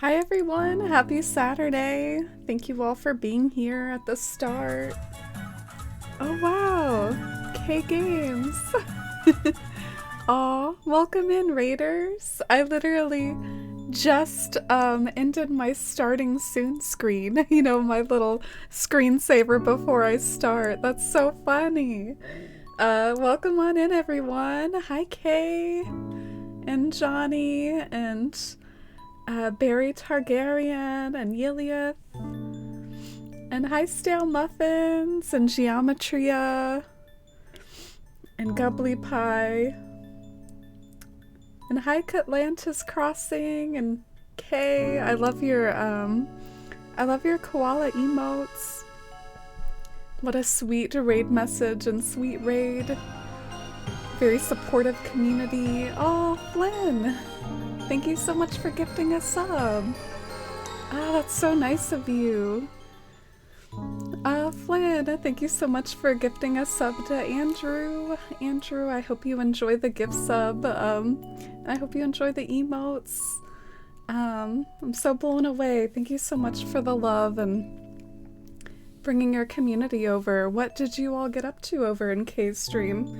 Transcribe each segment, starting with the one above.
Hi everyone, happy Saturday. Thank you all for being here at the start. Oh wow, K Games. Aw, welcome in Raiders. I literally just ended my starting soon screen. You know, my little screensaver before I start. That's so funny. Welcome on in everyone. Hi Kay and Johnny and Barry Targaryen and Yiliath. And hi Stale Muffins and Geometria and Gubbly Pie. And hi Catlantis Crossing and Kay. I love your koala emotes. What a sweet raid message and sweet raid. Very supportive community. Oh, Flynn! Thank you so much for gifting a sub. Ah, that's so nice of you. Flynn, thank you so much for gifting a sub to Andrew. Andrew, I hope you enjoy the gift sub. I hope you enjoy the emotes. I'm so blown away. Thank you so much for the love and bringing your community over. What did you all get up to over in Kay's stream?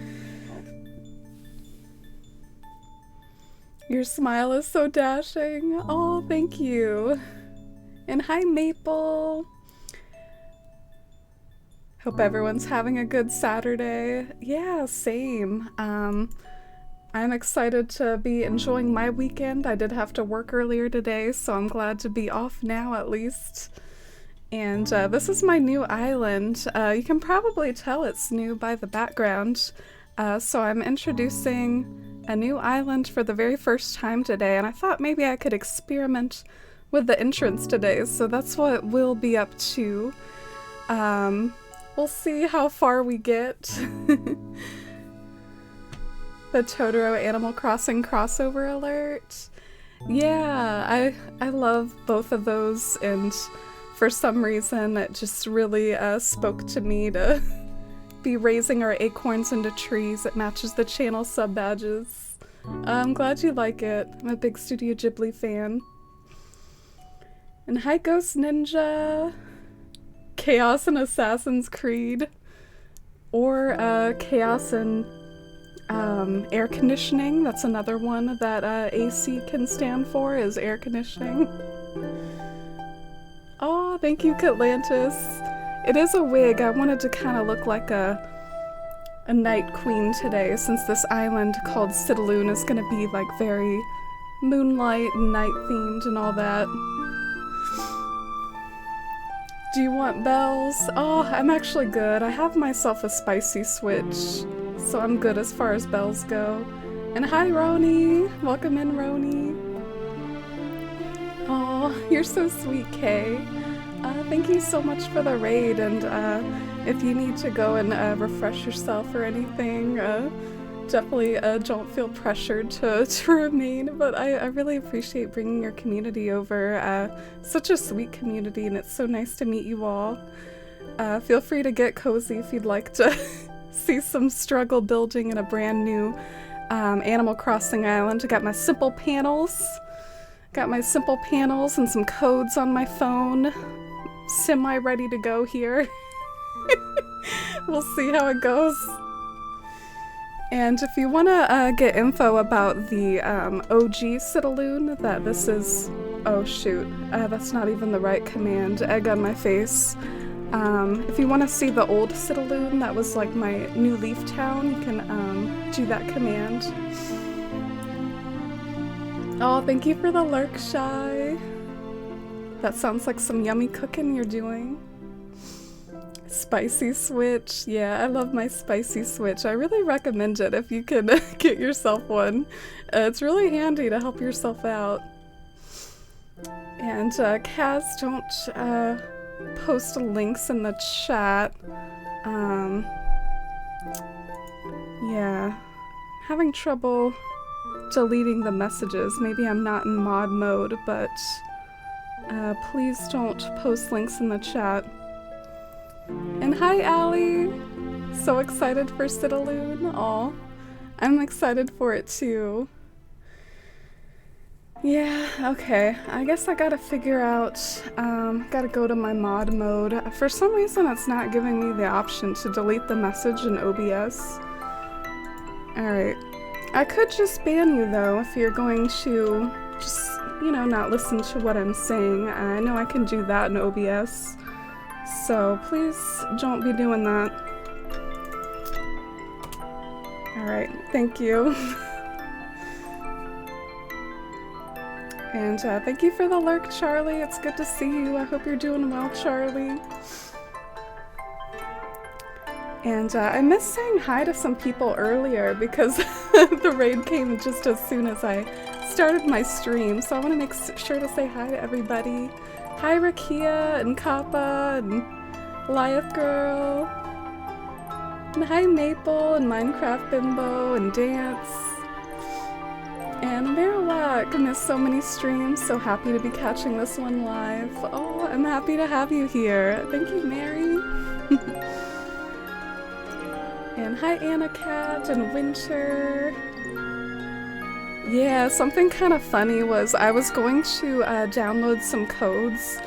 Your smile is so dashing. Oh, thank you. And hi, Maple. Hope everyone's having a good Saturday. Yeah, same. I'm excited to be enjoying my weekend. I did have to work earlier today, so I'm glad to be off now at least. And this is my new island. You can probably tell it's new by the background. So I'm introducing a new island for the very first time today, and I thought maybe I could experiment with the entrance today, so that's what we'll be up to. We'll see how far we get. The Totoro Animal Crossing crossover alert. Yeah, I love both of those, and for some reason it just really spoke to me to be raising our acorns into trees. It matches the channel sub badges. I'm glad you like it. I'm a big Studio Ghibli fan. And hi Ghost Ninja! Chaos and Assassin's Creed. Or Chaos and air conditioning. That's another one that AC can stand for, is air conditioning. Oh, thank you, Catlantis. It is a wig. I wanted to kind of look like a night queen today, since this island called Citalune is gonna be like very moonlight and night themed and all that. Do you want bells? Oh, I'm actually good. I have myself a spicy switch, so I'm good as far as bells go. And hi, Roni! Welcome in, Roni. Oh, you're so sweet, Kay. Thank you so much for the raid, and if you need to go and refresh yourself or anything, definitely don't feel pressured to remain, but I really appreciate bringing your community over. Such a sweet community, and it's so nice to meet you all. Feel free to get cozy if you'd like to see some struggle building in a brand new Animal Crossing island. I got my simple panels. Got my simple panels and some codes on my phone. Semi-ready to go here. We'll see how it goes. And if you want to get info about the OG Citalune, that this is... Oh shoot, that's not even the right command. Egg on my face. If you want to see the old Citalune, that was like my new Leaf Town, you can do that command. Oh, thank you for the lurk, Shy. That sounds like some yummy cooking you're doing. Spicy switch. Yeah, I love my spicy switch. I really recommend it if you can get yourself one. It's really handy to help yourself out. And Kaz, don't post links in the chat. Yeah, having trouble deleting the messages. Maybe I'm not in mod mode, but please don't post links in the chat. And hi, Allie! So excited for Citalune. Aw, I'm excited for it too. Yeah, okay. I guess I gotta figure out, gotta go to my mod mode. For some reason, it's not giving me the option to delete the message in OBS. Alright. I could just ban you, though, if you're going to just, you know, not listen to what I'm saying. I know I can do that in OBS. So please don't be doing that. Alright, thank you. And thank you for the lurk, Charlie. It's good to see you. I hope you're doing well, Charlie. And I missed saying hi to some people earlier because the raid came just as soon as I started my stream. So I want to make sure to say hi to everybody. Hi, Rakia and Kappa and Liath Girl. And hi, Maple and Minecraft Bimbo and Dance. And Marowak, I missed so many streams, so happy to be catching this one live. Oh, I'm happy to have you here. Thank you, Mary. And hi, Anna Cat and Winter. Yeah, something kind of funny was I was going to download some codes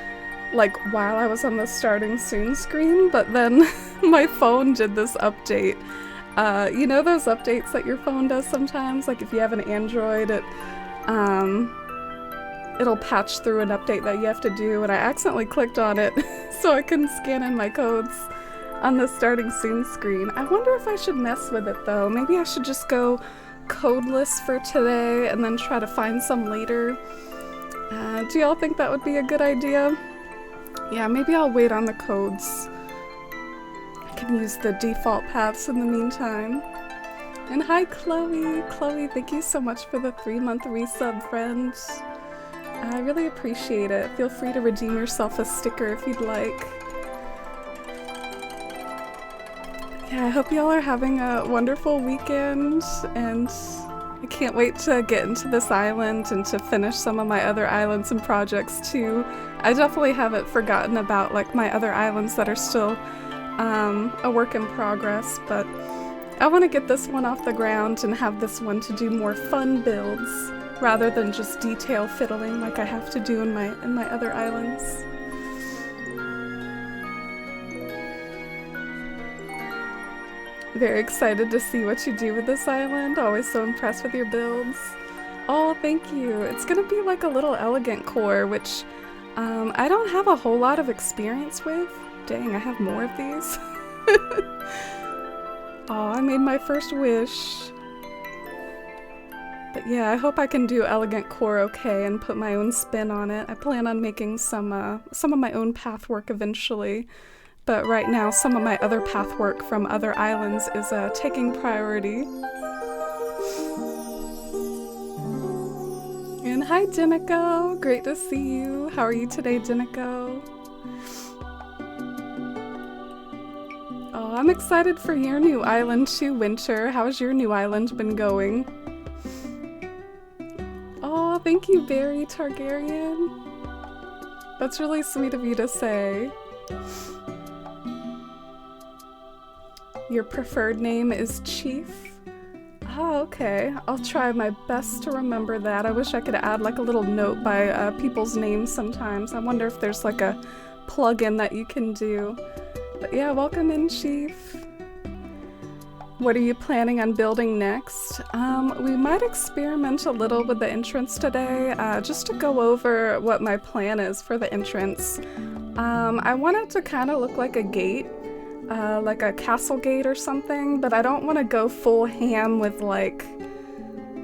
like while I was on the starting soon screen, but then my phone did this update. You know those updates that your phone does sometimes? Like if you have an Android, it'll patch through an update that you have to do, and I accidentally clicked on it so I couldn't scan in my codes on the starting soon screen. I wonder if I should mess with it though. Maybe I should just go codeless for today and then try to find some later. Do y'all think that would be a good idea? Yeah, maybe I'll wait on the codes. I can use the default paths in the meantime. And hi, Chloe! Chloe, thank you so much for the 3-month resub, friend. I really appreciate it. Feel free to redeem yourself a sticker if you'd like. Yeah, I hope y'all are having a wonderful weekend, and I can't wait to get into this island and to finish some of my other islands and projects too. I definitely haven't forgotten about like my other islands that are still a work in progress, but I want to get this one off the ground and have this one to do more fun builds rather than just detail fiddling like I have to do in my other islands. Very excited to see what you do with this island. Always so impressed with your builds. Oh, thank you. It's gonna be like a little elegant core, which I don't have a whole lot of experience with. Dang, I have more of these. Oh, I made my first wish. But yeah, I hope I can do elegant core okay and put my own spin on it. I plan on making some of my own pathwork eventually. But right now, some of my other pathwork from other islands is taking priority. And hi, Dinico! Great to see you. How are you today, Dinico? Oh, I'm excited for your new island too, Winter. How's your new island been going? Oh, thank you, Barry Targaryen. That's really sweet of you to say. Your preferred name is Chief? Oh, okay. I'll try my best to remember that. I wish I could add like a little note by people's names sometimes. I wonder if there's like a plugin that you can do. But yeah, welcome in, Chief. What are you planning on building next? We might experiment a little with the entrance today, just to go over what my plan is for the entrance. I want it to kind of look like a gate. Like a castle gate or something, but I don't want to go full ham with like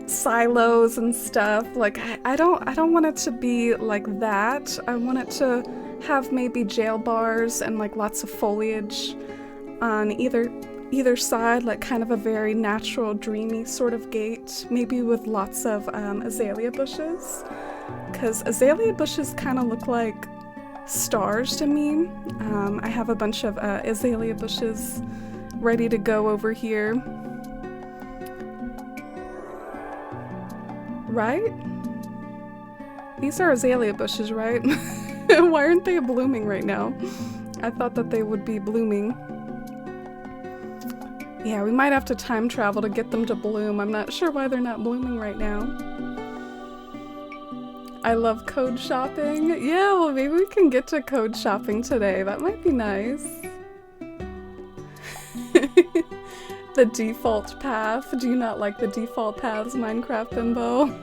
silos and stuff. Like I don't want it to be like that. I want it to have maybe jail bars and like lots of foliage on either side, like kind of a very natural, dreamy sort of gate, maybe with lots of azalea bushes, because azalea bushes kind of look like stars to me. I have a bunch of azalea bushes ready to go over here. Right? These are azalea bushes, right? Why aren't they blooming right now? I thought that they would be blooming. Yeah, we might have to time travel to get them to bloom. I'm not sure why they're not blooming right now. I love code shopping. Yeah, well, maybe we can get to code shopping today. That might be nice. The default path. Do you not like the default paths, Minecraft Bimbo?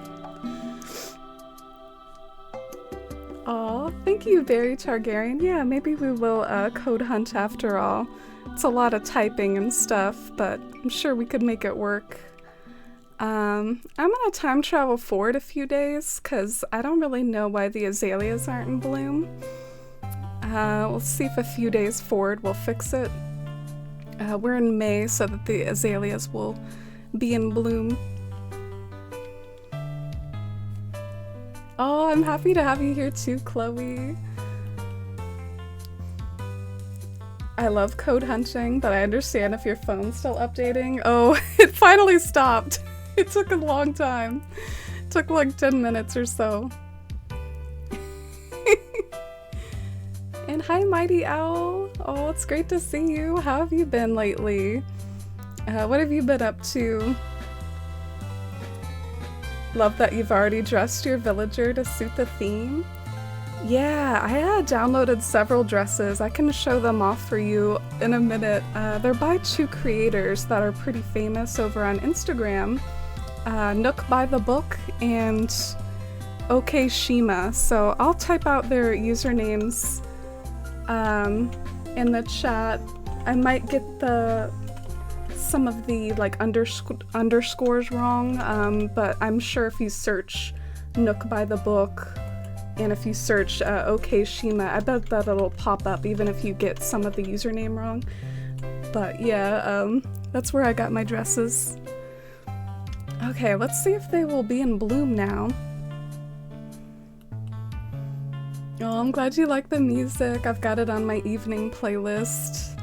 Aw, thank you, Barry Targaryen. Yeah, maybe we will code hunt after all. It's a lot of typing and stuff, but I'm sure we could make it work. I'm gonna time travel forward a few days, because I don't really know why the azaleas aren't in bloom. We'll see if a few days forward will fix it. We're in May, so that the azaleas will be in bloom. Oh, I'm happy to have you here too, Chloe. I love code hunting, but I understand if your phone's still updating. Oh, it finally stopped. It took a long time. It took like 10 minutes or so. And hi, Mighty Owl. Oh, it's great to see you. How have you been lately? What have you been up to? Love that you've already dressed your villager to suit the theme. Yeah, I had downloaded several dresses. I can show them off for you in a minute. They're by two creators that are pretty famous over on Instagram. Nook by the Book and OK Shima. So I'll type out their usernames in the chat. I might get some of the like underscores wrong, but I'm sure if you search Nook by the Book and if you search OK Shima, I bet that it'll pop up even if you get some of the username wrong. But yeah, that's where I got my dresses. Okay, let's see if they will be in bloom now. Oh, I'm glad you like the music. I've got it on my evening playlist.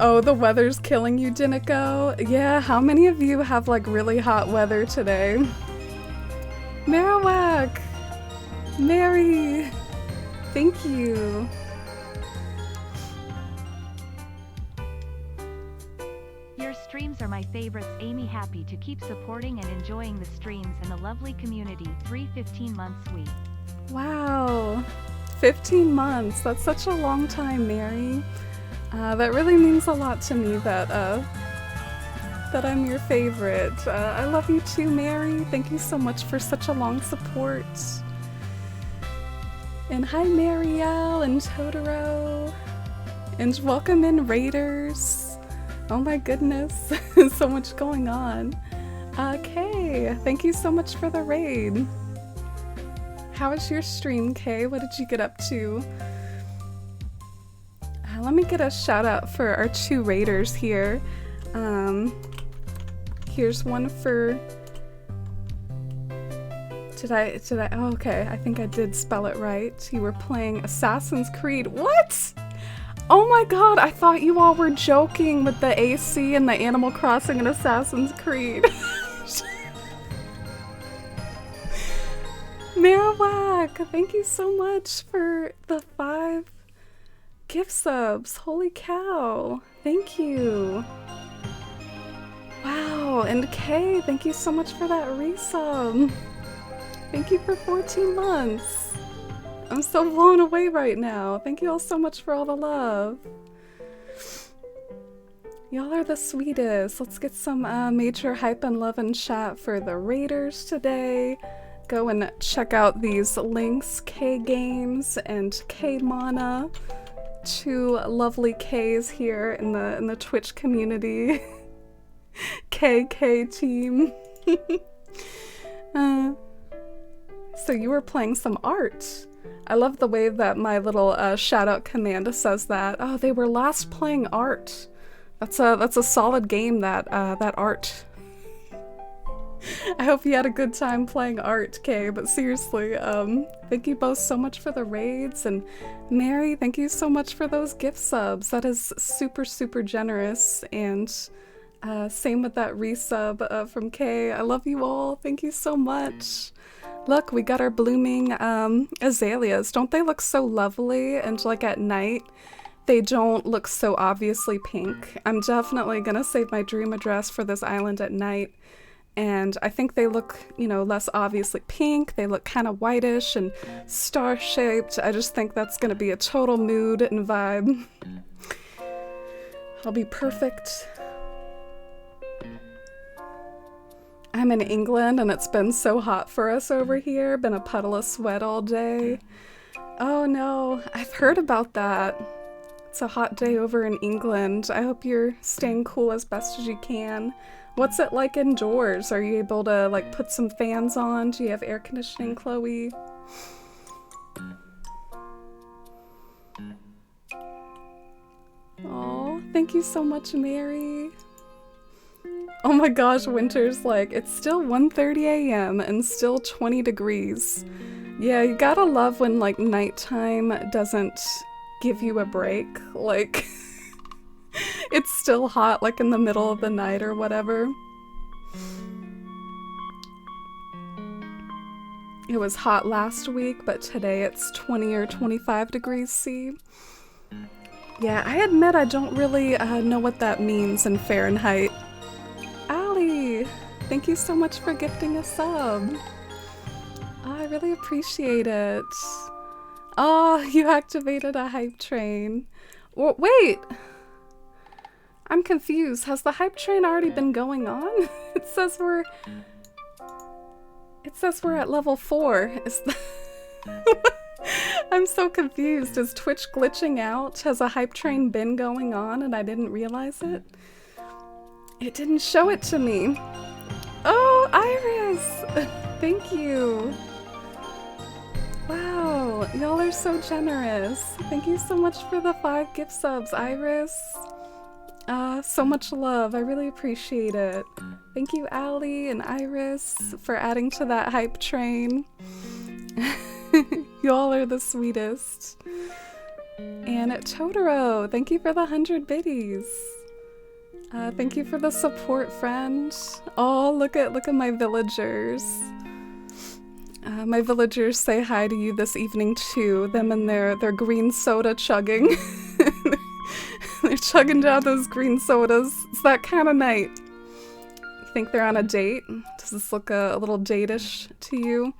Oh, the weather's killing you, Dinico? Yeah, how many of you have like really hot weather today? Marowak! Mary! Thank you. Your streams are my favorites, Amy. Happy to keep supporting and enjoying the streams and the lovely community. 15 months sweet. Wow, 15 months. That's such a long time, Mary. That really means a lot to me that I'm your favorite. I love you too, Mary. Thank you so much for such a long support. And hi, Marielle and Totoro. And welcome in, Raiders. Oh my goodness, so much going on. Kay, thank you so much for the raid. How was your stream, Kay? What did you get up to? Let me get a shout out for our two raiders here. Here's one for... Did I, oh, okay, I think I did spell it right. You were playing Assassin's Creed. What? Oh my god, I thought you all were joking with the AC and the Animal Crossing and Assassin's Creed. Marowak, thank you so much for the 5 gift subs. Holy cow. Thank you. Wow, and Kay, thank you so much for that resub. Thank you for 14 months. I'm so blown away right now. Thank you all so much for all the love. Y'all are the sweetest. Let's get some major hype and love and chat for the raiders today. Go and check out these links, K Games and K Mana. Two lovely Ks here in the Twitch community. KK team. So you were playing some art. I love the way that my little shout out command says that. Oh, they were last playing art. That's a solid game, that art. I hope you had a good time playing art, Kay, but seriously, thank you both so much for the raids, and Mary, thank you so much for those gift subs. That is super, super generous, and same with that resub from Kay. I love you all. Thank you so much. Look, we got our blooming azaleas. Don't they look so lovely? And like at night, they don't look so obviously pink. I'm definitely gonna save my dream address for this island at night And I think they look, you know, less obviously pink. They look kind of whitish and star-shaped. I just think that's going to be a total mood and vibe. I'll be perfect. I'm in England and it's been so hot for us over here. Been a puddle of sweat all day. Oh no, I've heard about that. It's a hot day over in England. I hope you're staying cool as best as you can. What's it like indoors? Are you able to like put some fans on? Do you have air conditioning, Chloe? Oh, thank you so much, Mary. Oh my gosh, winter's like, it's still 1:30 a.m. and still 20 degrees. Yeah, you gotta love when like nighttime doesn't give you a break. Like, it's still hot like in the middle of the night or whatever. It was hot last week, but today it's 20 or 25 degrees C. Yeah, I admit I don't really know what that means in Fahrenheit. Allie, thank you so much for gifting a sub. Oh, I really appreciate it. Oh, you activated a hype train. Wait! I'm confused. Has the hype train already been going on? It says we're at level 4. I'm so confused. Is Twitch glitching out? Has a hype train been going on and I didn't realize it? It didn't show it to me. Oh, Iris! Thank you. Wow, y'all are so generous. Thank you so much for the 5 gift subs, Iris. So much love. I really appreciate it. Thank you, Allie and Iris, for adding to that hype train. Y'all are the sweetest. And Totoro, thank you for the 100 biddies. Thank you for the support, friend. Oh, look at my villagers. My villagers say hi to you this evening too. Them and their green soda chugging. They're chugging down those green sodas. It's that kind of night. You think they're on a date? Does this look a little date-ish to you?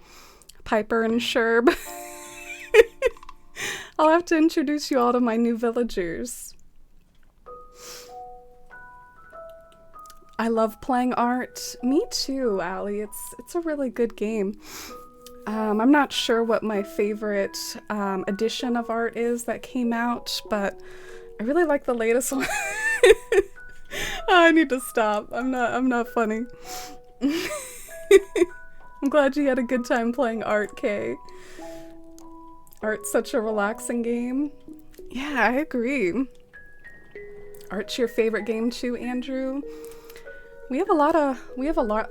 Piper and Sherb. I'll have to introduce you all to my new villagers. I love playing art. Me too, Allie. It's a really good game. I'm not sure what my favorite edition of art is that came out, but I really like the latest one. Oh, I need to stop. I'm not funny. I'm glad you had a good time playing art, Kay. Art's such a relaxing game. Yeah, I agree. Art's your favorite game too, Andrew? We have a lot of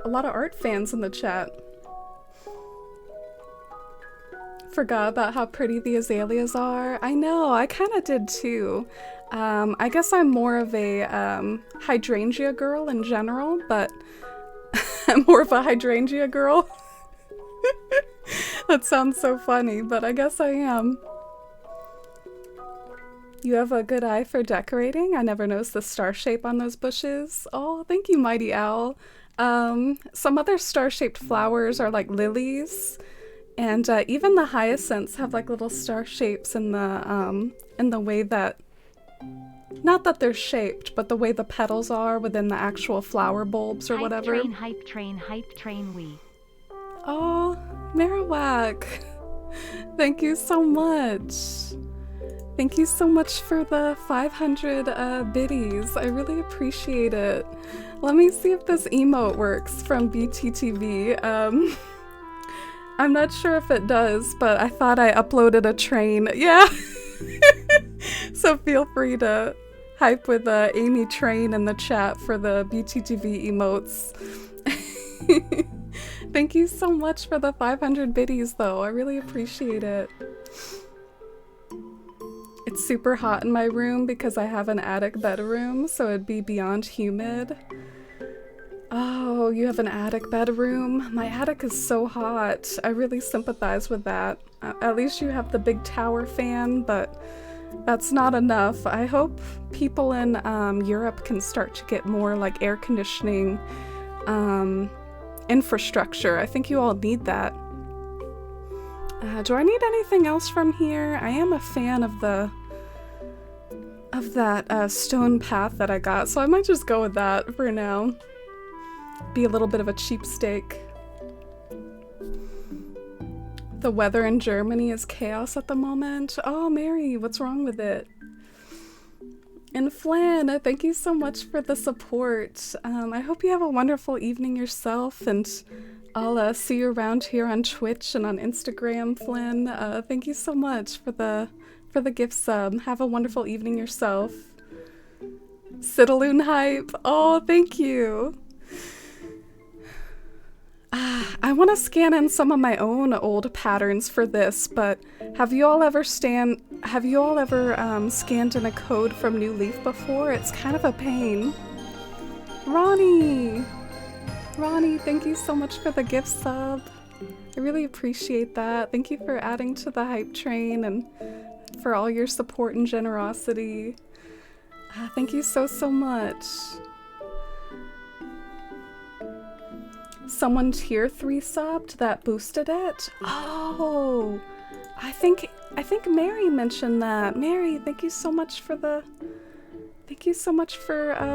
art fans in the chat. Forgot about how pretty the azaleas are. I know, I kind of did too. I guess I'm more of a hydrangea girl in general, but I'm more of a hydrangea girl. That sounds so funny, but I guess I am. You have a good eye for decorating. I never noticed the star shape on those bushes. Oh, thank you, Mighty Owl. Some other star-shaped flowers are like lilies, and even the hyacinths have like little star shapes in the way that, not that they're shaped, but the way the petals are within the actual flower bulbs or whatever. Hype train, we. Oh, Marowak. Thank you so much. Thank you so much for the 500 biddies. I really appreciate it. Let me see if this emote works from BTTV. I'm not sure if it does, but I thought I uploaded a train. Yeah. So feel free to hype with Amy Train in the chat for the BTTV emotes. Thank you so much for the 500 biddies though. I really appreciate it. It's super hot in my room because I have an attic bedroom, so it'd be beyond humid. Oh, you have an attic bedroom? My attic is so hot. I really sympathize with that. At least you have the big tower fan, but that's not enough. I hope people in Europe can start to get more like air conditioning infrastructure. I think you all need that. Do I need anything else from here? I am a fan of that stone path that I got, so I might just go with that for now. Be a little bit of a cheapskate. The weather in Germany is chaos at the moment. Oh, Mary, what's wrong with it? And Flan, thank you so much for the support. I hope you have a wonderful evening yourself, and I'll see you around here on Twitch and on Instagram, Flynn. Thank you so much for the gift sub. Have a wonderful evening yourself. Citalune hype. Oh, thank you. I want to scan in some of my own old patterns for this, but have you all ever scanned in a code from New Leaf before? It's kind of a pain. Ronnie, thank you so much for the gift sub. I really appreciate that. Thank you for adding to the hype train and for all your support and generosity. Thank you so much. Someone tier 3 subbed that boosted it. Oh, I think Mary mentioned that. Mary, thank you so much for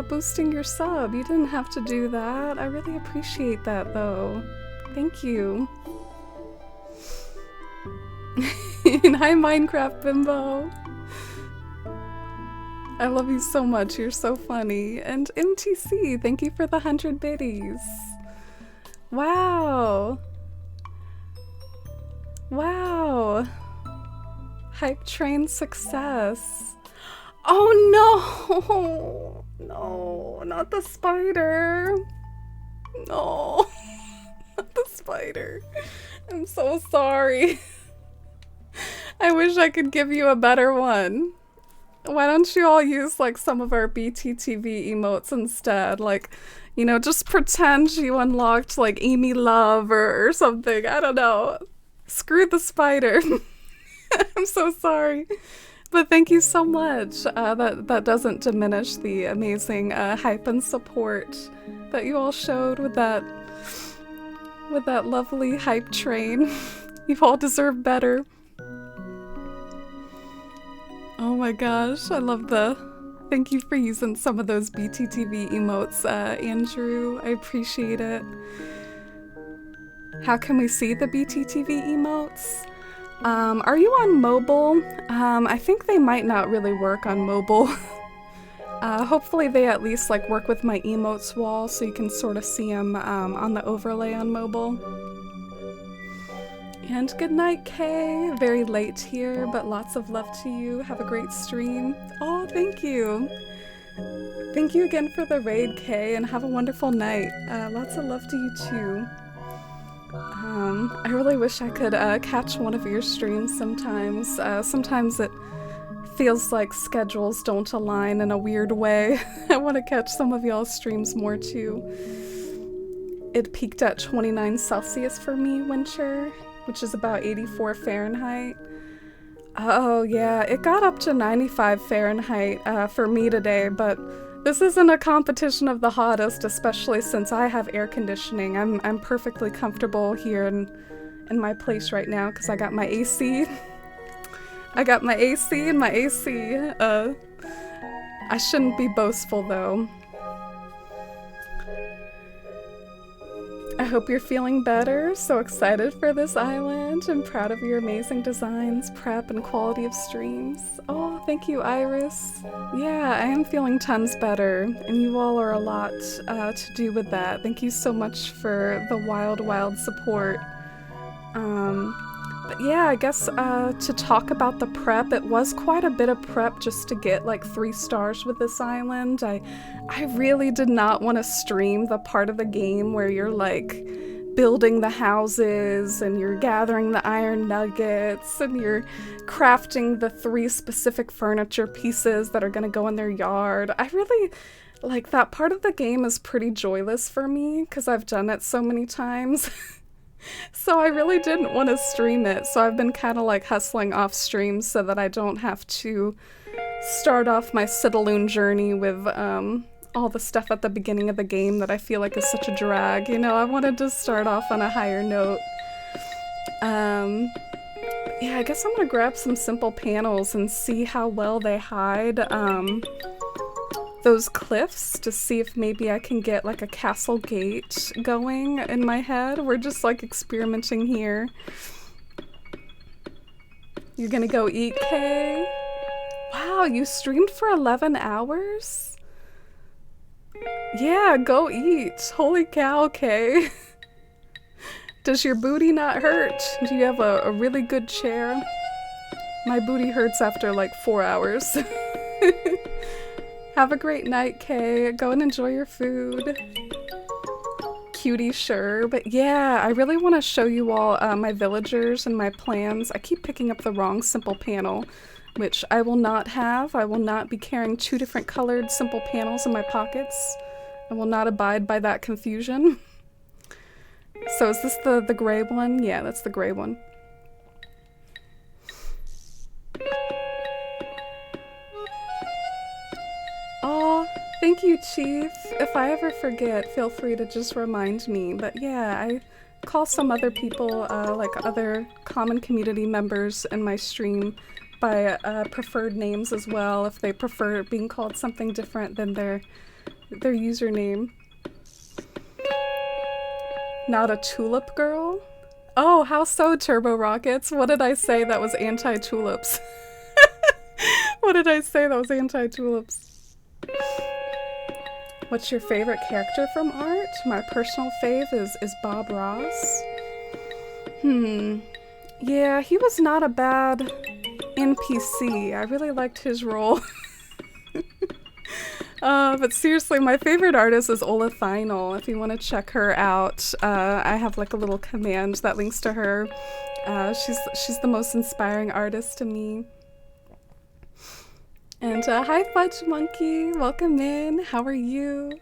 boosting your sub. You didn't have to do that. I really appreciate that though. Thank you. And hi Minecraft Bimbo. I love you so much. You're so funny. And MTC, thank you for the 100 biddies. Wow. Wow. Hype train success. Oh no! No, not the spider. No, not the spider. I'm so sorry. I wish I could give you a better one. Why don't you all use like some of our BTTV emotes instead? Like, you know, just pretend you unlocked like Amy Love or something. I don't know. Screw the spider. I'm so sorry. But thank you so much. That doesn't diminish the amazing hype and support that you all showed with that lovely hype train. You all deserve better. Oh my gosh, I love thank you for using some of those BTTV emotes, Andrew. I appreciate it. How can we see the BTTV emotes? Are you on mobile? I think they might not really work on mobile. Hopefully they at least like work with my emotes wall so you can sort of see them on the overlay on mobile. And good night, Kay. Very late here, but lots of love to you. Have a great stream. Oh, thank you. Thank you again for the raid, Kay, and have a wonderful night. Lots of love to you too. I really wish I could catch one of your streams sometimes. Sometimes it feels like schedules don't align in a weird way. I want to catch some of y'all's streams more too. It peaked at 29 Celsius for me, winter, which is about 84 Fahrenheit. Oh yeah, it got up to 95 Fahrenheit for me today, but this isn't a competition of the hottest, especially since I have air conditioning. I'm perfectly comfortable here in my place right now because I got my AC. I got my AC and my AC. I shouldn't be boastful though. I hope you're feeling better. So excited for this island and proud of your amazing designs, prep, and quality of streams. Oh, thank you, Iris. Yeah, I am feeling tons better, and you all are a lot to do with that. Thank you so much for the wild support. But yeah, I guess to talk about the prep, it was quite a bit of prep just to get like 3 stars with this island. I really did not want to stream the part of the game where you're like building the houses and you're gathering the iron nuggets and you're crafting the 3 specific furniture pieces that are going to go in their yard. I really like that part of the game is pretty joyless for me because I've done it so many times. So I really didn't want to stream it, so I've been kind of like hustling off stream so that I don't have to start off my Citalune journey with all the stuff at the beginning of the game that I feel like is such a drag. You know, I wanted to start off on a higher note. Yeah, I guess I'm gonna grab some simple panels and see how well they hide those cliffs to see if maybe I can get like a castle gate going in my head. We're just like experimenting here. You're gonna go eat, Kay? Wow, you streamed for 11 hours? Yeah, go eat. Holy cow, Kay. Does your booty not hurt? Do you have a really good chair? My booty hurts after like 4 hours. Have a great night, Kay. Go and enjoy your food. Cutie, sure. But yeah, I really want to show you all my villagers and my plans. I keep picking up the wrong simple panel, which I will not have. I will not be carrying 2 different colored simple panels in my pockets. I will not abide by that confusion. So is this the gray one? Yeah, that's the gray one. Oh, thank you, Chief. If I ever forget, feel free to just remind me. But yeah, I call some other people, like other common community members in my stream by preferred names as well, if they prefer being called something different than their username. Not a tulip girl? Oh, how so, Turbo Rockets? What did I say that was anti-tulips? What did I say that was anti-tulips? What's your favorite character from art? My personal fave is Bob Ross. Yeah, he was not a bad NPC. I really liked his role. But seriously, my favorite artist is Ola Final. If you want to check her out, I have like a little command that links to her. She's the most inspiring artist to me. And hi Fudge Monkey, welcome in. How are you?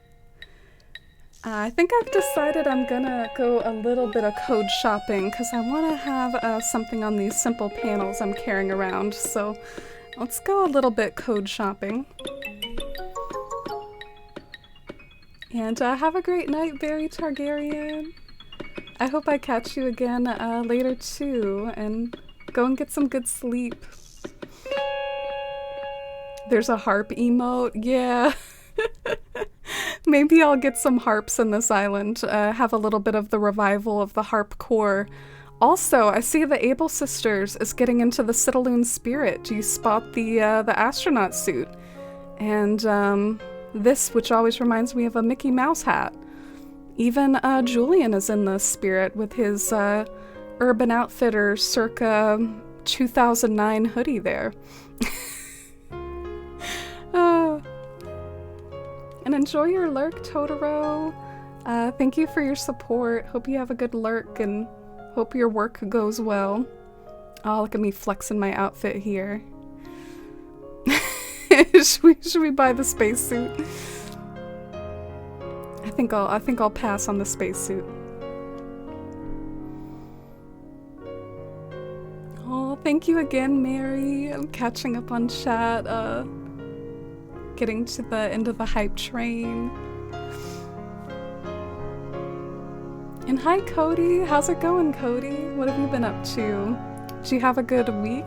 I think I've decided I'm gonna go a little bit of code shopping because I want to have something on these simple panels I'm carrying around. So let's go a little bit code shopping. And have a great night, Barry Targaryen. I hope I catch you again later too, and go and get some good sleep. There's a harp emote, yeah. Maybe I'll get some harps in this island, have a little bit of the revival of the harp core. Also, I see the Able Sisters is getting into the Citalune spirit. Do you spot the astronaut suit? And this, which always reminds me of a Mickey Mouse hat. Even Julian is in the spirit with his Urban Outfitters circa 2009 hoodie there. And enjoy your lurk, Totoro. Thank you for your support. Hope you have a good lurk and hope your work goes well. Oh, look at me flexing my outfit here. Should we buy the spacesuit? I think I'll pass on the spacesuit. Oh, thank you again, Mary. I'm catching up on chat. Getting to the end of the hype train. And hi, Cody. How's it going, Cody? What have you been up to? Did you have a good week?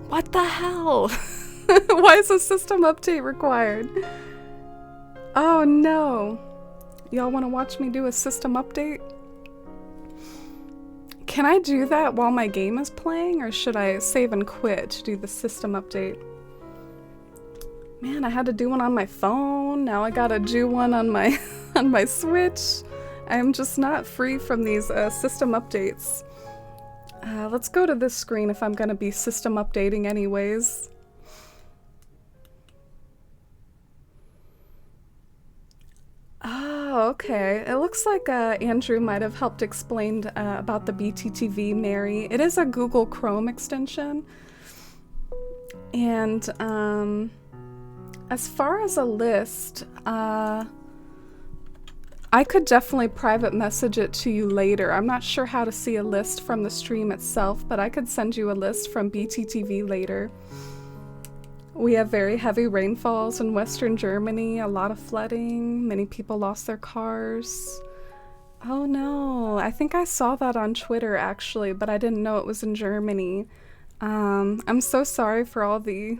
What the hell? Why is a system update required? Oh no. Y'all want to watch me do a system update? Can I do that while my game is playing, or should I save and quit to do the system update? Man, I had to do one on my phone. Now I gotta do one on my on my Switch. I'm just not free from these system updates. Let's go to this screen if I'm gonna be system updating anyways. Oh, okay. It looks like Andrew might have helped explain about the BTTV, Mary. It is a Google Chrome extension. And as far as a list, I could definitely private message it to you later. I'm not sure how to see a list from the stream itself, but I could send you a list from BTTV later. We have very heavy rainfalls in Western Germany, a lot of flooding, many people lost their cars. Oh no, I think I saw that on Twitter actually, but I didn't know it was in Germany. I'm so sorry for all the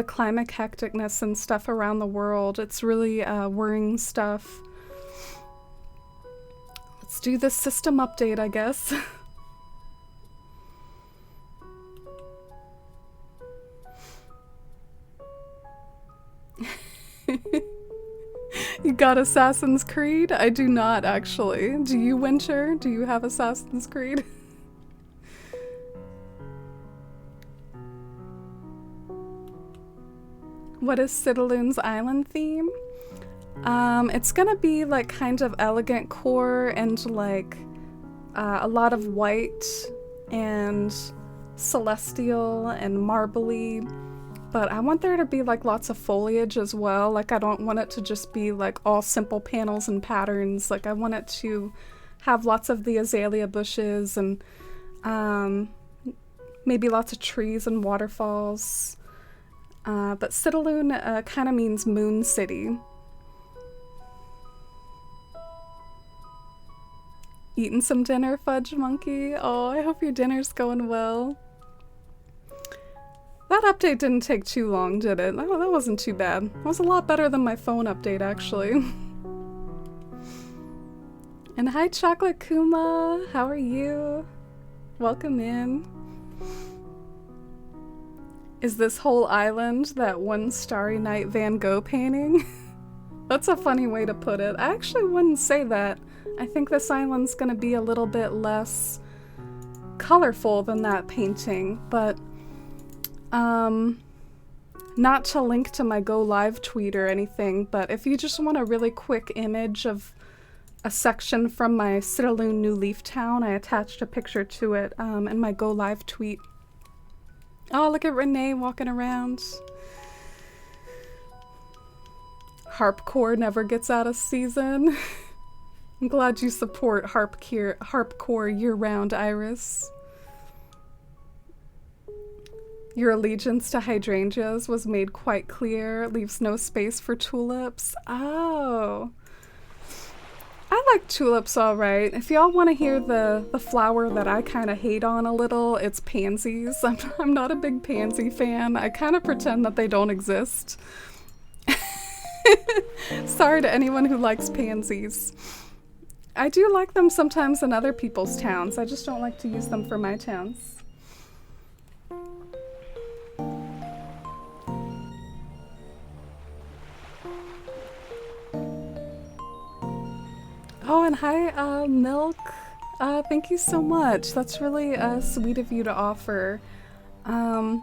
climate hecticness and stuff around the world. It's really worrying stuff. Let's do the system update, I guess. You got Assassin's Creed? I do not, actually. Do you, Winter? Do you have Assassin's Creed? What is Citalune's island theme? It's gonna be like kind of elegant core and like a lot of white and celestial and marbly. But I want there to be like lots of foliage as well. Like I don't want it to just be like all simple panels and patterns. Like I want it to have lots of the azalea bushes and maybe lots of trees and waterfalls. But Citalune kind of means moon city. Eating some dinner, Fudge Monkey? Oh, I hope your dinner's going well. That update didn't take too long, did it? Oh, that wasn't too bad. It was a lot better than my phone update, actually. And hi, Chocolate Kuma! How are you? Welcome in. Is this whole island that one Starry Night Van Gogh painting? That's a funny way to put it. I actually wouldn't say that. I think this island's gonna be a little bit less colorful than that painting, but not to link to my go live tweet or anything, but if you just want a really quick image of a section from my Citalune New Leaf Town, I attached a picture to it in my go live tweet. Oh, look at Renee walking around. Harpcore never gets out of season. I'm glad you support Harpcore year-round, Iris. Your allegiance to hydrangeas was made quite clear, leaves no space for tulips. Oh. I like tulips alright. If y'all want to hear the flower that I kind of hate on a little, it's pansies. I'm not a big pansy fan. I kind of pretend that they don't exist. Sorry to anyone who likes pansies. I do like them sometimes in other people's towns. I just don't like to use them for my towns. Oh, and hi, Milk. Thank you so much. That's really sweet of you to offer. I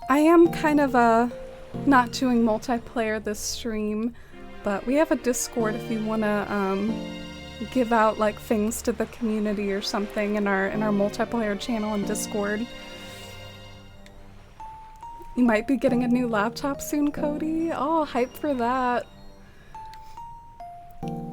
am kind of not doing multiplayer this stream, but we have a Discord if you want to give out like things to the community or something in our multiplayer channel in Discord. You might be getting a new laptop soon, Cody. Oh, hype for that.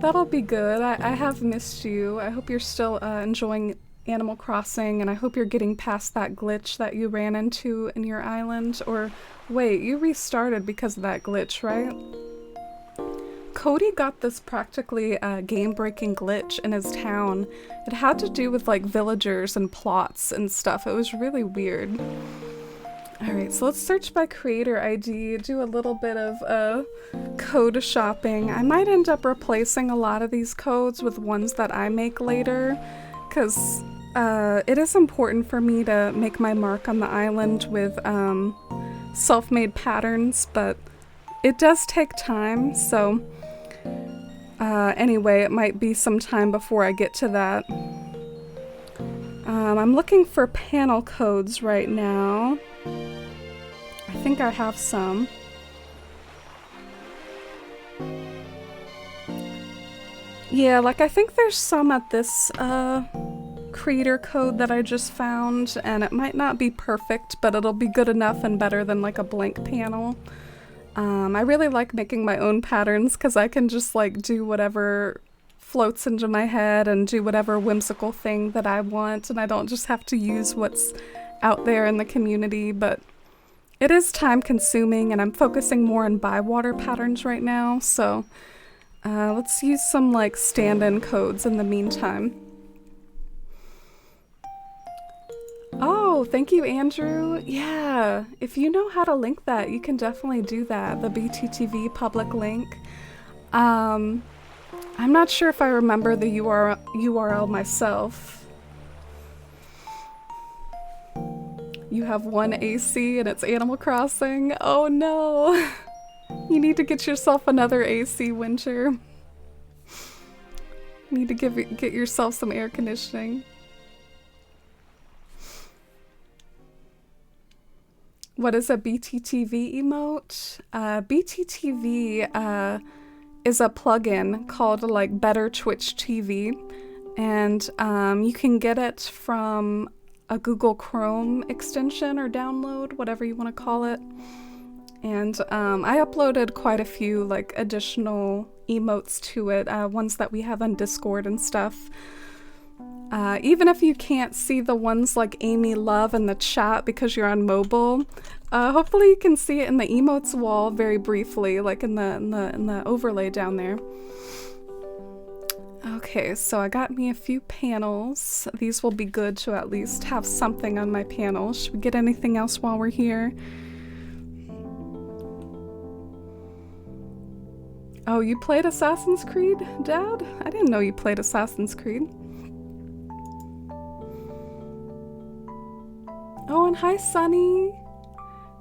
That'll be good. I have missed you. I hope you're still enjoying Animal Crossing, and I hope you're getting past that glitch that you ran into in your island. Or wait, you restarted because of that glitch, right? Cody got this practically game-breaking glitch in his town. It had to do with like villagers and plots and stuff. It was really weird. Alright, so let's search by creator ID, do a little bit of code shopping. I might end up replacing a lot of these codes with ones that I make later, because it is important for me to make my mark on the island with self-made patterns, but it does take time, so anyway, it might be some time before I get to that. I'm looking for panel codes right now. I think I have some. Yeah, like I think there's some at this creator code that I just found, and it might not be perfect, but it'll be good enough and better than like a blank panel. I really like making my own patterns because I can just like do whatever floats into my head and do whatever whimsical thing that I want, and I don't just have to use what's out there in the community. But It is time consuming and I'm focusing more on bywater patterns right now, so let's use some like stand-in codes in the meantime. Oh, thank you, Andrew. Yeah, if you know how to link that, you can definitely do that, the BTTV public link. I'm not sure if I remember the URL myself. You have one AC and it's Animal Crossing? Oh no! You need to get yourself another AC, Winter. You need to get yourself some air conditioning. What is a BTTV emote? BTTV is a plugin called like Better Twitch TV, and you can get it from a Google Chrome extension or download, whatever you want to call it. And I uploaded quite a few like additional emotes to it, ones that we have on Discord and stuff. Even if you can't see the ones like Amy Love in the chat because you're on mobile, hopefully you can see it in the emotes wall very briefly, like in the overlay down there. Okay, so I got me a few panels. These will be good to at least have something on my panel. Should we get anything else while we're here? Oh, you played Assassin's Creed, Dad? I didn't know you played Assassin's Creed. Oh, and hi, Sunny.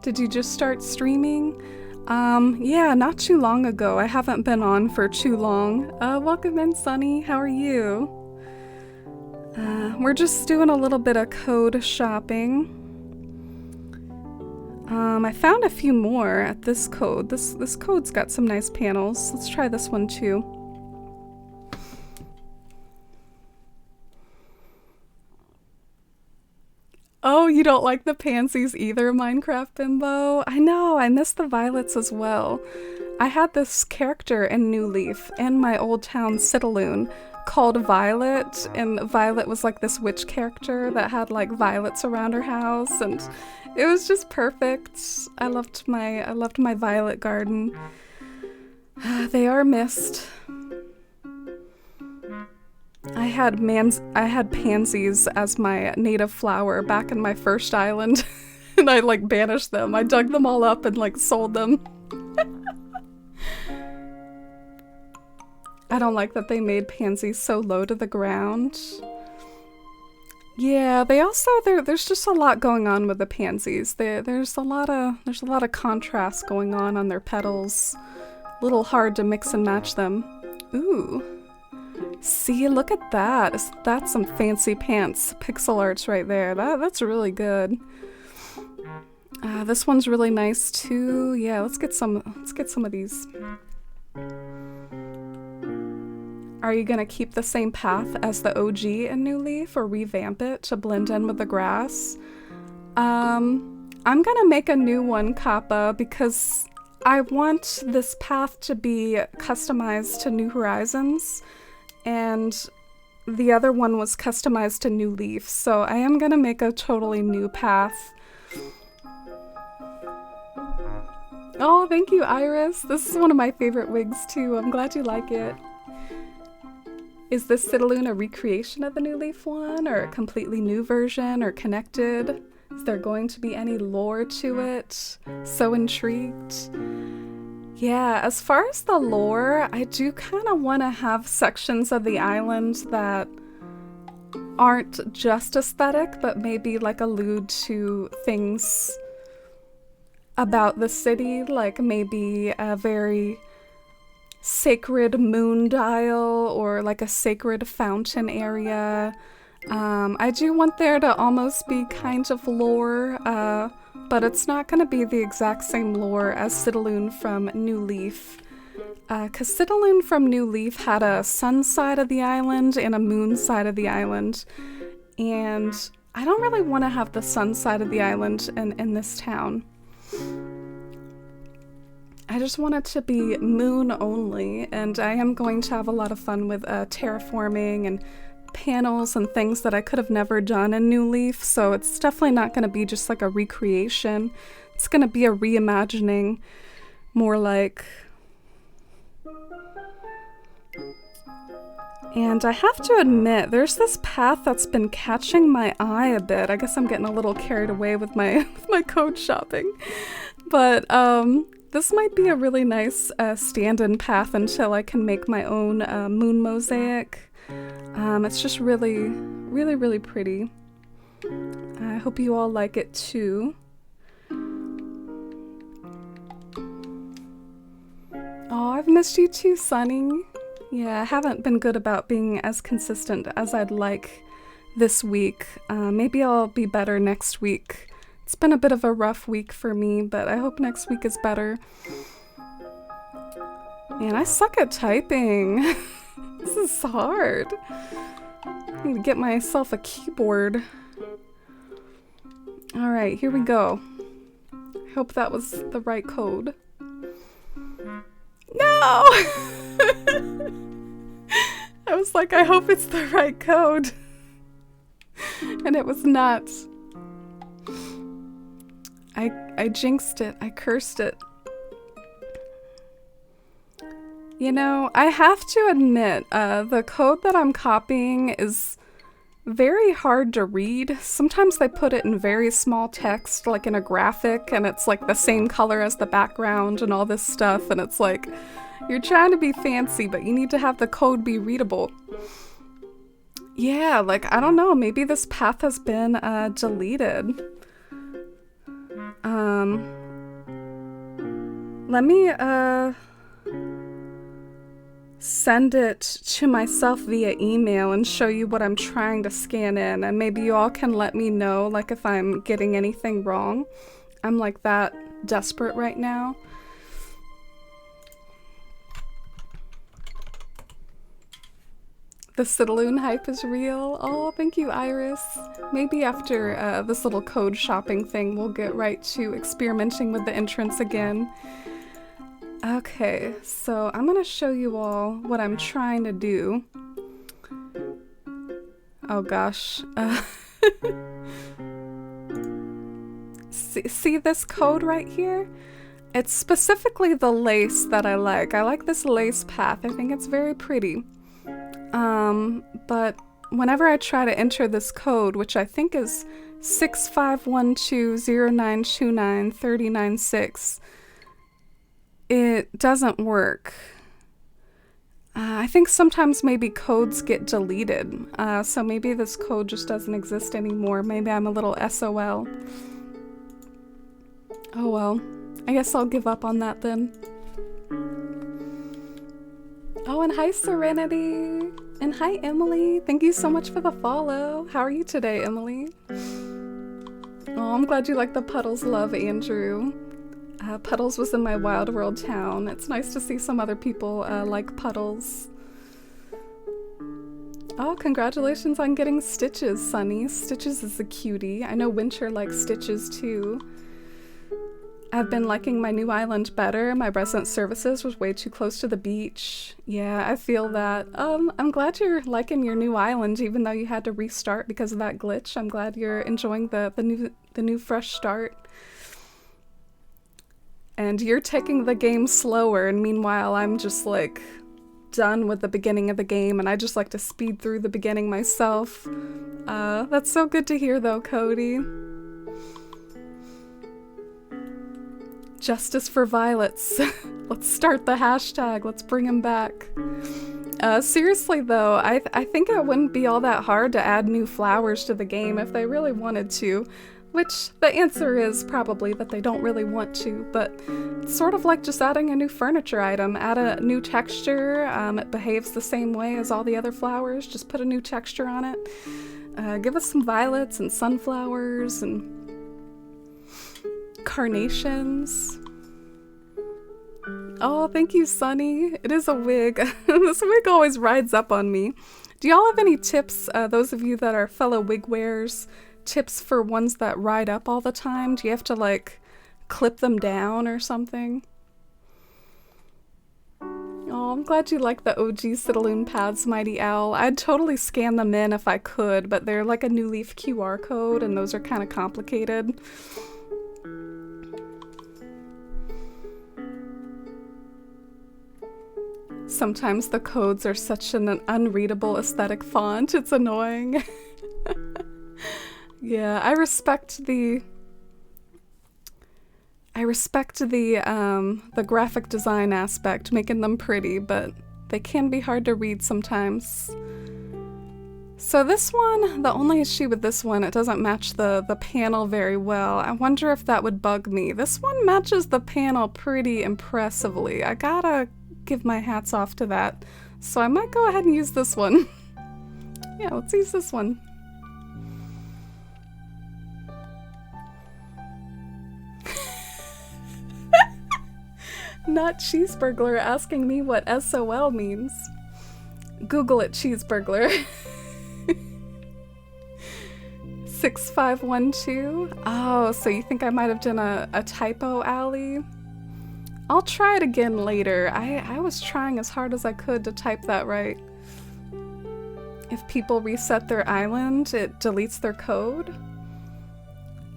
Did you just start streaming? Yeah, not too long ago. I haven't been on for too long. Welcome in, Sunny. How are you? We're just doing a little bit of code shopping. I found a few more at this code. This code's got some nice panels. Let's try this one too. Oh, you don't like the pansies either, Minecraft Bimbo? I know, I miss the violets as well. I had this character in New Leaf in my old town, Citalune, called Violet, and Violet was like this witch character that had like violets around her house, and it was just perfect. I loved my violet garden. They are missed. I had pansies as my native flower back in my first island, and I like banished them. I dug them all up and like sold them. I don't like that they made pansies so low to the ground. Yeah, they also there's just a lot going on with the pansies. There's a lot of contrast going on their petals. A little hard to mix and match them. Ooh. See, look at that. That's some fancy pants pixel arts right there. That's really good. This one's really nice too. Yeah, let's get some of these. Are you gonna keep the same path as the OG in New Leaf or revamp it to blend in with the grass? I'm gonna make a new one, Kappa, because I want this path to be customized to New Horizons, and the other one was customized to New Leaf, so I am gonna make a totally new path. Oh, thank you, Iris. This is one of my favorite wigs too. I'm glad you like it. Is this Citalune a recreation of the New Leaf one, or a completely new version, or connected? Is there going to be any lore to it? So intrigued. Yeah, as far as the lore, I do kind of want to have sections of the island that aren't just aesthetic, but maybe like allude to things about the city, like maybe a very sacred moon dial or like a sacred fountain area. I do want there to almost be kind of lore, but it's not going to be the exact same lore as Citalune from New Leaf. Because Citalune from New Leaf had a sun side of the island and a moon side of the island. And I don't really want to have the sun side of the island in this town. I just want it to be moon only, and I am going to have a lot of fun with terraforming and panels and things that I could have never done in New Leaf, so it's definitely not going to be just like a recreation. It's gonna be a reimagining, more like. And I have to admit, there's this path that's been catching my eye a bit. I guess I'm getting a little carried away with my with my code shopping. But this might be a really nice stand-in path until I can make my own moon mosaic. It's just really, really, really pretty. I hope you all like it too. Oh, I've missed you too, Sunny. Yeah, I haven't been good about being as consistent as I'd like this week. Maybe I'll be better next week. It's been a bit of a rough week for me, but I hope next week is better. Man, I suck at typing. This is hard. I need to get myself a keyboard. Alright, here we go. I hope that was the right code. No! I was like, I hope it's the right code. And it was not. I jinxed it. I cursed it. You know, I have to admit, the code that I'm copying is very hard to read. Sometimes they put it in very small text, like in a graphic, and it's like the same color as the background and all this stuff, and it's like, you're trying to be fancy, but you need to have the code be readable. Yeah, like, I don't know, maybe this path has been deleted. Let me send it to myself via email and show you what I'm trying to scan in, and maybe you all can let me know, like, if I'm getting anything wrong. I'm like that desperate right now. The Citalune hype is real. Oh, thank you, Iris. Maybe after this little code shopping thing, we'll get right to experimenting with the entrance again. Okay, so I'm gonna show you all what I'm trying to do. Oh gosh. See this code right here? It's specifically the lace that I like. I like this lace path. I think it's very pretty. But whenever I try to enter this code, which I think is 651209293096, it doesn't work. I think sometimes maybe codes get deleted, so maybe this code just doesn't exist anymore. Maybe I'm a little SOL. Oh well, I guess I'll give up on that then. Oh, and hi Serenity! And hi Emily! Thank you so much for the follow! How are you today, Emily? Oh, I'm glad you like the Puddles love, Andrew. Puddles was in my Wild World town. It's nice to see some other people like Puddles. Oh, congratulations on getting Stitches, Sunny. Stitches is a cutie. I know Winter likes Stitches too. I've been liking my new island better. My resident services was way too close to the beach. Yeah, I feel that. I'm glad you're liking your new island, even though you had to restart because of that glitch. I'm glad you're enjoying the new fresh start. And you're taking the game slower, and meanwhile I'm just like done with the beginning of the game, and I just like to speed through the beginning myself. That's so good to hear though, Cody. Justice for violets. Let's start the hashtag. Let's bring him back. Seriously though, I think it wouldn't be all that hard to add new flowers to the game if they really wanted to. Which the answer is probably that they don't really want to, but it's sort of like just adding a new furniture item. Add a new texture. It behaves the same way as all the other flowers. Just put a new texture on it. Give us some violets and sunflowers and carnations. Oh, thank you, Sunny. It is a wig. This wig always rides up on me. Do y'all have any tips, those of you that are fellow wig wearers, tips for ones that ride up all the time? Do you have to like clip them down or something? Oh, I'm glad you like the OG Citalune pads, Mighty Owl. I'd totally scan them in if I could, but they're like a New Leaf QR code and those are kind of complicated. Sometimes the codes are such an unreadable aesthetic font, it's annoying. Yeah, I respect the graphic design aspect, making them pretty, but they can be hard to read sometimes. So this one, the only issue with this one, it doesn't match the panel very well. I wonder if that would bug me. This one matches the panel pretty impressively. I gotta give my hats off to that. So I might go ahead and use this one. Yeah, let's use this one. Not cheeseburglar asking me what SOL means. Google it, cheeseburglar. 6512? Oh, so you think I might have done a typo, Allie? I'll try it again later. I was trying as hard as I could to type that right. If people reset their island, it deletes their code?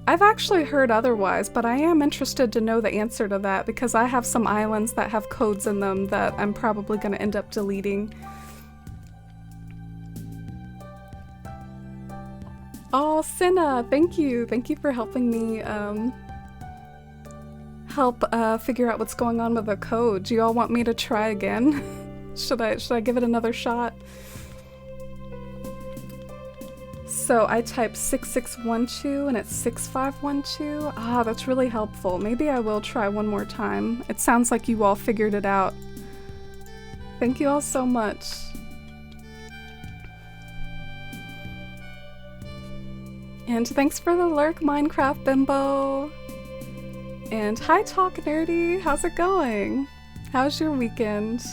I've actually heard otherwise, but I am interested to know the answer to that because I have some islands that have codes in them that I'm probably going to end up deleting. Oh, Cinna, thank you. Thank you for helping me help figure out what's going on with the code. Do you all want me to try again? Should I give it another shot? So I typed 6612 and it's 6512. Ah, that's really helpful. Maybe I will try one more time. It sounds like you all figured it out. Thank you all so much. And thanks for the lurk, Minecraft Bimbo. And hi Talk Nerdy, how's it going? How's your weekend?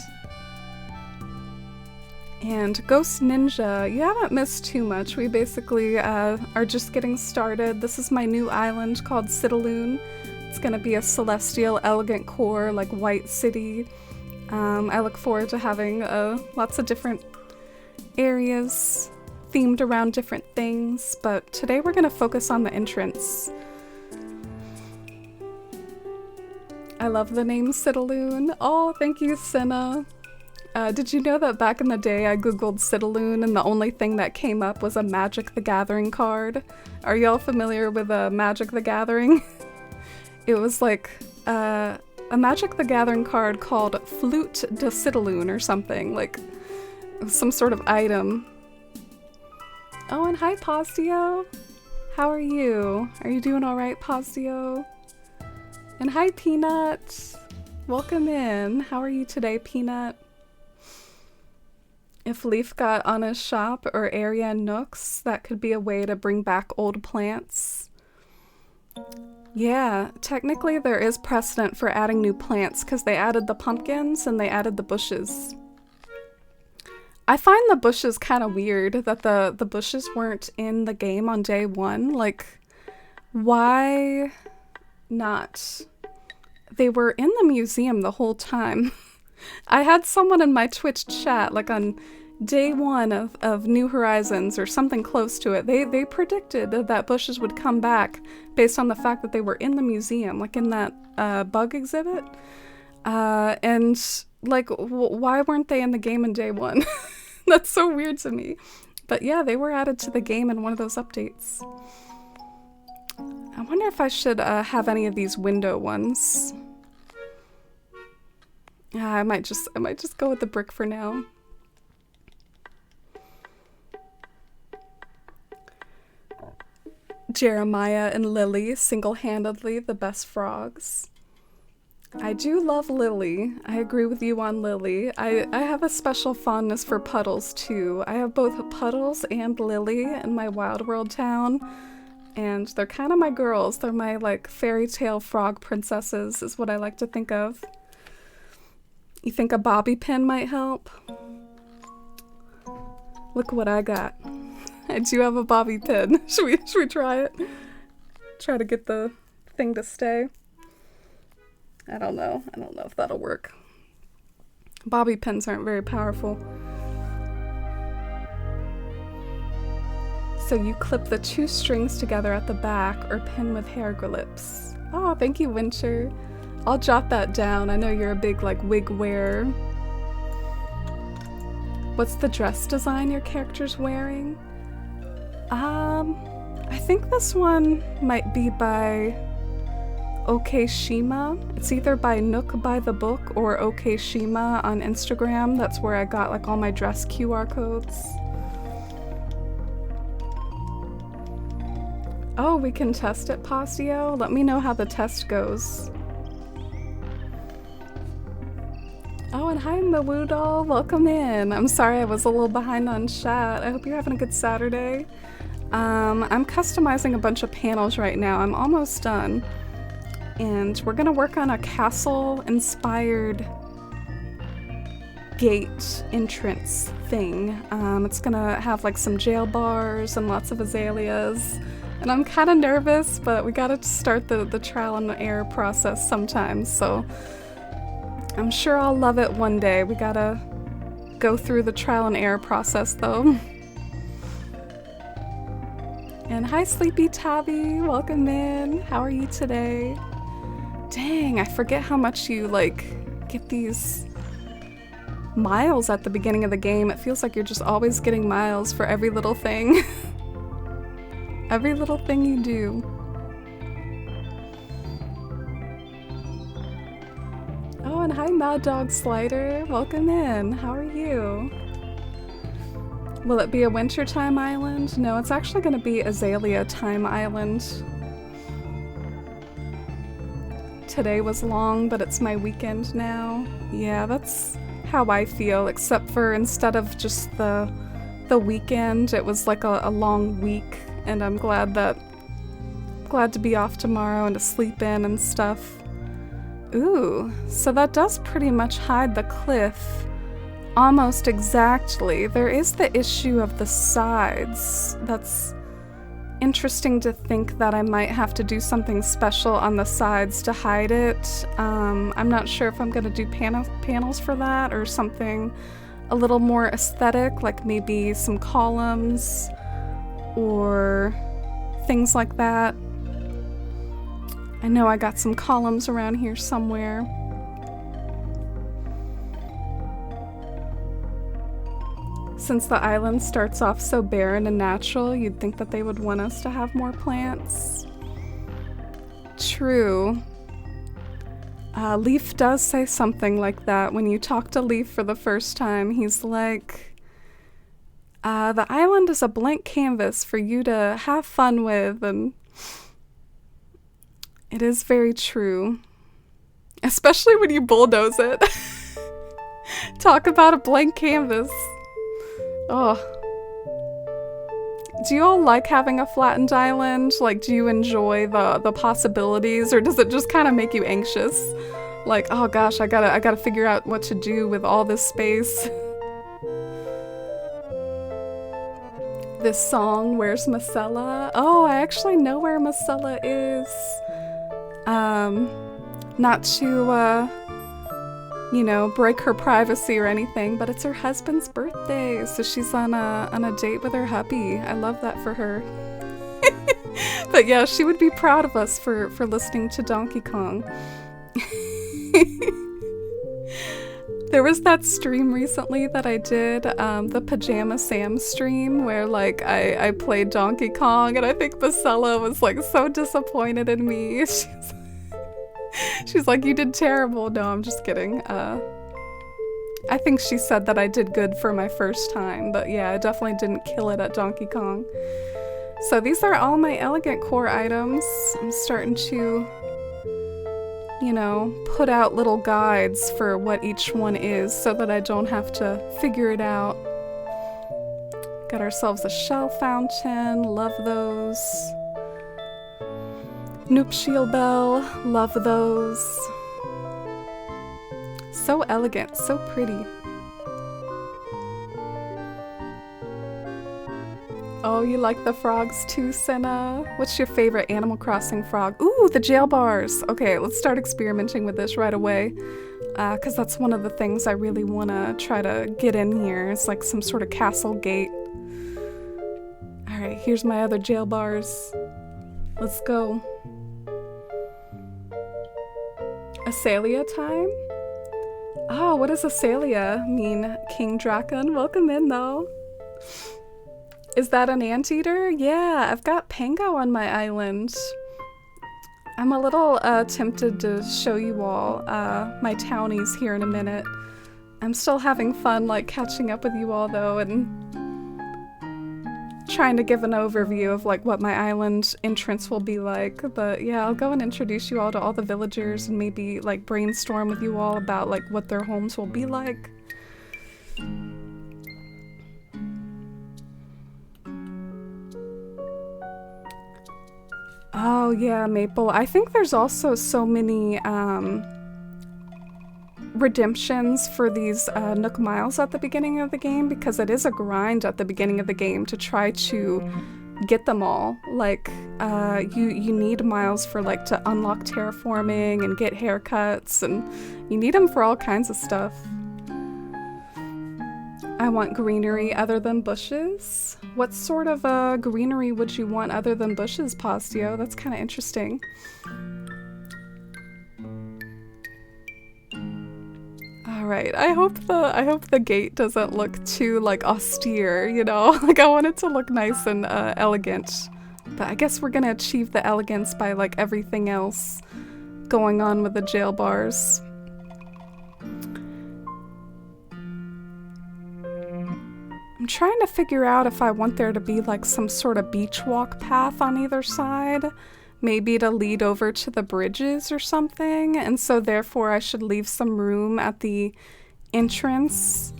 And Ghost Ninja, you haven't missed too much. We basically are just getting started. This is my new island called Citalune. It's gonna be a celestial, elegant core, like white city. I look forward to having lots of different areas themed around different things, but today we're gonna focus on the entrance. I love the name Citalune. Oh, thank you, Cinna. Did you know that back in the day I googled Citalune and the only thing that came up was a Magic the Gathering card? Are y'all familiar with Magic the Gathering? It was like a Magic the Gathering card called Flute de Citalune or something, like some sort of item. Oh, and hi Postio! How are you? Are you doing alright, Postio? And hi Peanut! Welcome in. How are you today, Peanut? If Leaf got on a shop or area in Nooks, that could be a way to bring back old plants. Yeah, technically there is precedent for adding new plants because they added the pumpkins and they added the bushes. I find the bushes kind of weird that the bushes weren't in the game on day one. Like, why not? They were in the museum the whole time. I had someone in my Twitch chat, like on day one of New Horizons or something close to it, they predicted that bushes would come back based on the fact that they were in the museum, like in that bug exhibit. And like, why weren't they in the game in day one? That's so weird to me. But yeah, they were added to the game in one of those updates. I wonder if I should have any of these window ones. I might just go with the brick for now. Jeremiah and Lily, single-handedly the best frogs. I do love Lily. I agree with you on Lily. I have a special fondness for Puddles too. I have both Puddles and Lily in my Wild World town. And they're kind of my girls. They're my like fairy tale frog princesses is what I like to think of. You think a bobby pin might help? Look what I got. I do have a bobby pin. Should we try it? Try to get the thing to stay. I don't know if that'll work. Bobby pins aren't very powerful. So you clip the two strings together at the back or pin with hair grips. Oh, thank you, Winter. I'll jot that down. I know you're a big like wig wearer. What's the dress design your character's wearing? I think this one might be by Okeshima. It's either by Nook by the Book or Okeshima on Instagram. That's where I got like all my dress QR codes. Oh, we can test it, Pastio? Let me know how the test goes. Oh, and hi, Mawoo Doll. Welcome in. I'm sorry I was a little behind on chat. I hope you're having a good Saturday. I'm customizing a bunch of panels right now. I'm almost done. And we're gonna work on a castle-inspired gate entrance thing. It's gonna have like some jail bars and lots of azaleas. And I'm kind of nervous, but we gotta start the trial and error process sometimes, so I'm sure I'll love it one day. We gotta go through the trial and error process though. And hi Sleepy Tabby, welcome in. How are you today? Dang, I forget how much you like get these miles at the beginning of the game. It feels like you're just always getting miles for every little thing. Every little thing you do. Oh, and hi Mad Dog Slider, welcome in. How are you? Will it be a wintertime island? No, it's actually going to be Azalea Time Island. Today was long, but it's my weekend now. Yeah, that's how I feel, except for instead of just the weekend, it was like a long week, and I'm glad to be off tomorrow and to sleep in and stuff. Ooh, so that does pretty much hide the cliff. Almost exactly. There is the issue of the sides. That's interesting to think that I might have to do something special on the sides to hide it. I'm not sure if I'm gonna do panels for that or something a little more aesthetic, like maybe some columns or things like that. I know I got some columns around here somewhere. Since the island starts off so barren and natural, you'd think that they would want us to have more plants. True. Leaf does say something like that. When you talk to Leaf for the first time, he's like, the island is a blank canvas for you to have fun with, and it is very true. Especially when you bulldoze it. Talk about a blank canvas. Oh. Do you all like having a flattened island? Like, do you enjoy the possibilities, or does it just kind of make you anxious? Like, oh gosh, I gotta figure out what to do with all this space. This song, Where's Marcella? Oh, I actually know where Marcella is. Not to, you know, break her privacy or anything, but it's her husband's birthday, so she's on a date with her hubby. I love that for her. But yeah, she would be proud of us for listening to Donkey Kong. There was that stream recently that I did, the Pajama Sam stream, where like I played Donkey Kong, and I think Marcella was like so disappointed in me. She's like, you did terrible. No, I'm just kidding. I think she said that I did good for my first time, but yeah, I definitely didn't kill it at Donkey Kong. So these are all my elegant core items. I'm starting to, you know, put out little guides for what each one is so that I don't have to figure it out. Got ourselves a shell fountain, love those. Nuptial bell, love those. So elegant, so pretty. Oh, you like the frogs too, Senna? What's your favorite Animal Crossing frog? Ooh, the jail bars. Okay, let's start experimenting with this right away. Because that's one of the things I really want to try to get in here. It's like some sort of castle gate. Alright, here's my other jail bars. Let's go. Azalea time? Oh, what does Azalea mean, King Draken? Welcome in, though. Is that an anteater? Yeah, I've got Pango on my island. I'm a little tempted to show you all my townies here in a minute. I'm still having fun, like, catching up with you all, though, and trying to give an overview of, like, what my island entrance will be like. But yeah, I'll go and introduce you all to all the villagers and maybe, like, brainstorm with you all about, like, what their homes will be like. Oh yeah, Maple. I think there's also so many redemptions for these Nook Miles at the beginning of the game, because it is a grind at the beginning of the game to try to get them all. Like, you need miles for, like, to unlock terraforming and get haircuts, and you need them for all kinds of stuff. I want greenery other than bushes. What sort of greenery would you want other than bushes, Postio? That's kind of interesting. All right, I hope the gate doesn't look too, like, austere, you know? Like, I want it to look nice and elegant. But I guess we're gonna achieve the elegance by, like, everything else going on with the jail bars. I'm trying to figure out if I want there to be, like, some sort of beach walk path on either side. Maybe to lead over to the bridges or something. And so therefore I should leave some room at the entrance.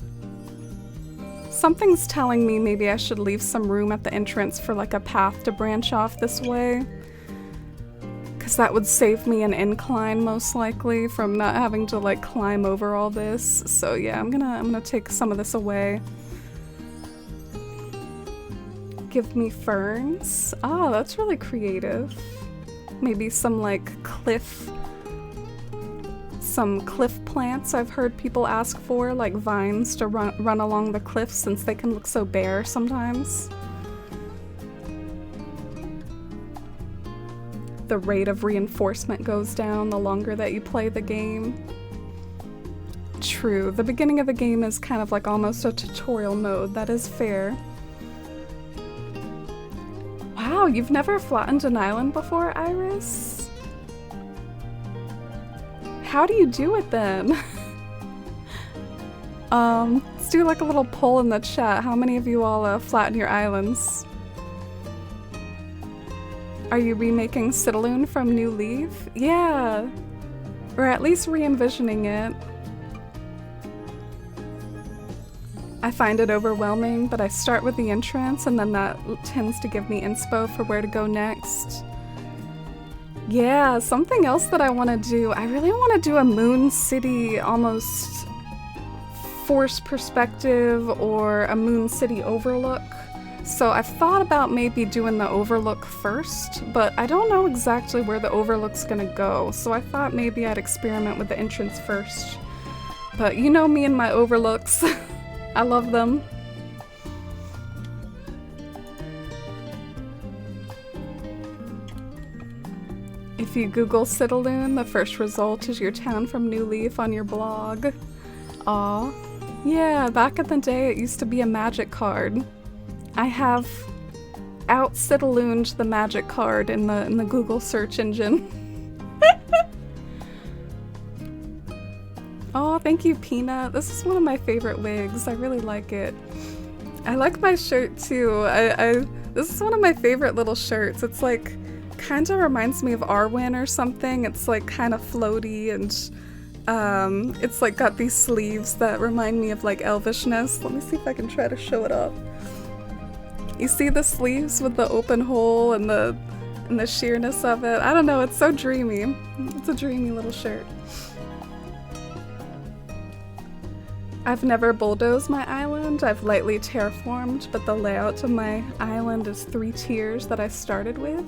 Something's telling me maybe I should leave some room at the entrance for, like, a path to branch off this way. Because that would save me an incline, most likely, from not having to, like, climb over all this. So yeah, I'm gonna take some of this away. Give me ferns. Oh, that's really creative. Maybe some, like, some cliff plants I've heard people ask for, like vines to run along the cliffs since they can look so bare sometimes. The rate of reinforcement goes down the longer that you play the game. True, the beginning of the game is kind of like almost a tutorial mode, that is fair. Wow, you've never flattened an island before, Iris? How do you do it then? Let's do, like, a little poll in the chat. How many of you all flatten your islands? Are you remaking Citalune from New Leaf? Yeah, or at least re-envisioning it. I find it overwhelming, but I start with the entrance and then that tends to give me inspo for where to go next. Yeah, something else that I want to do. I really want to do a Moon City almost forced perspective or a Moon City overlook. So I've thought about maybe doing the overlook first, but I don't know exactly where the overlook's gonna go. So I thought maybe I'd experiment with the entrance first. But you know me and my overlooks. I love them. If you Google Citalune, the first result is your town from New Leaf on your blog. Aw. Yeah, back in the day it used to be a magic card. I have out Citaluned the magic card in the Google search engine. Oh, thank you, Peanut. This is one of my favorite wigs. I really like it. I like my shirt too. This is one of my favorite little shirts. It's like kind of reminds me of Arwen or something. It's like kind of floaty and it's like got these sleeves that remind me of like elvishness. Let me see if I can try to show it up. You see the sleeves with the open hole and the sheerness of it? I don't know, it's so dreamy. It's a dreamy little shirt. I've never bulldozed my island. I've lightly terraformed, but the layout of my island is 3 tiers that I started with.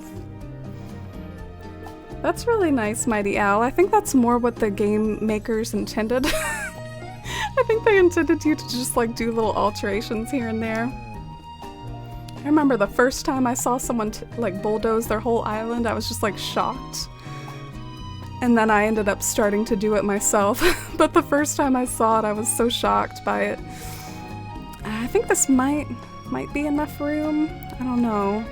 That's really nice, Mighty Owl. I think that's more what the game makers intended. I think they intended you to just like do little alterations here and there. I remember the first time I saw someone like bulldoze their whole island, I was just like shocked. And then I ended up starting to do it myself. But the first time I saw it, I was so shocked by it. I think this might be enough room. I don't know.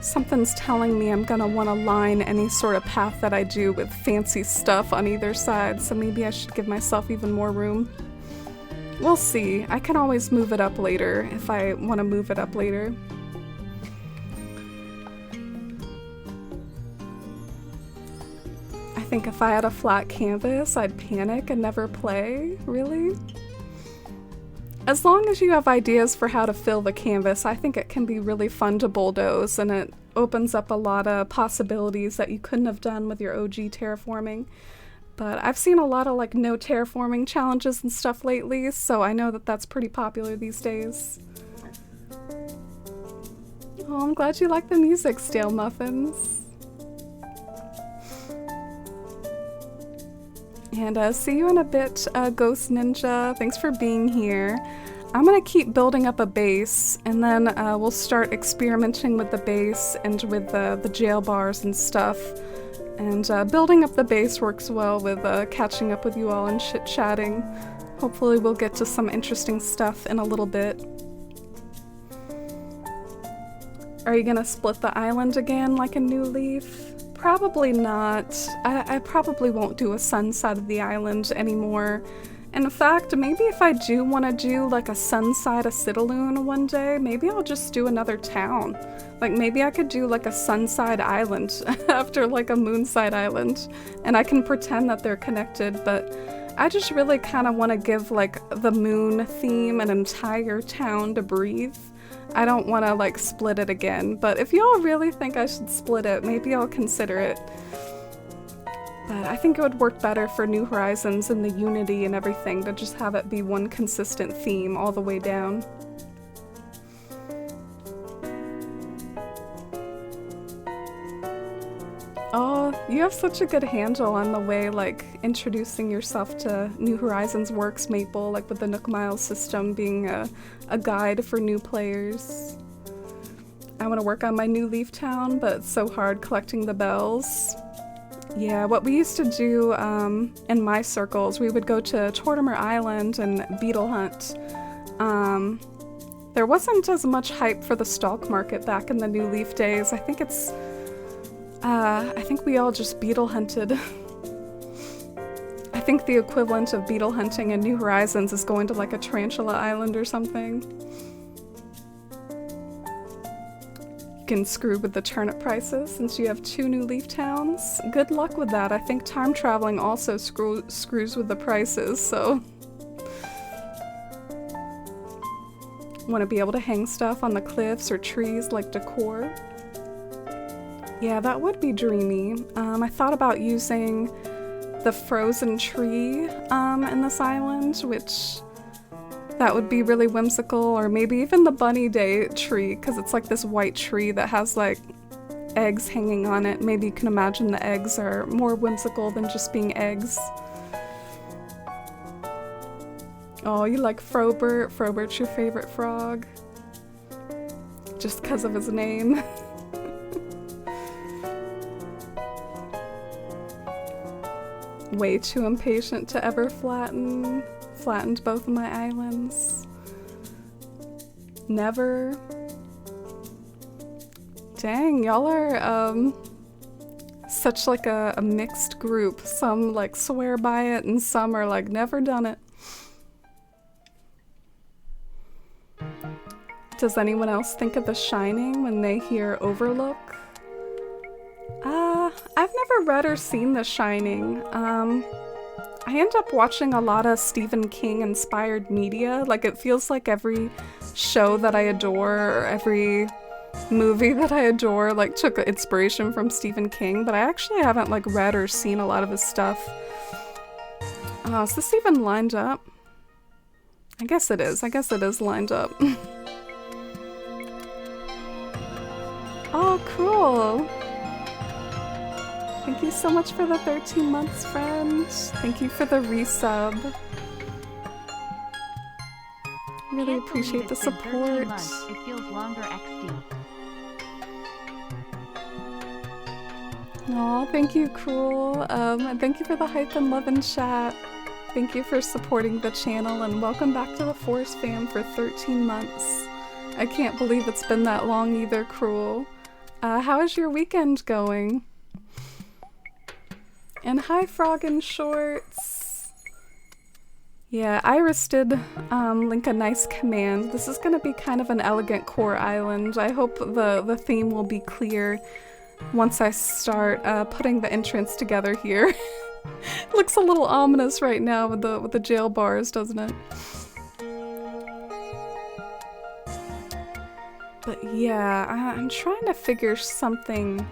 Something's telling me I'm gonna want to line any sort of path that I do with fancy stuff on either side, so maybe I should give myself even more room. We'll see. I can always move it up later if I want to move it up later. I think if I had a flat canvas, I'd panic and never play. Really? As long as you have ideas for how to fill the canvas, I think it can be really fun to bulldoze, and it opens up a lot of possibilities that you couldn't have done with your OG terraforming. But I've seen a lot of like no terraforming challenges and stuff lately, so I know that that's pretty popular these days. Oh, I'm glad you like the music, Stale Muffins. And see you in a bit, Ghost Ninja. Thanks for being here. I'm gonna keep building up a base, and then we'll start experimenting with the base and with the jail bars and stuff. And building up the base works well with catching up with you all and chit-chatting. Hopefully we'll get to some interesting stuff in a little bit. Are you gonna split the island again like a New Leaf? Probably not. I probably won't do a sun side of the island anymore. In fact, maybe if I do want to do like a sun side of Citalune one day, maybe I'll just do another town. Like maybe I could do like a sunside island after like a moonside island, and I can pretend that they're connected, but I just really kind of want to give like the moon theme an entire town to breathe. I don't want to like split it again, but if y'all really think I should split it, maybe I'll consider it. But I think it would work better for New Horizons and the unity and everything to just have it be one consistent theme all the way down. Oh, you have such a good handle on the way, like, introducing yourself to New Horizons works, Maple, like with the Nook Miles system being a guide for new players. I want to work on my New Leaf Town, but it's so hard collecting the bells. Yeah, what we used to do in my circles, we would go to Tortimer Island and beetle hunt. There wasn't as much hype for the stalk market back in the New Leaf days. I think we all just beetle hunted. I think the equivalent of beetle hunting in New Horizons is going to like a tarantula island or something. You can screw with the turnip prices since you have 2 New Leaf towns. Good luck with that. I think time traveling also screws with the prices, so... Want to be able to hang stuff on the cliffs or trees like decor. Yeah, that would be dreamy. I thought about using the frozen tree in this island, which that would be really whimsical, or maybe even the bunny day tree, because it's like this white tree that has like eggs hanging on it. Maybe you can imagine the eggs are more whimsical than just being eggs. Oh, you like Frobert? Frobert's your favorite frog? Just because of his name? Way too impatient to ever flatten. Flattened both of my islands. Never. Dang, y'all are such like a mixed group. Some like swear by it and some are like never done it. Does anyone else think of The Shining when they hear Overlook? I've never read or seen The Shining. I end up watching a lot of Stephen King inspired media. Like it feels like every show that I adore or every movie that I adore like took inspiration from Stephen King, but I actually haven't like read or seen a lot of his stuff. Is this even lined up? I guess it is. I guess it is lined up. Oh, cool. Thank you so much for the 13 months, friend. Thank you for the resub. Really appreciate the support. It feels longer XD. Aw, thank you, Cruel. And thank you for the hype and love in chat. Thank you for supporting the channel, and welcome back to the Force fam for 13 months. I can't believe it's been that long either, Cruel. How is your weekend going? And hi, Frog in Shorts. Yeah, Iris did link a nice command. This is gonna be kind of an elegant core island. I hope the theme will be clear once I start putting the entrance together here. Looks a little ominous right now with the jail bars, doesn't it? But yeah, I'm trying to figure something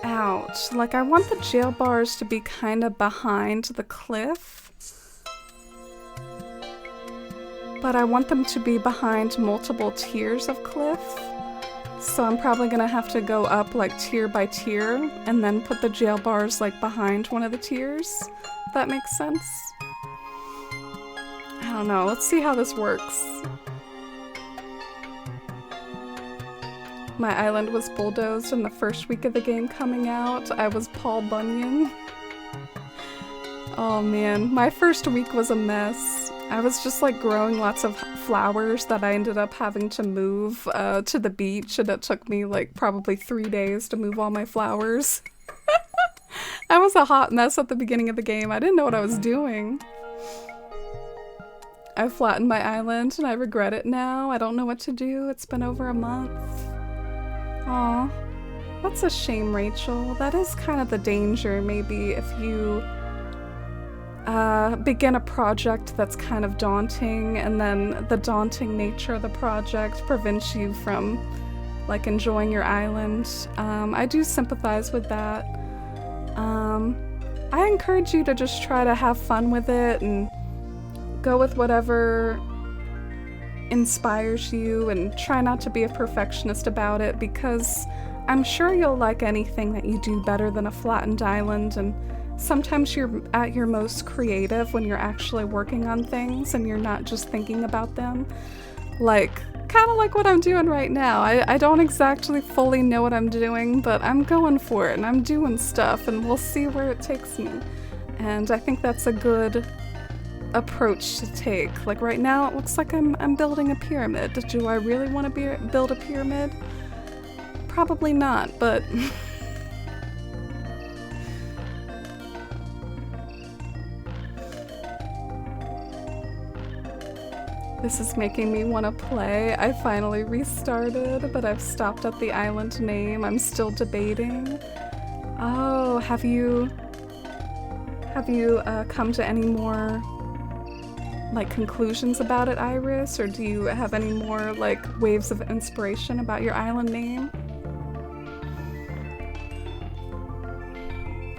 out. Like, I want the jail bars to be kind of behind the cliff, but I want them to be behind multiple tiers of cliff. So I'm probably gonna have to go up like tier by tier and then put the jail bars like behind one of the tiers. If that makes sense. I don't know, let's see how this works. My island was bulldozed in the first week of the game coming out. I was Paul Bunyan. Oh man, my first week was a mess. I was just like growing lots of flowers that I ended up having to move to the beach, and it took me like probably 3 days to move all my flowers. I was a hot mess at the beginning of the game. I didn't know what I was doing. I flattened my island and I regret it now. I don't know what to do. It's been over a month. Aw, that's a shame, Rachel. That is kind of the danger, maybe, if you begin a project that's kind of daunting, and then the daunting nature of the project prevents you from, like, enjoying your island. I do sympathize with that. I encourage you to just try to have fun with it and go with whatever inspires you, and try not to be a perfectionist about it, because I'm sure you'll like anything that you do better than a flattened island, and sometimes you're at your most creative when you're actually working on things and you're not just thinking about them. Like, kind of like what I'm doing right now. I don't exactly fully know what I'm doing, but I'm going for it and I'm doing stuff, and we'll see where it takes me. And I think that's a good approach to take. Like right now it looks like I'm building a pyramid. Do I really want to build a pyramid? Probably not, but this is making me want to play. I finally restarted, but I've stopped at the island name. I'm still debating. Oh, have you come to any more like conclusions about it, Iris? Or do you have any more like waves of inspiration about your island name?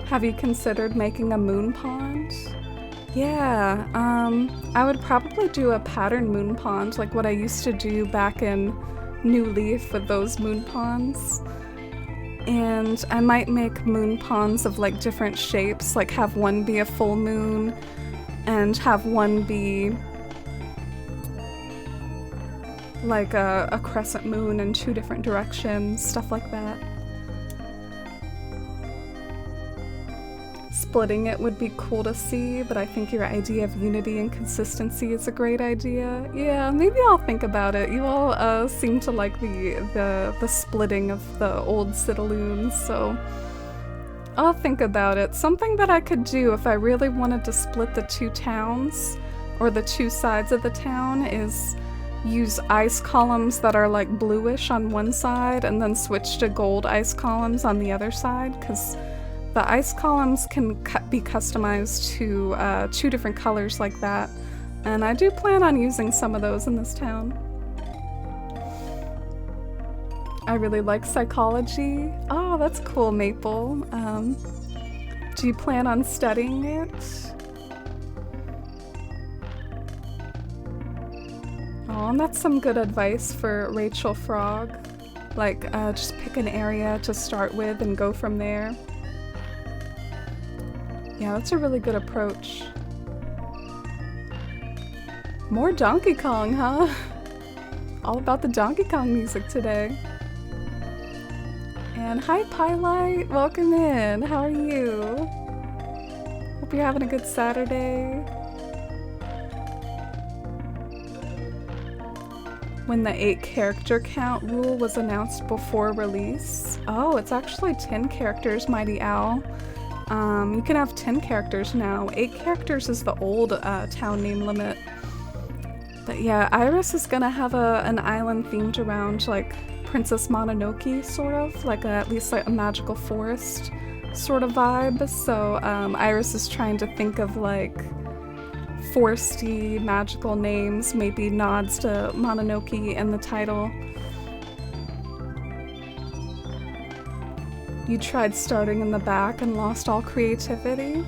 Have you considered making a moon pond? Yeah, I would probably do a pattern moon pond, like what I used to do back in New Leaf with those moon ponds. And I might make moon ponds of like different shapes, like have one be a full moon and have one be like a crescent moon in 2 different directions, stuff like that. Splitting it would be cool to see, but I think your idea of unity and consistency is a great idea. Yeah, maybe I'll think about it. You all seem to like the splitting of the old Citalunes, so I'll think about it. Something that I could do if I really wanted to split the 2 towns, or the 2 sides of the town, is use ice columns that are like bluish on one side and then switch to gold ice columns on the other side, because the ice columns can be customized to 2 different colors like that, and I do plan on using some of those in this town. I really like psychology. Oh, that's cool, Maple. Do you plan on studying it? Oh, and that's some good advice for Rachel Frog. Like, just pick an area to start with and go from there. Yeah, that's a really good approach. More Donkey Kong, huh? All about the Donkey Kong music today. And hi Pylite, welcome in. How are you? Hope you're having a good Saturday. When the 8 character count rule was announced before release. Oh, it's actually 10 characters, Mighty Owl. You can have 10 characters now. 8 characters is the old town name limit. But yeah, Iris is gonna have an island themed around like Princess Mononoke, sort of, like at least like a magical forest sort of vibe. So Iris is trying to think of like foresty magical names, maybe nods to Mononoke in the title. You tried starting in the back and lost all creativity?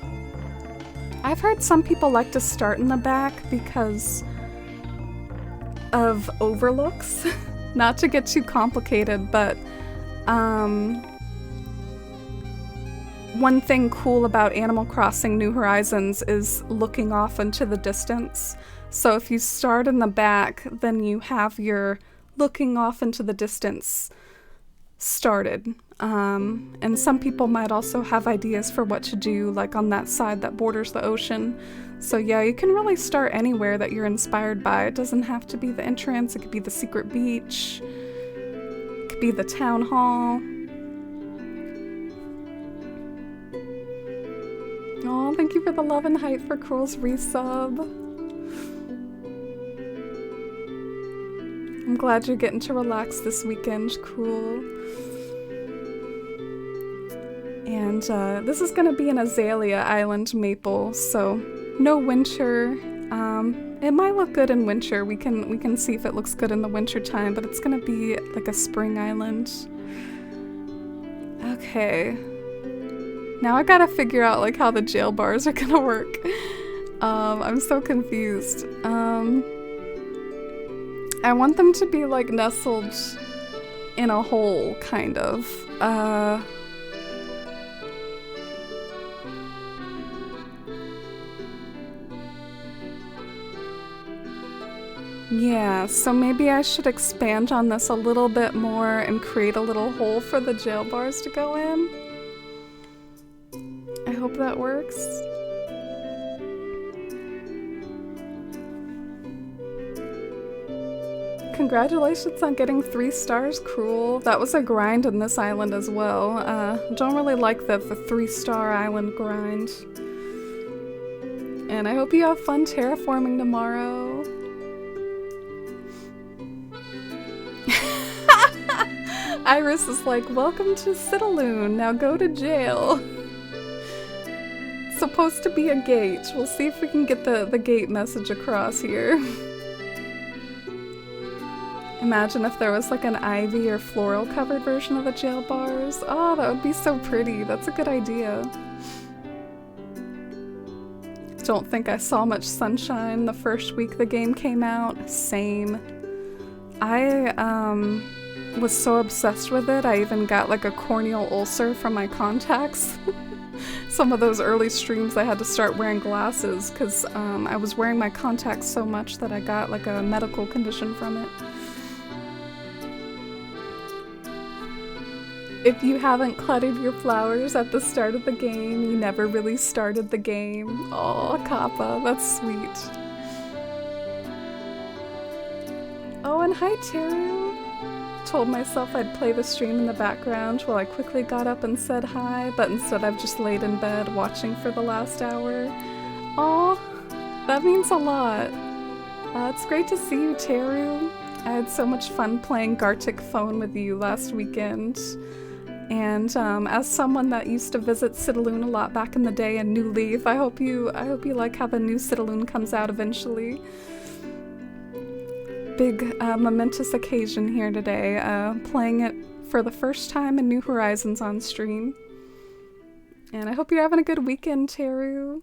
I've heard some people like to start in the back because of overlooks. Not to get too complicated, but one thing cool about Animal Crossing New Horizons is looking off into the distance. So if you start in the back, then you have your looking off into the distance started. And some people might also have ideas for what to do, like on that side that borders the ocean. So yeah, you can really start anywhere that you're inspired by. It doesn't have to be the entrance, it could be the secret beach, it could be the town hall. Oh, thank you for the love and hype for Cruel's resub. I'm glad you're getting to relax this weekend, Cruel. And this is gonna be an Azalea Island maple, so no winter. It might look good in winter. We can see if it looks good in the winter time, but it's gonna be like a spring island. Okay. Now I gotta figure out like how the jail bars are gonna work. I'm so confused. I want them to be like nestled in a hole, kind of. Yeah, so maybe I should expand on this a little bit more and create a little hole for the jail bars to go in. I hope that works. Congratulations on getting 3 stars, Cruel. That was a grind in this island as well. Don't really like the 3-star island grind. And I hope you have fun terraforming tomorrow. Iris is like, welcome to Citalune, now go to jail. It's supposed to be a gate. We'll see if we can get the gate message across here. Imagine if there was like an ivy or floral covered version of the jail bars. Oh, that would be so pretty. That's a good idea. Don't think I saw much sunshine the first week the game came out. Same. I was so obsessed with it, I even got like a corneal ulcer from my contacts. Some of those early streams I had to start wearing glasses because I was wearing my contacts so much that I got like a medical condition from it. If you haven't cluttered your flowers at the start of the game, you never really started the game. Aw, Kappa, that's sweet. Oh, and hi, Teru. Told myself I'd play the stream in the background while I quickly got up and said hi, but instead I've just laid in bed watching for the last hour. Aw, that means a lot. It's great to see you, Teru. I had so much fun playing Gartic Phone with you last weekend. And as someone that used to visit Citalune a lot back in the day in New Leaf, I hope you like how the new Citalune comes out eventually. Big momentous occasion here today, playing it for the first time in New Horizons on stream. And I hope you're having a good weekend, Teru.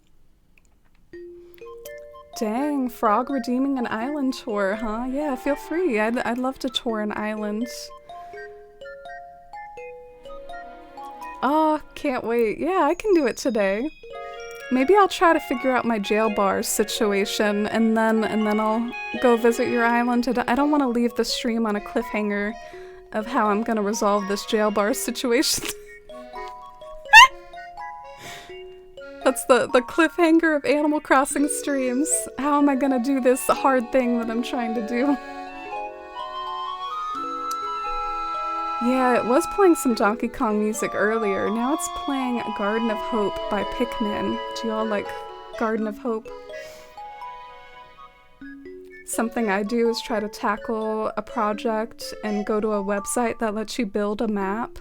Dang, Frog redeeming an island tour, huh? Yeah, feel free. I'd love to tour an island. Oh, can't wait. Yeah, I can do it today. Maybe I'll try to figure out my jail bars situation and then I'll go visit your island. I don't want to leave the stream on a cliffhanger of how I'm gonna resolve this jail bar situation. That's the cliffhanger of Animal Crossing streams. How am I gonna do this hard thing that I'm trying to do? Yeah, it was playing some Donkey Kong music earlier. Now it's playing Garden of Hope by Pikmin. Do y'all like Garden of Hope? Something I do is try to tackle a project and go to a website that lets you build a map.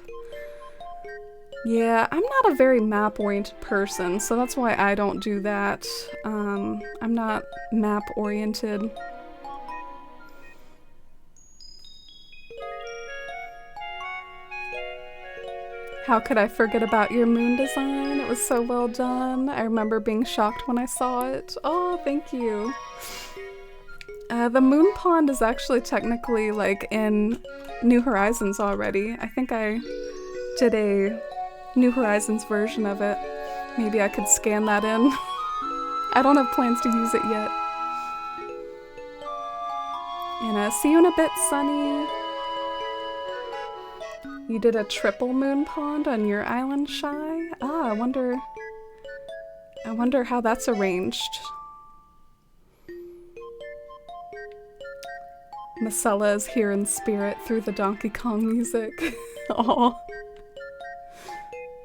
Yeah, I'm not a very map-oriented person, so that's why I don't do that. I'm not map-oriented. How could I forget about your moon design? It was so well done. I remember being shocked when I saw it. Oh, thank you. The moon pond is actually technically like in New Horizons already. I think I did a New Horizons version of it. Maybe I could scan that in. I don't have plans to use it yet. And see you in a bit, Sunny. You did a triple moon pond on your island, Shy? Ah, I wonder how that's arranged. Marcella is here in spirit through the Donkey Kong music. Aw.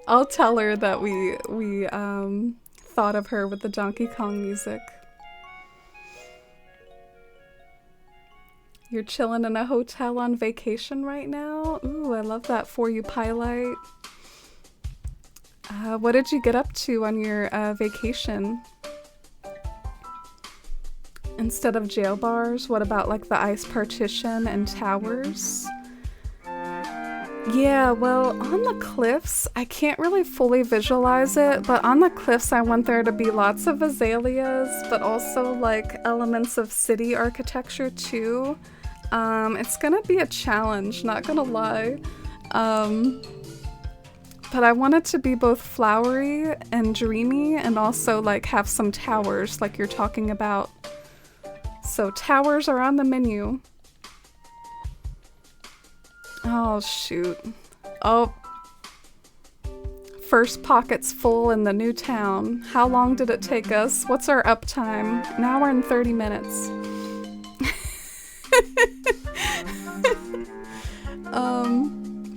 I'll tell her that we thought of her with the Donkey Kong music. You're chilling in a hotel on vacation right now? Ooh, I love that for you, Pylite. What did you get up to on your vacation? Instead of jail bars, what about like the ice partition and towers? Yeah, well, on the cliffs, I can't really fully visualize it, but on the cliffs I want there to be lots of azaleas, but also like elements of city architecture too. It's gonna be a challenge, not gonna lie. But I want it to be both flowery and dreamy and also like have some towers like you're talking about. So towers are on the menu. Oh shoot. Oh. First pocket's full in the new town. How long did it take us? What's our uptime? An hour and 30 minutes.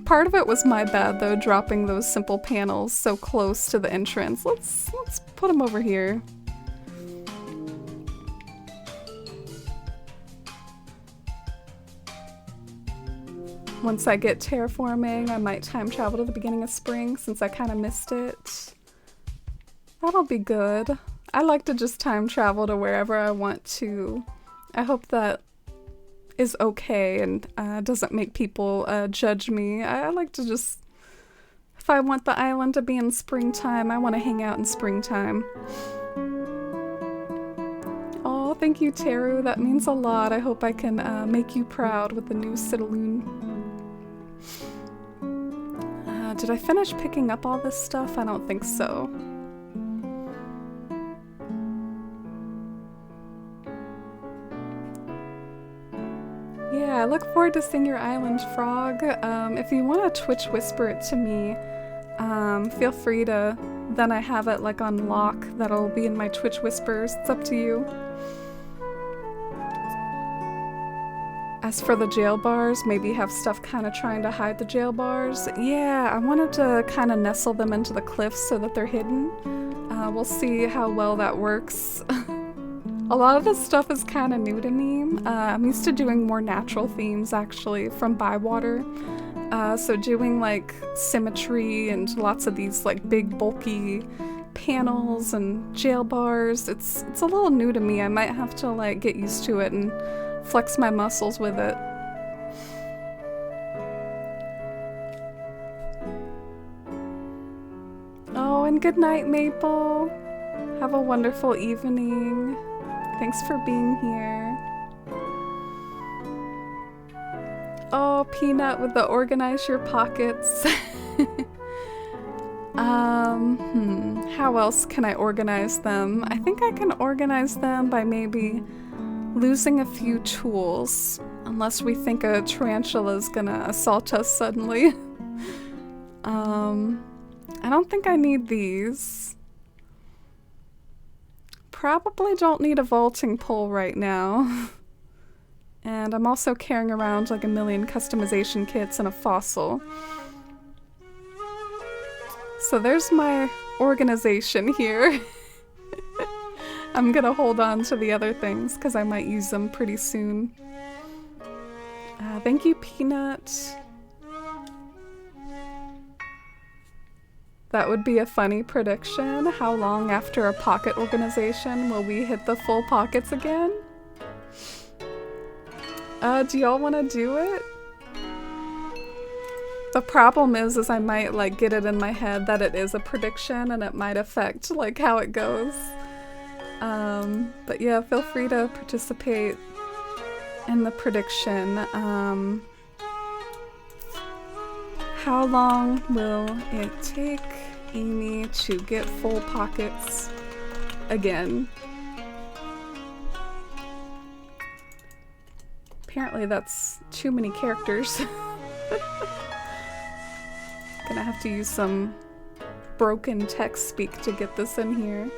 Part of it was my bad though, dropping those simple panels so close to the entrance. Let's put them over here. Once I get terraforming, I might time travel to the beginning of spring since I kind of missed it. That'll be good. I like to just time travel to wherever I want to. I hope that is okay and doesn't make people judge me. I like to just, if I want the island to be in springtime, I want to hang out in springtime. Oh, thank you, Teru. That means a lot. I hope I can make you proud with the new Citalune. Did I finish picking up all this stuff? I don't think so. Yeah, I look forward to seeing your island, Frog. If you want to Twitch whisper it to me, feel free to. Then I have it like on lock. That'll be in my Twitch whispers. It's up to you. As for the jail bars, maybe have stuff kind of trying to hide the jail bars. Yeah, I wanted to kind of nestle them into the cliffs so that they're hidden. We'll see how well that works. A lot of this stuff is kind of new to me. I'm used to doing more natural themes actually from Bywater. So doing like symmetry and lots of these like big bulky panels and jail bars. It's a little new to me. I might have to like get used to it and flex my muscles with it. Oh, and good night, Maple. Have a wonderful evening. Thanks for being here. Oh, Peanut with the organize your pockets. How else can I organize them? I think I can organize them by maybe losing a few tools. Unless we think a tarantula is gonna assault us suddenly. I don't think I need these. Probably don't need a vaulting pole right now. And I'm also carrying around like a million customization kits and a fossil. So there's my organization here. I'm gonna hold on to the other things because I might use them pretty soon. Thank you, Peanut. That would be a funny prediction. How long after a pocket organization will we hit the full pockets again? Do y'all want to do it? The problem is I might like get it in my head that it is a prediction and it might affect like how it goes. But yeah, feel free to participate in the prediction. How long will it take Amy to get full pockets again? Apparently that's too many characters. Gonna have to use some broken text speak to get this in here.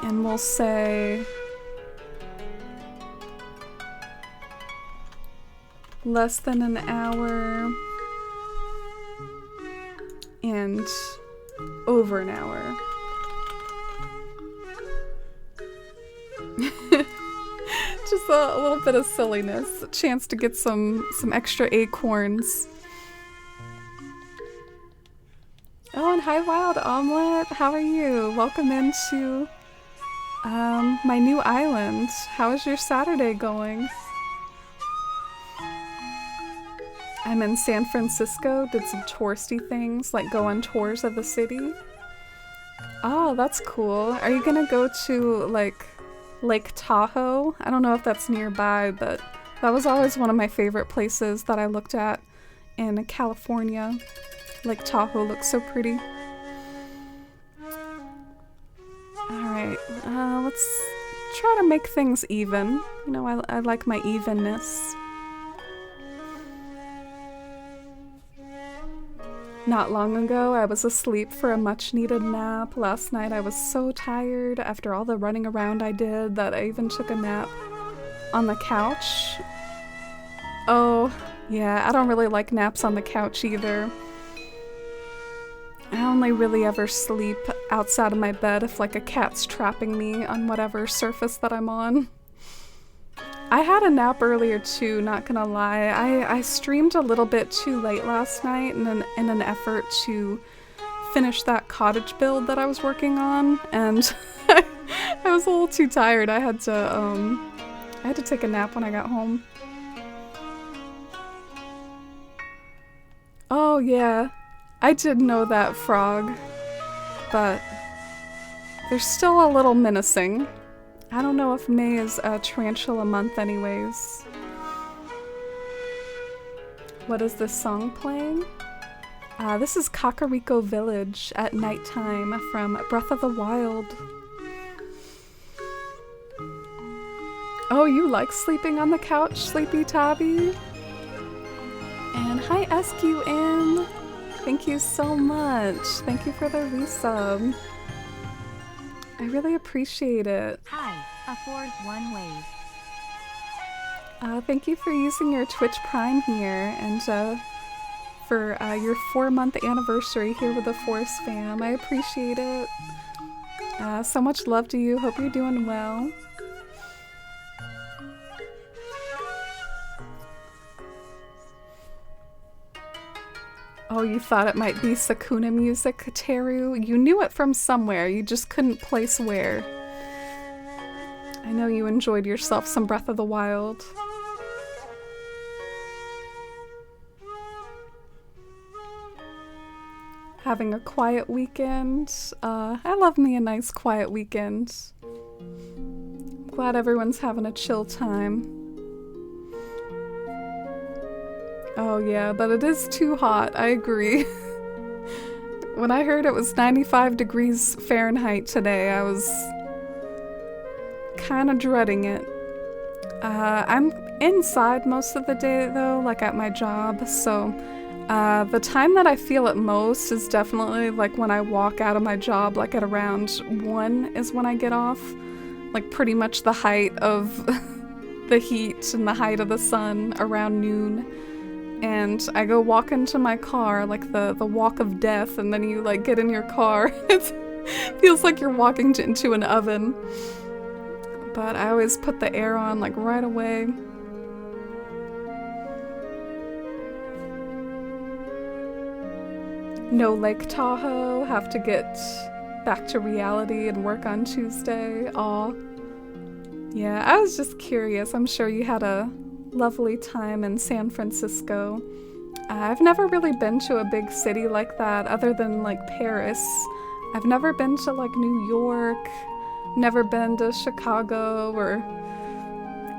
And we'll say less than an hour and over an hour. Just a little bit of silliness. A chance to get some extra acorns. Oh, and hi Wild Omelet. How are you? Welcome into my new island. How is your Saturday going? I'm in San Francisco, did some touristy things, like go on tours of the city. Oh, that's cool. Are you gonna go to, like, Lake Tahoe? I don't know if that's nearby, but that was always one of my favorite places that I looked at in California. Lake Tahoe looks so pretty. Alright, let's try to make things even. You know, I like my evenness. Not long ago, I was asleep for a much-needed nap. Last night I was so tired after all the running around I did that I even took a nap on the couch. Oh, yeah, I don't really like naps on the couch either. I only really ever sleep outside of my bed if like a cat's trapping me on whatever surface that I'm on. I had a nap earlier too, not gonna lie. I streamed a little bit too late last night in an effort to finish that cottage build that I was working on, and I was a little too tired. I had to take a nap when I got home. Oh yeah, I did know that, Frog, but they're still a little menacing. I don't know if May is a tarantula month anyways. What is this song playing? This is Kakariko Village at nighttime from Breath of the Wild. Oh, you like sleeping on the couch, Sleepy Tabby? And hi SQN! Thank you so much. Thank you for the resub. I really appreciate it. Hi, a 4's one wave. Thank you for using your Twitch Prime here, and for your 4-month anniversary here with the Force fam. I appreciate it. So much love to you. Hope you're doing well. Oh, you thought it might be Sakuna music, Teru? You knew it from somewhere, you just couldn't place where. I know you enjoyed yourself some Breath of the Wild. Having a quiet weekend. I love me a nice quiet weekend. I'm glad everyone's having a chill time. Oh yeah, but it is too hot, I agree. When I heard it was 95 degrees Fahrenheit today, I was kind of dreading it. I'm inside most of the day though, like at my job, so the time that I feel it most is definitely like when I walk out of my job, like at around 1 is when I get off. Like pretty much the height of the heat and the height of the sun around noon. And I go walk into my car, like the walk of death, and then you like get in your car. It feels like you're walking into an oven. But I always put the air on like right away. No Lake Tahoe, have to get back to reality and work on Tuesday. Aw. Yeah, I was just curious. I'm sure you had a lovely time in San Francisco. I've never really been to a big city like that other than like Paris. I've never been to like New York, never been to Chicago or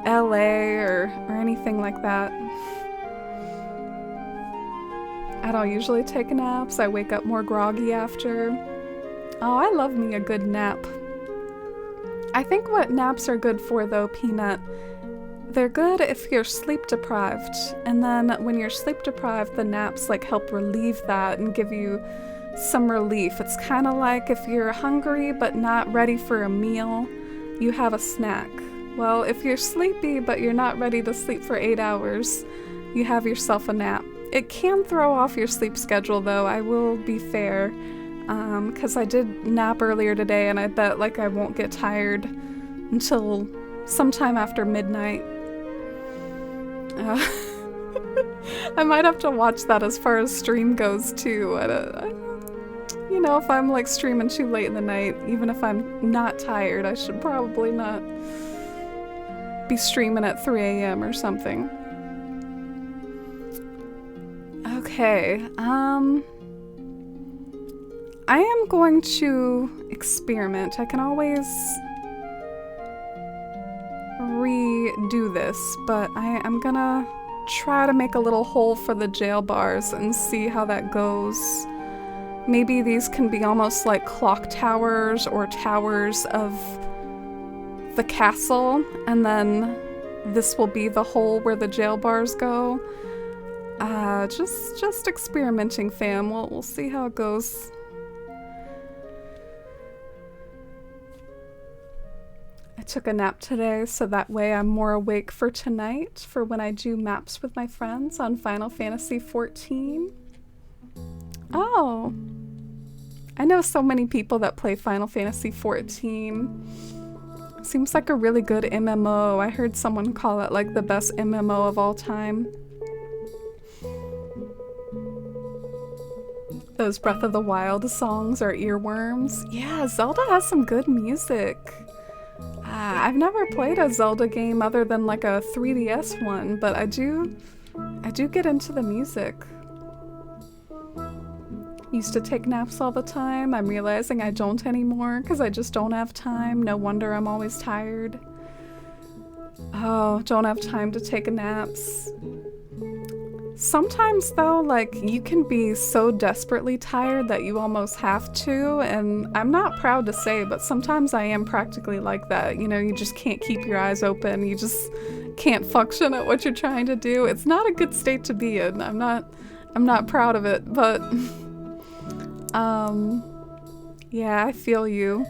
LA or anything like that. I don't usually take naps. I wake up more groggy after. Oh, I love me a good nap. I think what naps are good for though, Peanut, they're good if you're sleep deprived. And then when you're sleep deprived, the naps like help relieve that and give you some relief. It's kind of like if you're hungry but not ready for a meal, you have a snack. Well, if you're sleepy but you're not ready to sleep for 8 hours, you have yourself a nap. It can throw off your sleep schedule though, I will be fair, because I did nap earlier today and I bet like I won't get tired until sometime after midnight. I might have to watch that as far as stream goes too. You know, if I'm like streaming too late in the night, even if I'm not tired, I should probably not be streaming at 3 a.m. or something. Okay, I am going to experiment. I can always redo this, but I'm gonna try to make a little hole for the jail bars and see how that goes. Maybe these can be almost like clock towers or towers of the castle, and then this will be the hole where the jail bars go. Just experimenting, fam. We'll see how it goes. I took a nap today, so that way I'm more awake for tonight, for when I do maps with my friends on Final Fantasy XIV. Oh! I know so many people that play Final Fantasy XIV. Seems like a really good MMO. I heard someone call it like the best MMO of all time. Those Breath of the Wild songs are earworms. Yeah, Zelda has some good music. I've never played a Zelda game other than like a 3DS one, but I do get into the music. Used to take naps all the time. I'm realizing I don't anymore because I just don't have time. No wonder I'm always tired. Oh, don't have time to take naps. Sometimes though, like, you can be so desperately tired that you almost have to, and I'm not proud to say, but sometimes I am practically like that. You know, you just can't keep your eyes open. You just can't function at what you're trying to do. It's not a good state to be in. I'm not proud of it, but yeah, I feel you.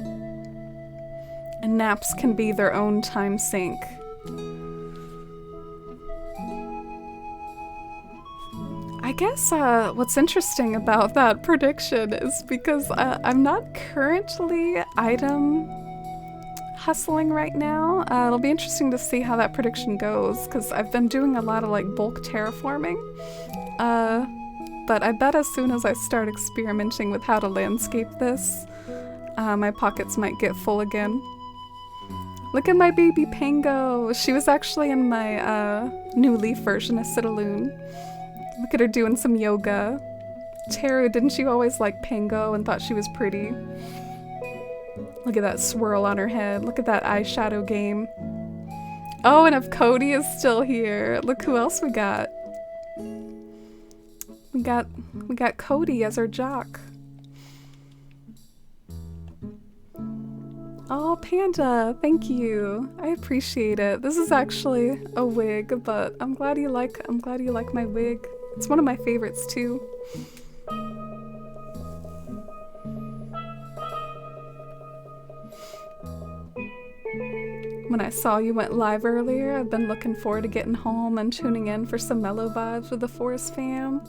And naps can be their own time sink. I guess what's interesting about that prediction is because I'm not currently item hustling right now. It'll be interesting to see how that prediction goes because I've been doing a lot of like bulk terraforming. But I bet as soon as I start experimenting with how to landscape this, my pockets might get full again. Look at my baby Pango! She was actually in my new Leaf version of Citalune. Look at her doing some yoga. Teru, didn't you always like Pango and thought she was pretty? Look at that swirl on her head. Look at that eyeshadow game. Oh, and if Cody is still here, look who else we got. We got Cody as our jock. Oh, Panda, thank you. I appreciate it. This is actually a wig, but I'm glad you like my wig. It's one of my favorites too. When I saw you went live earlier, I've been looking forward to getting home and tuning in for some mellow vibes with the Forest fam.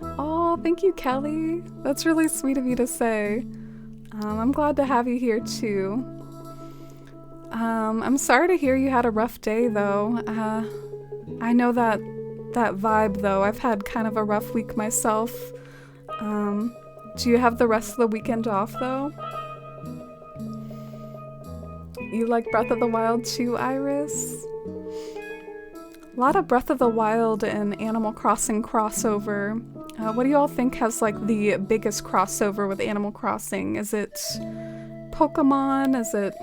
Oh, thank you, Kelly. That's really sweet of you to say. I'm glad to have you here too. I'm sorry to hear you had a rough day though. I know that vibe though. I've had kind of a rough week myself. Do you have the rest of the weekend off though? You like Breath of the Wild too, Iris? A lot of Breath of the Wild and Animal Crossing crossover. What do you all think has like the biggest crossover with Animal Crossing? Is it Pokemon? Is it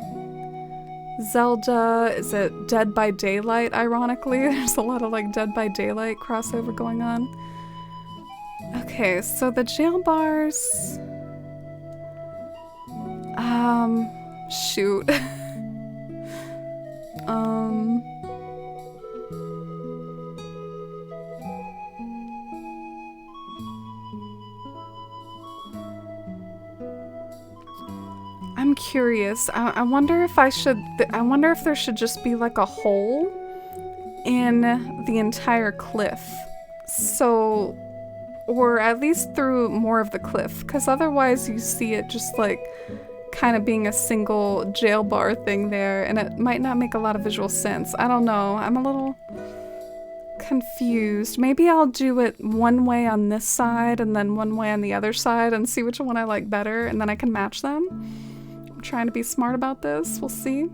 Zelda? Is it Dead by Daylight, ironically? There's a lot of like Dead by Daylight crossover going on. Okay, so the jail bars... shoot. I'm curious. I wonder if I wonder if there should just be like a hole in the entire cliff. So, or at least through more of the cliff, because otherwise you see it just like kind of being a single jail bar thing there, and it might not make a lot of visual sense. I don't know. I'm a little confused. Maybe I'll do it one way on this side and then one way on the other side and see which one I like better, and then I can match them. I'm trying to be smart about this. We'll see.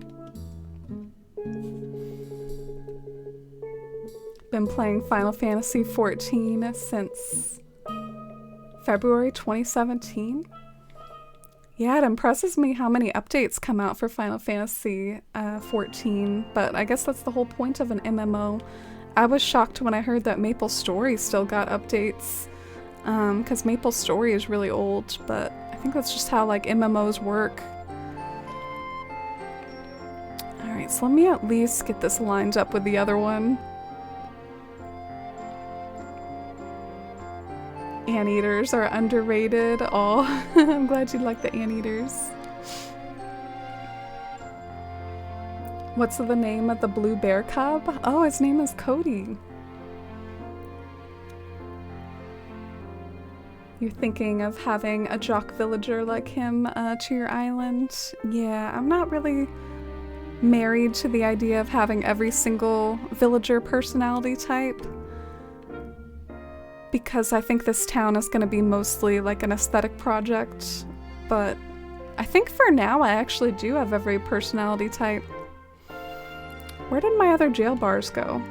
Been playing Final Fantasy XIV since February 2017. Yeah, it impresses me how many updates come out for Final Fantasy XIV, but I guess that's the whole point of an MMO. I was shocked when I heard that Maple Story still got updates, because Maple Story is really old, but I think that's just how like MMOs work. Alright, so let me at least get this lined up with the other one. Anteaters are underrated. Oh, I'm glad you like the anteaters. What's the name of the blue bear cub? Oh, his name is Cody. You're thinking of having a jock villager like him to your island? Yeah, I'm not really married to the idea of having every single villager personality type, because I think this town is going to be mostly like an aesthetic project, but I think for now I actually do have every personality type. Where did my other jail bars go?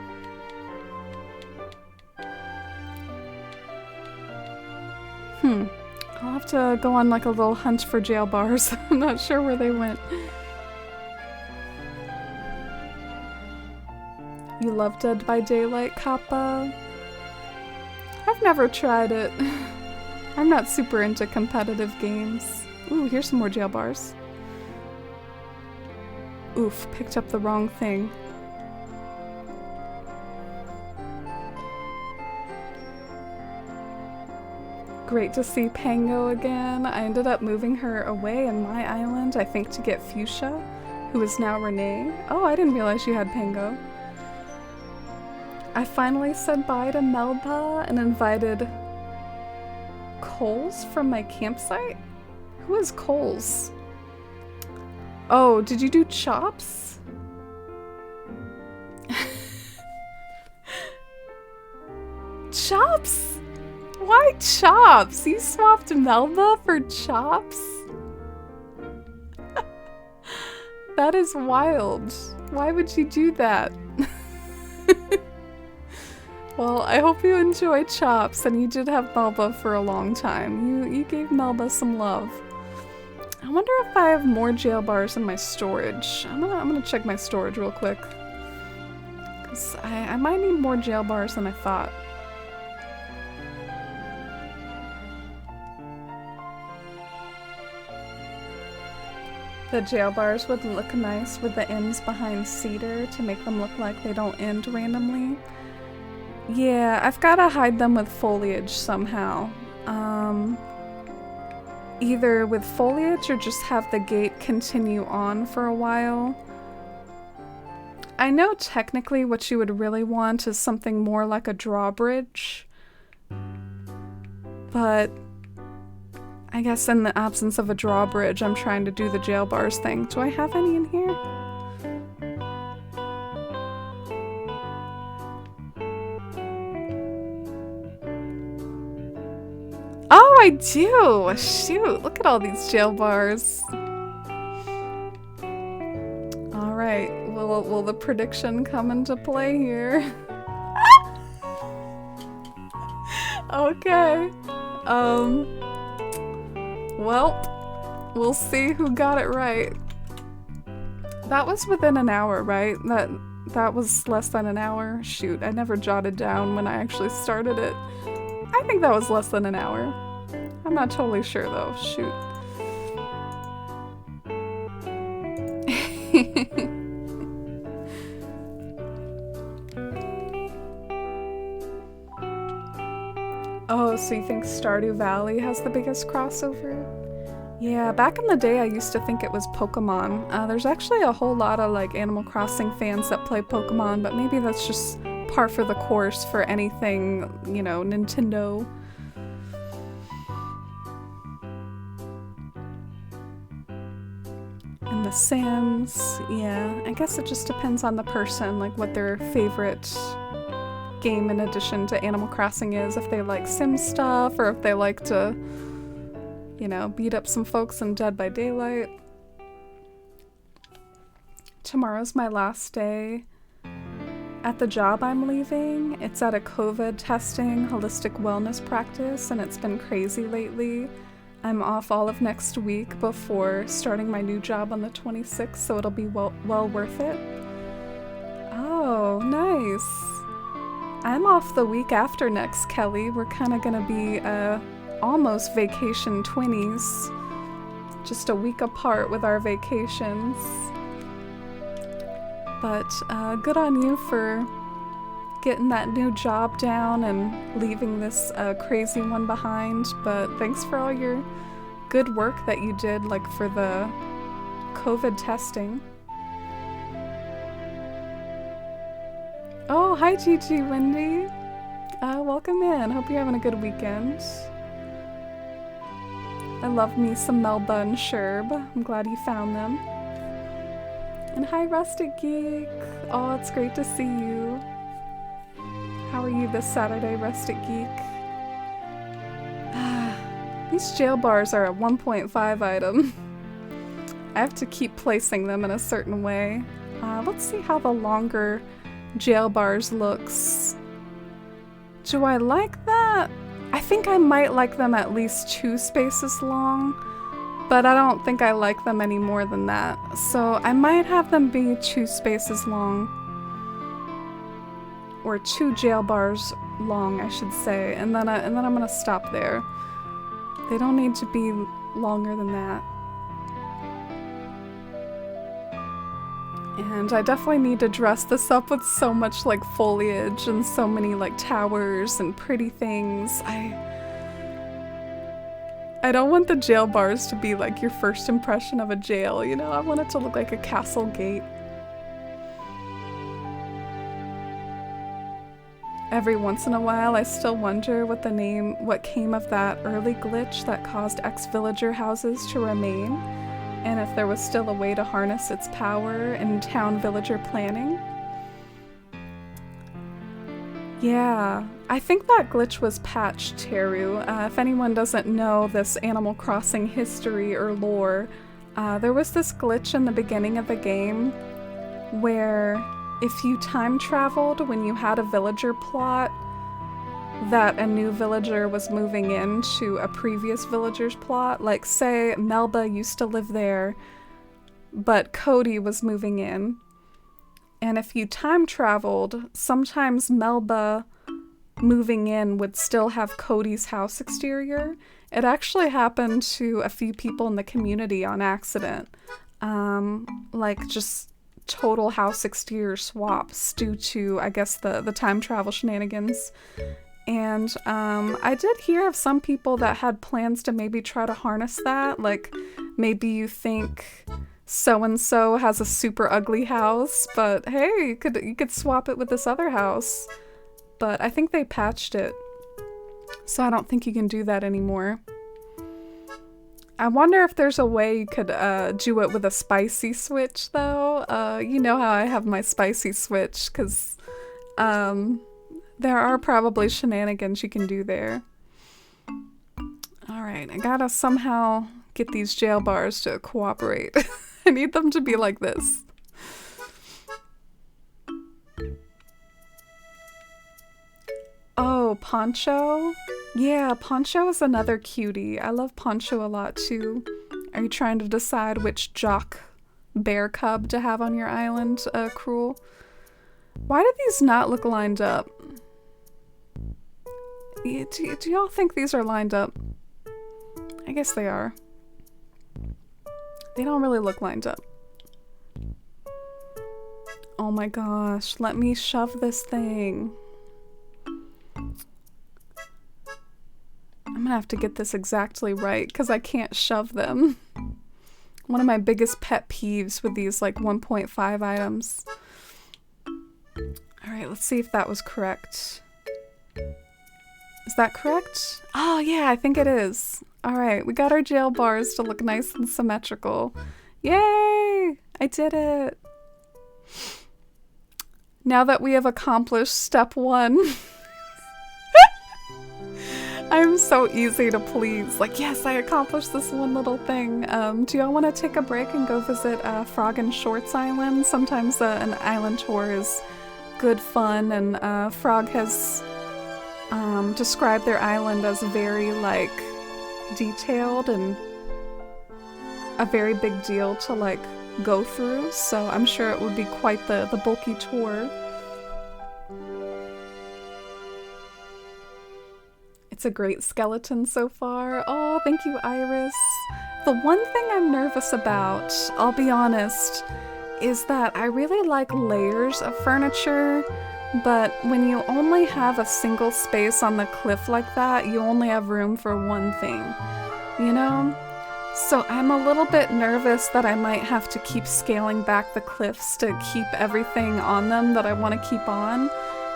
I'll have to go on like a little hunt for jail bars. I'm not sure where they went. You love Dead by Daylight, Kappa? I've never tried it. I'm not super into competitive games. Ooh, here's some more jail bars. Oof, picked up the wrong thing. Great to see Pango again. I ended up moving her away in my island, I think to get Fuchsia, who is now Renee. Oh, I didn't realize you had Pango. I finally said bye to Melba and invited Coles from my campsite? Who is Coles? Oh, did you do Chops? Chops? Why Chops? You swapped Melba for Chops? That is wild. Why would you do that? Well, I hope you enjoy Chops, and you did have Melba for a long time. You gave Melba some love. I wonder if I have more jail bars in my storage. I'm gonna check my storage real quick, 'cause I might need more jail bars than I thought. The jail bars would look nice with the ends behind cedar to make them look like they don't end randomly. Yeah, I've gotta hide them with foliage somehow. Either with foliage or just have the gate continue on for a while. I know technically what you would really want is something more like a drawbridge, but I guess in the absence of a drawbridge, I'm trying to do the jail bars thing. Do I have any in here? Oh, I do! Shoot, look at all these jail bars. Alright, will the prediction come into play here? Okay. Well, we'll see who got it right. That was within an hour, right? That was less than an hour. Shoot, I never jotted down when I actually started it. I think that was less than an hour. I'm not totally sure though. Shoot. Oh, so you think Stardew Valley has the biggest crossover? Yeah, back in the day I used to think it was Pokemon. There's actually a whole lot of like Animal Crossing fans that play Pokemon, but maybe that's just par for the course for anything, you know, Nintendo. And The Sims, yeah, I guess it just depends on the person, like what their favorite game in addition to Animal Crossing is, if they like Sim stuff or if they like to, you know, beat up some folks in Dead by Daylight. Tomorrow's my last day at the job I'm leaving. It's at a COVID testing holistic wellness practice and it's been crazy lately. I'm off all of next week before starting my new job on the 26th, so it'll be well worth it. Oh, nice. I'm off the week after next, Kelly. We're kind of gonna be almost vacation twinnies. Just a week apart with our vacations. But good on you for getting that new job down and leaving this crazy one behind. But thanks for all your good work that you did, like for the COVID testing. Oh, hi Gigi, Wendy. Welcome in. Hope you're having a good weekend. I love me some Melba and Sherb. I'm glad you found them. And hi Rustic Geek. Oh, it's great to see you. How are you this Saturday, Rustic Geek? These jail bars are a 1.5 item. I have to keep placing them in a certain way. Let's see how the longer jail bars looks. Do I like that? I think I might like them at least 2 spaces long, but I don't think I like them any more than that. So I might have them be 2 spaces long, or 2 jail bars long, I should say, and then I'm gonna stop there. They don't need to be longer than that. And I definitely need to dress this up with so much like foliage and so many like towers and pretty things. I don't want the jail bars to be like your first impression of a jail, you know? I want it to look like a castle gate. Every once in a while I still wonder what came of that early glitch that caused ex-villager houses to remain, and if there was still a way to harness its power in town villager planning. Yeah, I think that glitch was patched, Teru. If anyone doesn't know this Animal Crossing history or lore, there was this glitch in the beginning of the game where if you time traveled when you had a villager plot that a new villager was moving into a previous villager's plot, like say Melba used to live there, but Cody was moving in. And if you time traveled, sometimes Melba moving in would still have Cody's house exterior. It actually happened to a few people in the community on accident. like just total house exterior swaps due to, I guess, the time travel shenanigans. And I did hear of some people that had plans to maybe try to harness that. Like, maybe you think so-and-so has a super ugly house, but hey, you could swap it with this other house. But I think they patched it, so I don't think you can do that anymore. I wonder if there's a way you could do it with a spicy switch, though. You know how I have my spicy switch, because there are probably shenanigans you can do there. Alright, I gotta somehow get these jail bars to cooperate. I need them to be like this. Oh, Poncho? Yeah, Poncho is another cutie. I love Poncho a lot too. Are you trying to decide which jock bear cub to have on your island, Cruel? Why do these not look lined up? Do y'all think these are lined up? I guess they are. They don't really look lined up. Oh my gosh, let me shove this thing. I'm gonna have to get this exactly right because I can't shove them. One of my biggest pet peeves with these like 1.5 items. Alright, let's see if that was correct. Is that correct? Oh yeah, I think it is. Alright, we got our jail bars to look nice and symmetrical. Yay! I did it! Now that we have accomplished step 1, I'm so easy to please. Like, yes, I accomplished this one little thing. Do y'all want to take a break and go visit Frog and Shorts Island? Sometimes an island tour is good fun, and Frog has described their island as very, like, detailed and a very big deal to, like, go through, so I'm sure it would be quite the bulky tour. It's a great skeleton so far. Oh, thank you, Iris. The one thing I'm nervous about, I'll be honest, is that I really like layers of furniture, but when you only have a single space on the cliff like that, you only have room for one thing, you know? So I'm a little bit nervous that I might have to keep scaling back the cliffs to keep everything on them that I want to keep on.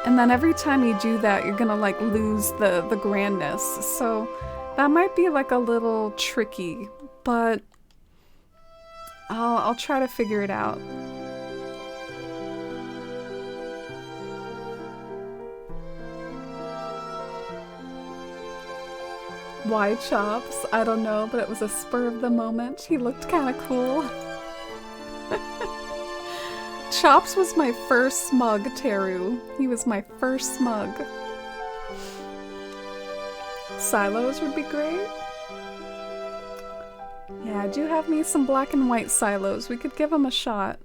And then every time you do that, you're gonna like lose the grandness. So that might be like a little tricky, but I'll try to figure it out. Why Chops? I don't know, but it was a spur of the moment. He looked kind of cool. Chops was my first smug, Teru. He was my first smug. Silos would be great. Yeah, I do have me some black and white silos. We could give them a shot.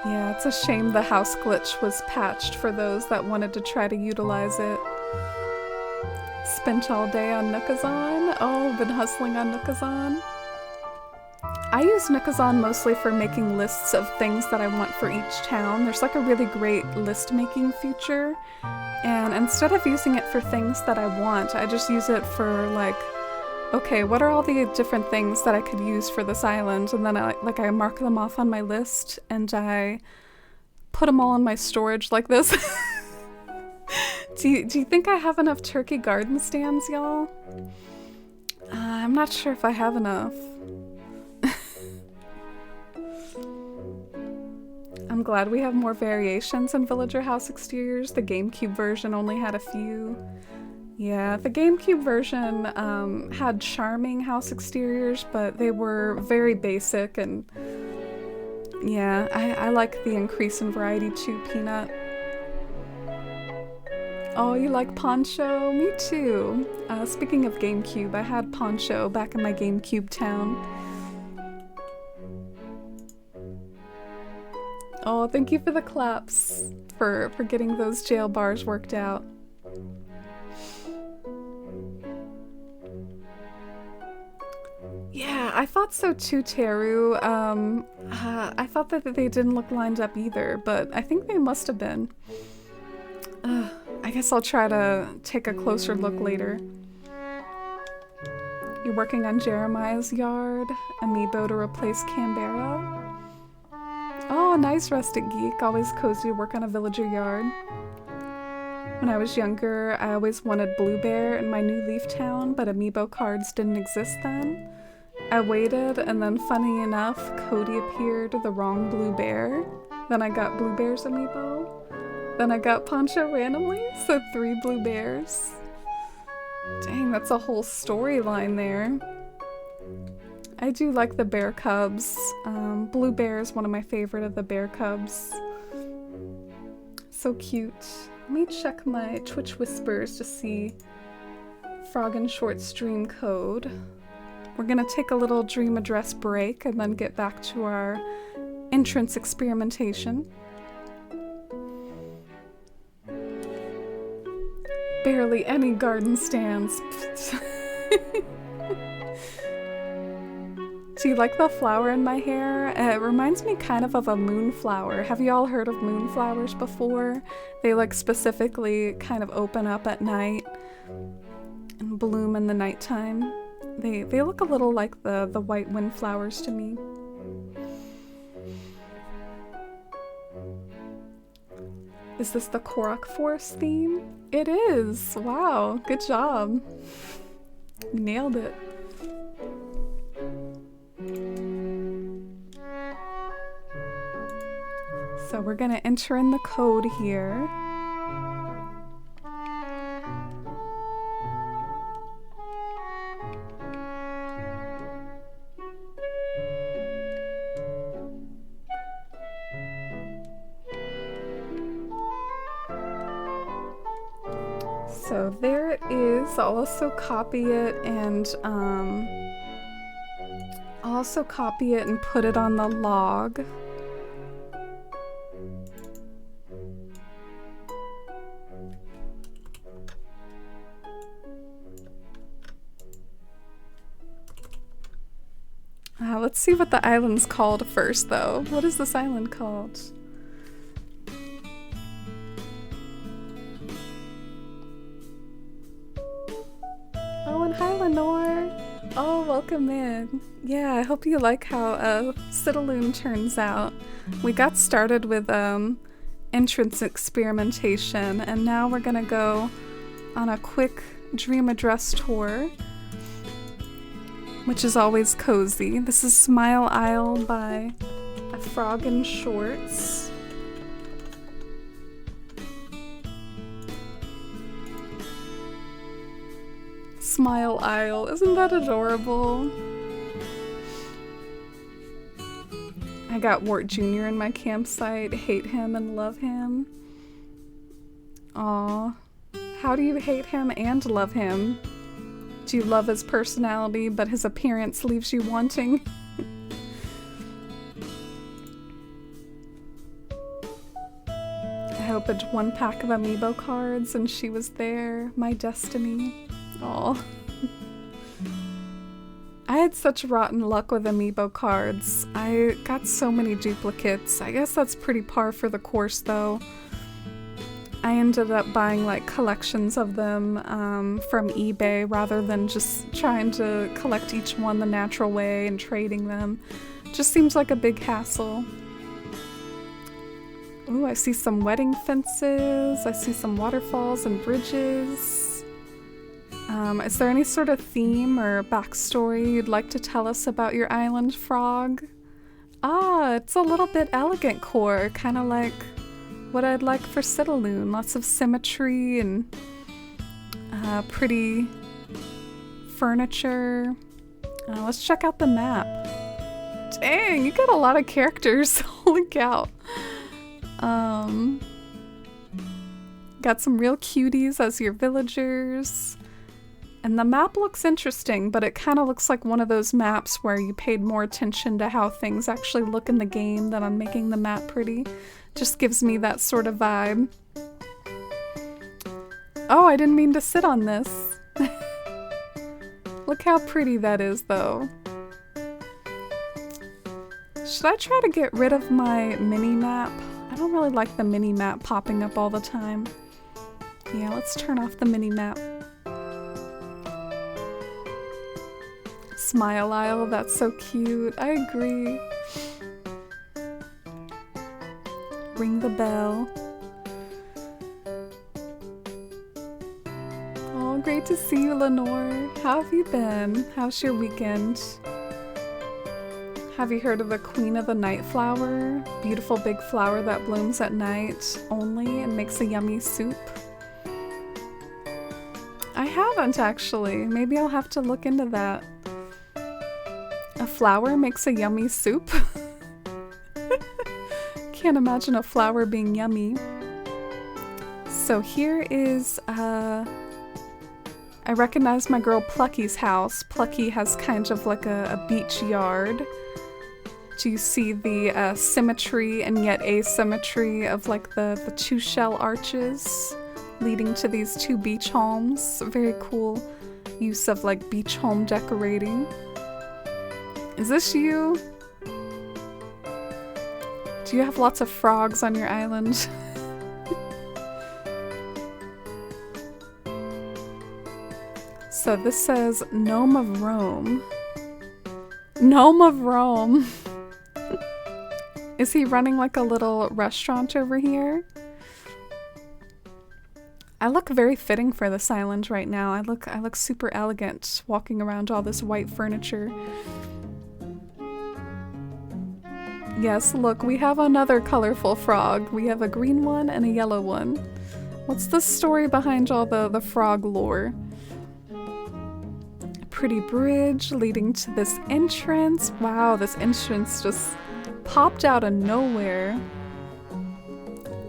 Yeah, it's a shame the house glitch was patched for those that wanted to try to utilize it. Spent all day on Nookazon? Oh, been hustling on Nookazon. I use Nookazon mostly for making lists of things that I want for each town. There's like a really great list making feature, and instead of using it for things that I want, I just use it for like, okay, what are all the different things that I could use for this island? And then I mark them off on my list and I put them all in my storage like this. Do you think I have enough turkey garden stands, y'all? I'm not sure if I have enough. I'm glad we have more variations in villager house exteriors. The GameCube version only had a few. Yeah, the GameCube version had charming house exteriors, but they were very basic, and yeah, I like the increase in variety too, Peanut. Oh, you like Poncho? Me too. Speaking of GameCube, I had Poncho back in my GameCube town. Oh, thank you for the claps, for getting those jail bars worked out. I thought so too, Teru. I thought that they didn't look lined up either, but I think they must have been. I guess I'll try to take a closer look later. You're working on Jeremiah's yard, amiibo to replace Canberra. Oh, nice, Rustic Geek. Always cozy to work on a villager yard. When I was younger, I always wanted Blue Bear in my new Leaf Town, but amiibo cards didn't exist then. I waited, and then funny enough, Cody appeared, the wrong Blue Bear. Then I got Blue Bear's amiibo. Then I got Poncho randomly, so 3 Blue Bears. Dang, that's a whole storyline there. I do like the bear cubs. Blue Bear is one of my favorite of the bear cubs. So cute. Let me check my Twitch whispers to see Frog and Short stream code. We're gonna take a little dream address break and then get back to our entrance experimentation. Barely any garden stands. Do you like the flower in my hair? It reminds me kind of a moonflower. Have you all heard of moonflowers before? They like specifically kind of open up at night and bloom in the nighttime. They look a little like the white windflowers to me. Is this the Korok Forest theme? It is! Wow, good job. Nailed it. So we're gonna enter in the code here. So there it is. I'll also copy it and put it on the log. Let's see what the island's called first, though. What is this island called? Oh, and hi, Lenore! Oh, welcome in. Yeah, I hope you like how Citalune turns out. We got started with entrance experimentation, and now we're gonna go on a quick dream address tour, which is always cozy. This is Smile Isle by a Frog in Shorts. Smile Isle, isn't that adorable? I got Wart Jr. in my campsite, hate him and love him. Aw, how do you hate him and love him? Do you love his personality, but his appearance leaves you wanting? I opened one pack of amiibo cards and she was there, my destiny. Aw. I had such rotten luck with amiibo cards. I got so many duplicates. I guess that's pretty par for the course though. I ended up buying like collections of them from eBay rather than just trying to collect each one the natural way and trading them. Just seems like a big hassle. Ooh, I see some wedding fences. I see some waterfalls and bridges. Is there any sort of theme or backstory you'd like to tell us about your island, Frog? Ah, it's a little bit elegant core, kind of like what I'd like for Citalune. Lots of symmetry and pretty furniture. Let's check out the map. Dang, you got a lot of characters. Holy cow. Got some real cuties as your villagers. And the map looks interesting, but it kind of looks like one of those maps where you paid more attention to how things actually look in the game than on making the map pretty. Just gives me that sort of vibe. Oh, I didn't mean to sit on this. Look how pretty that is, though. Should I try to get rid of my mini-map? I don't really like the mini-map popping up all the time. Yeah, let's turn off the mini-map. Smile Isle, that's so cute. I agree. Ring the bell. Oh, great to see you, Lenore. How have you been? How's your weekend? Have you heard of the Queen of the Night flower? Beautiful big flower that blooms at night only and makes a yummy soup. I haven't actually. Maybe I'll have to look into that. A flower makes a yummy soup? Can't imagine a flower being yummy. So here is, I recognize my girl Plucky's house. Plucky has kind of like a beach yard. Do you see the symmetry and yet asymmetry of like the two shell arches leading to these two beach homes? Very cool use of like beach home decorating. Is this you? Do you have lots of frogs on your island? So this says Gnome of Rome. Gnome of Rome. Is he running like a little restaurant over here? I look very fitting for this island right now. I look super elegant walking around all this white furniture. Yes, look, we have another colorful frog. We have a green one and a yellow one. What's the story behind all the frog lore? A pretty bridge leading to this entrance. Wow, this entrance just popped out of nowhere.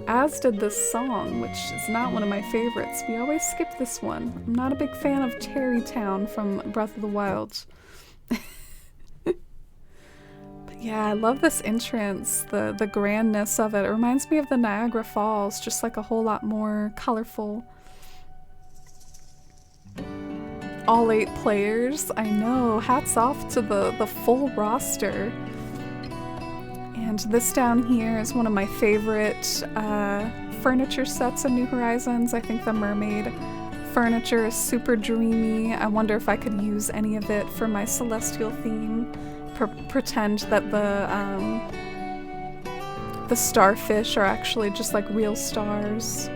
As did this song, which is not one of my favorites. We always skip this one. I'm not a big fan of Terrytown from Breath of the Wild. Yeah, I love this entrance, the grandness of it. It reminds me of the Niagara Falls, just like a whole lot more colorful. All 8 players, I know, hats off to the full roster. And this down here is one of my favorite furniture sets in New Horizons. I think the mermaid furniture is super dreamy. I wonder if I could use any of it for my celestial theme. Pretend that the starfish are actually just like real stars.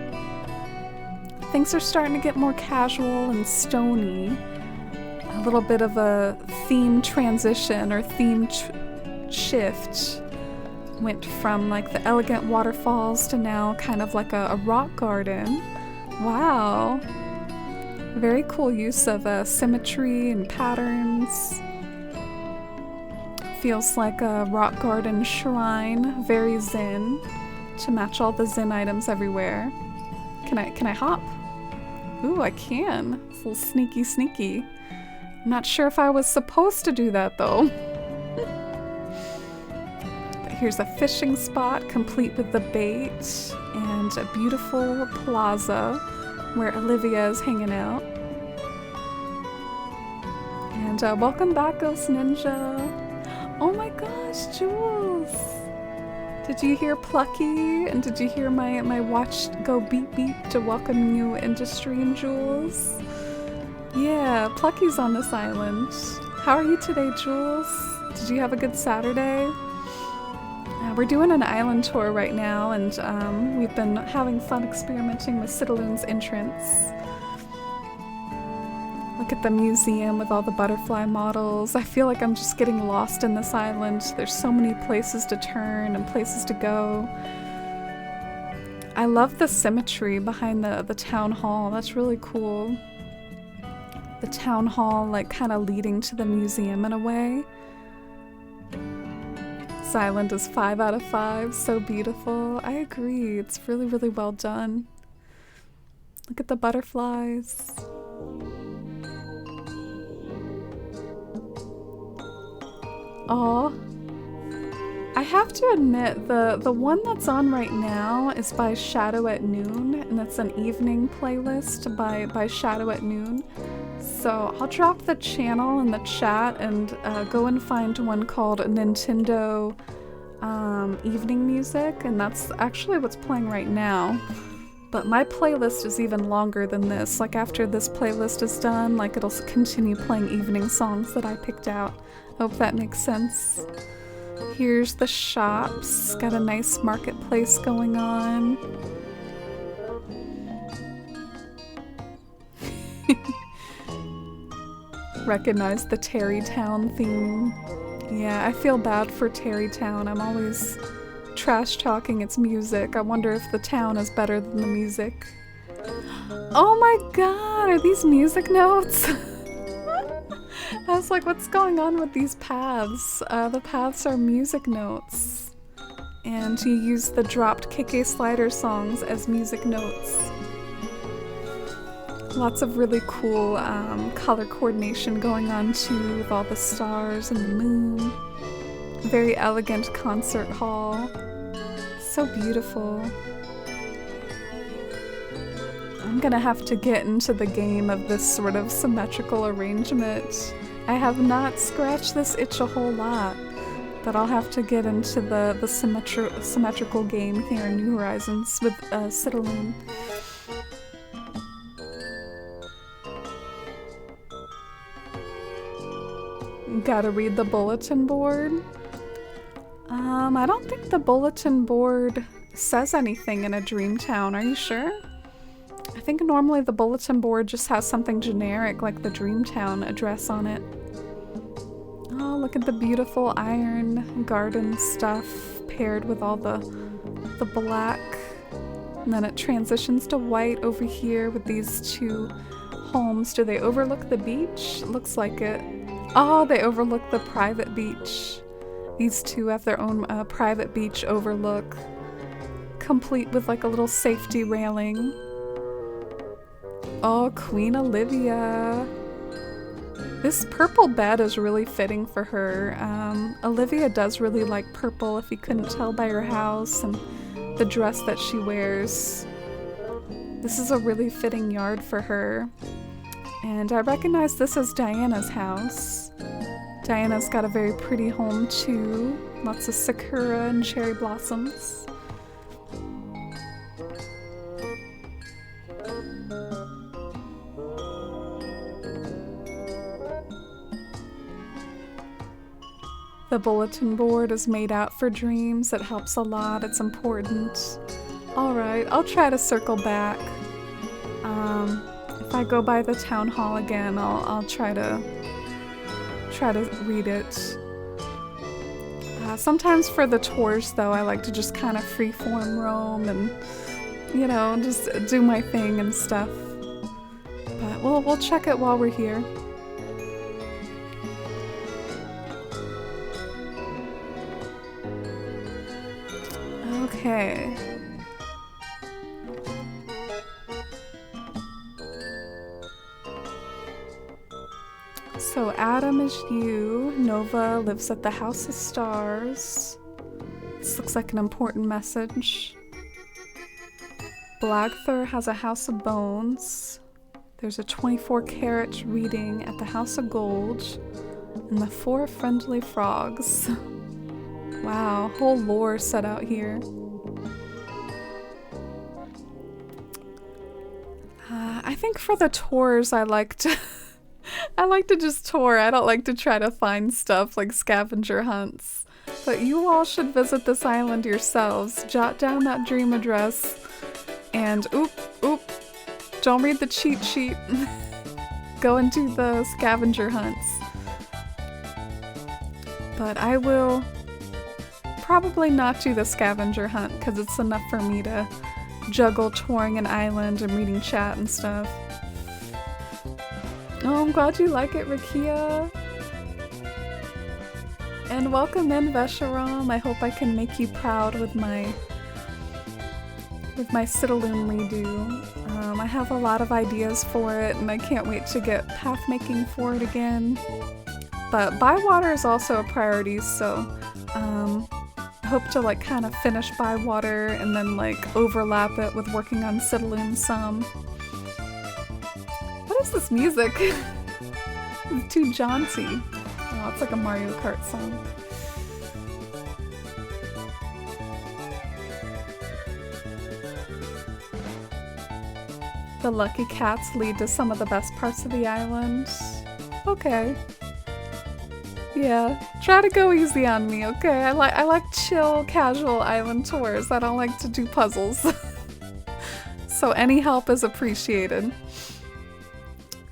Things are starting to get more casual and stony. A little bit of a theme transition or theme shift. Went from like the elegant waterfalls to now kind of like a rock garden. Wow. Very cool use of symmetry and patterns. Feels like a rock garden shrine, very zen, to match all the zen items everywhere. Can I hop? Ooh, I can. It's a little sneaky sneaky. I'm not sure if I was supposed to do that though. But here's a fishing spot complete with the bait and a beautiful plaza where Olivia is hanging out. And welcome back, Ghost Ninja. Oh my gosh, Jules! Did you hear Plucky? And did you hear my watch go beep beep to welcome you into stream, Jules? Yeah, Plucky's on this island. How are you today, Jules? Did you have a good Saturday? We're doing an island tour right now, and we've been having fun experimenting with Citalune's entrance. Look at the museum with all the butterfly models. I feel like I'm just getting lost in this island. There's so many places to turn and places to go. I love the symmetry behind the town hall. That's really cool. The town hall like kind of leading to the museum in a way. This island is 5 out of 5. So beautiful. I agree. It's really, really well done. Look at the butterflies. Aw. I have to admit, the one that's on right now is by Shadow at Noon, and that's an evening playlist by Shadow at Noon. So I'll drop the channel in the chat and go and find one called Nintendo evening music, and that's actually what's playing right now. But my playlist is even longer than this. Like after this playlist is done, like it'll continue playing evening songs that I picked out. Hope that makes sense. Here's the shops. Got a nice marketplace going on. Recognize the Terrytown theme. Yeah, I feel bad for Terrytown. I'm always trash talking its music. I wonder if the town is better than the music. Oh my god, are these music notes? I was like, what's going on with these paths? The paths are music notes. And you use the dropped KK Slider songs as music notes. Lots of really cool color coordination going on too, with all the stars and the moon. Very elegant concert hall. So beautiful. I'm gonna have to get into the game of this sort of symmetrical arrangement. I have not scratched this itch a whole lot, but I'll have to get into the symmetrical game here in New Horizons with Citalune. Gotta read the bulletin board. I don't think the bulletin board says anything in a Dreamtown. Are you sure? I think normally the bulletin board just has something generic like the Dreamtown address on it. Oh, look at the beautiful iron garden stuff paired with all the black. And then it transitions to white over here with these two homes. Do they overlook the beach? Looks like it. Oh, they overlook the private beach. These two have their own private beach overlook, complete with like a little safety railing. Oh, Queen Olivia. This purple bed is really fitting for her. Olivia does really like purple, if you couldn't tell by her house and the dress that she wears. This is a really fitting yard for her. And I recognize this as Diana's house. Diana's got a very pretty home too. Lots of sakura and cherry blossoms. The bulletin board is made out for dreams. It helps a lot. It's important. Alright, I'll try to circle back. If I go by the town hall again, I'll try to read it. Sometimes for the tours, though, I like to just kind of freeform roam and, you know, just do my thing and stuff. But we'll check it while we're here. Okay. So Adam is you. Nova lives at the House of Stars. This looks like an important message. Blagthor has a House of Bones. There's a 24-karat reading at the House of Gold. And the 4 friendly frogs. Wow, whole lore set out here. I think for the tours I like to just tour. I don't like to try to find stuff like scavenger hunts. But you all should visit this island yourselves. Jot down that dream address. And oop, don't read the cheat sheet. Go and do the scavenger hunts. But I will probably not do the scavenger hunt because it's enough for me to juggle touring an island and reading chat and stuff. Oh, I'm glad you like it, Rakia. And welcome in, Vesharam. I hope I can make you proud with my Citalune redo. I have a lot of ideas for it, and I can't wait to get path making for it again. But Bywater is also a priority, so I hope to like kind of finish Bywater and then like overlap it with working on Citalune some. What is this music? It's too jaunty. Oh, it's like a Mario Kart song. The lucky cats lead to some of the best parts of the island. Okay. Yeah, try to go easy on me, okay? I like chill, casual island tours. I don't like to do puzzles. So any help is appreciated.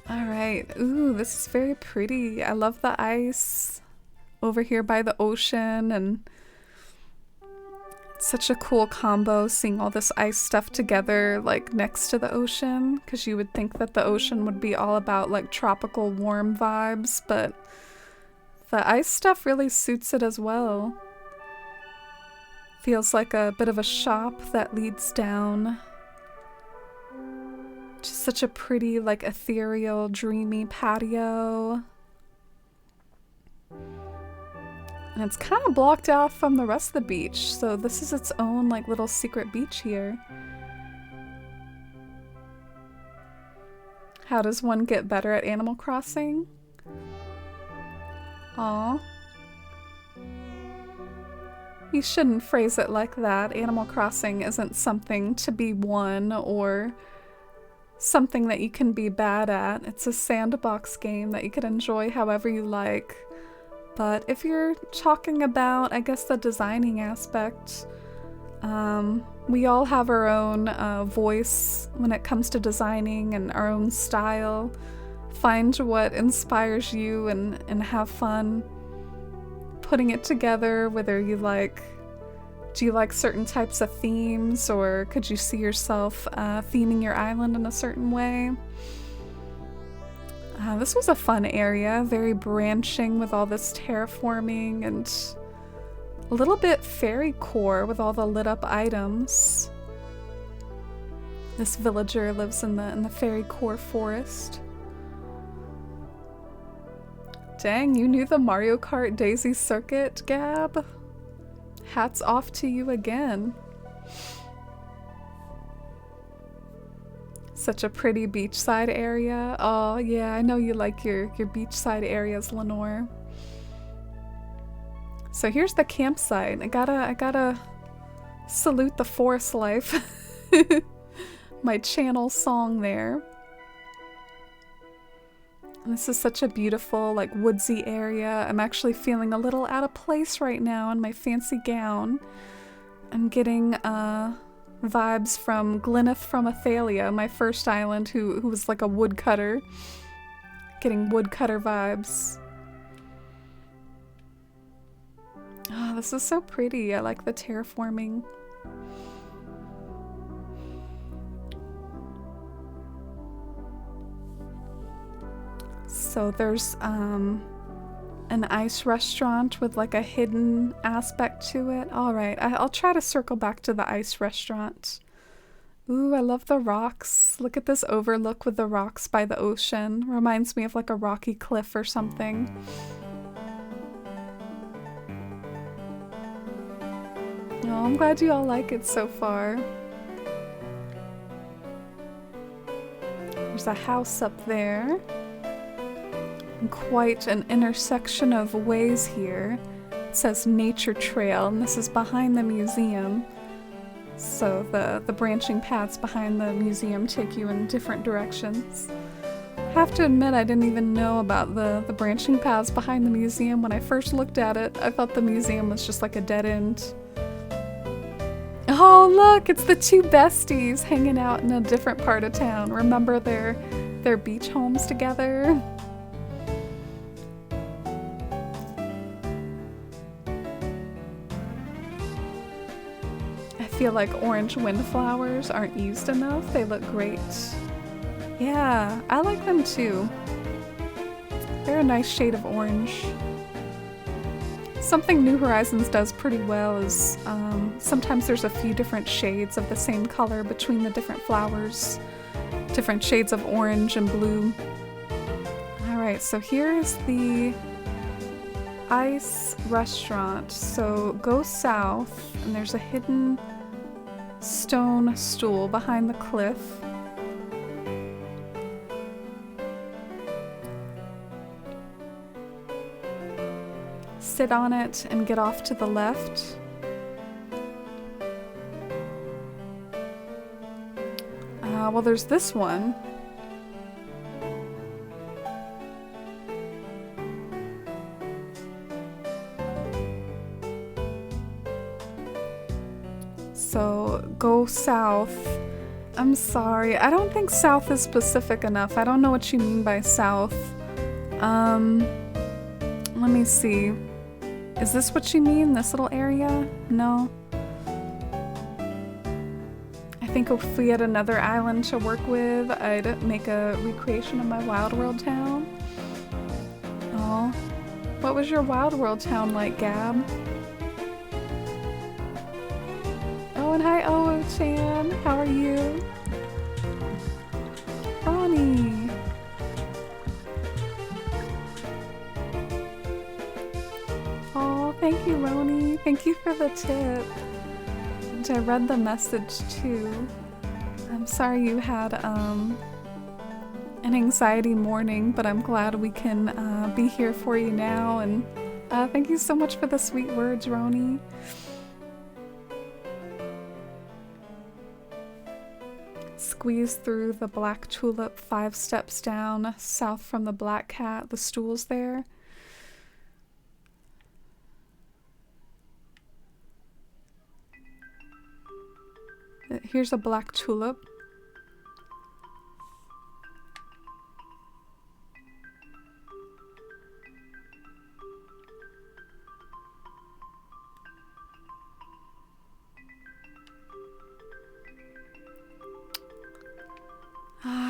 Alright, ooh, this is very pretty. I love the ice over here by the ocean, and it's such a cool combo seeing all this ice stuff together like next to the ocean, because you would think that the ocean would be all about like tropical warm vibes, but the ice stuff really suits it as well. Feels like a bit of a shop that leads down. Just such a pretty, like, ethereal, dreamy patio. And it's kind of blocked off from the rest of the beach, so this is its own, like, little secret beach here. How does one get better at Animal Crossing? Aw. You shouldn't phrase it like that. Animal Crossing isn't something to be won or something that you can be bad at. It's a sandbox game that you can enjoy however you like. But if you're talking about, I guess, the designing aspect, we all have our own voice when it comes to designing and our own style. Find what inspires you and have fun putting it together, whether you like, do you like certain types of themes, or could you see yourself theming your island in a certain way? This was a fun area, very branching with all this terraforming and a little bit fairy core with all the lit up items. This villager lives in the fairy core forest. Dang, you knew the Mario Kart Daisy Circuit, Gab? Hats off to you again. Such a pretty beachside area. Oh yeah, I know you like your beachside areas, Lenore. So here's the campsite. I gotta salute the forest life. My channel song there. This is such a beautiful, like, woodsy area. I'm actually feeling a little out of place right now in my fancy gown. I'm getting vibes from Glyneth from Athalia, my first island, who was like a woodcutter. Getting woodcutter vibes. Oh, this is so pretty. I like the terraforming. So there's an ice restaurant with like a hidden aspect to it. Alright, I'll try to circle back to the ice restaurant. Ooh, I love the rocks. Look at this overlook with the rocks by the ocean. Reminds me of like a rocky cliff or something. Oh, I'm glad you all like it so far. There's a house up there. And quite an intersection of ways here. It says Nature Trail, and this is behind the museum. So the branching paths behind the museum take you in different directions. I have to admit, I didn't even know about the branching paths behind the museum. When I first looked at it, I thought the museum was just like a dead end. Oh look, it's the two besties hanging out in a different part of town. Remember their beach homes together? I feel like orange windflowers aren't used enough. They look great. Yeah, I like them too. They're a nice shade of orange. Something New Horizons does pretty well is sometimes there's a few different shades of the same color between the different flowers. Different shades of orange and blue. Alright, so here's the ice restaurant. So go south and there's a hidden stone stool behind the cliff. Sit on it and get off to the Well, there's this one. So, go south. I'm sorry. I don't think south is specific enough. I don't know what you mean by south. Let me see. Is this what you mean? This little area? No. I think if we had another island to work with, I'd make a recreation of my Wild World town. Oh. What was your Wild World town like, Gab? Oh, and hi, Oo-chan. How are you? Ronnie. Oh, thank you, Ronnie. Thank you for the tip. And I read the message too. I'm sorry you had an anxiety morning, but I'm glad we can be here for you now. And thank you so much for the sweet words, Ronnie. Squeeze through the black tulip 5 steps down, south from the black cat. The stool's there. Here's a black tulip.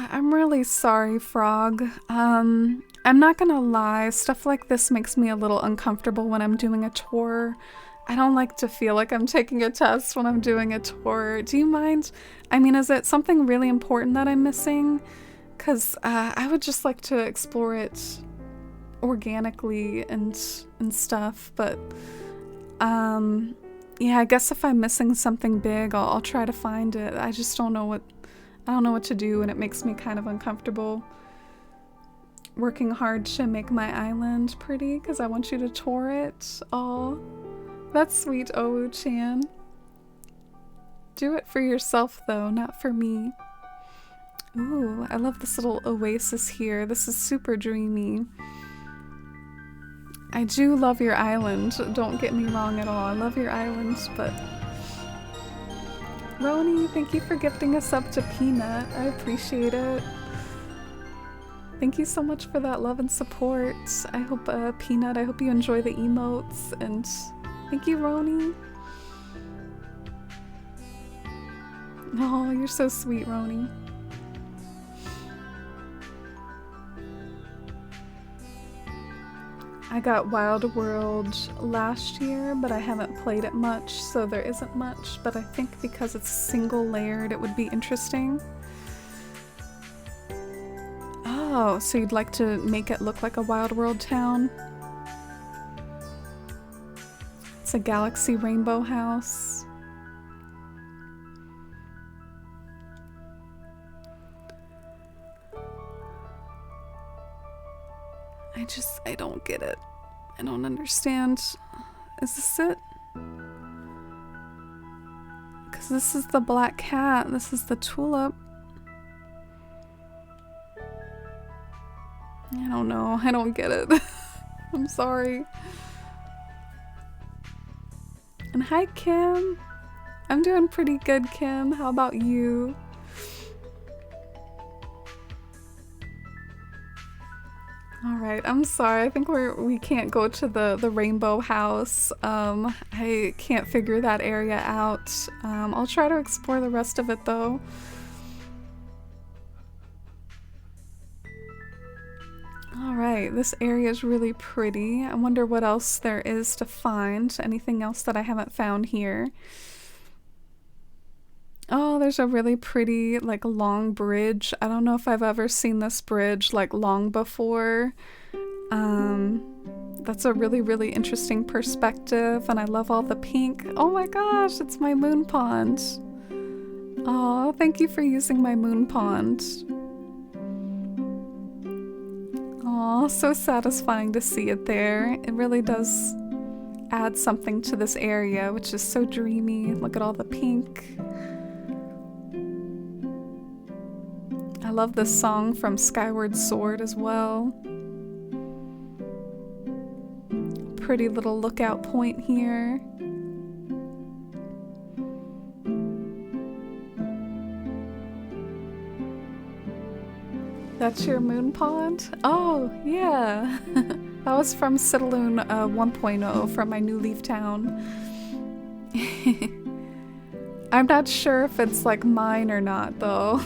I'm really sorry, Frog. I'm not gonna lie, stuff like this makes me a little uncomfortable when I'm doing a tour. I don't like to feel like I'm taking a test when I'm doing a tour. Do you mind? I mean, is it something really important that I'm missing? Because I would just like to explore it organically and stuff, but yeah, I guess if I'm missing something big, I'll try to find it. I just don't know what to do, and it makes me kind of uncomfortable working hard to make my island pretty because I want you to tour it. Oh, that's sweet, Oo-chan. Do it for yourself though, not for me. Ooh, I love this little oasis here. This is super dreamy. I do love your island, don't get me wrong at all. I love your island, but Roni, thank you for gifting us up to Peanut. I appreciate it. Thank you so much for that love and support. I hope, Peanut, I hope you enjoy the emotes, and thank you, Roni. Oh, you're so sweet, Roni. I got Wild World last year, but I haven't played it much, so there isn't much, but I think because it's single layered, it would be interesting. Oh, so you'd like to make it look like a Wild World town? It's a Galaxy Rainbow house. I don't get it. I don't understand. Is this it? Because this is the black cat. This is the tulip. I don't know. I don't get it. I'm sorry. And hi, Kim. I'm doing pretty good, Kim. How about you? Alright, I'm sorry. I think we can't go to the rainbow house. I can't figure that area out. I'll try to explore the rest of it though. Alright, this area is really pretty. I wonder what else there is to find. Anything else that I haven't found here? Oh, there's a really pretty, like, long bridge. I don't know if I've ever seen this bridge, like, long before. That's a really, really interesting perspective, and I love all the pink. Oh my gosh, it's my moon pond. Oh, thank you for using my moon pond. Oh, so satisfying to see it there. It really does add something to this area, which is so dreamy. Look at all the pink. love this song from Skyward Sword as well. Pretty little lookout point here. That's your moon pond? Oh, yeah. That was from Citalune 1.0 from my new Leaf Town. I'm not sure if it's like mine or not though.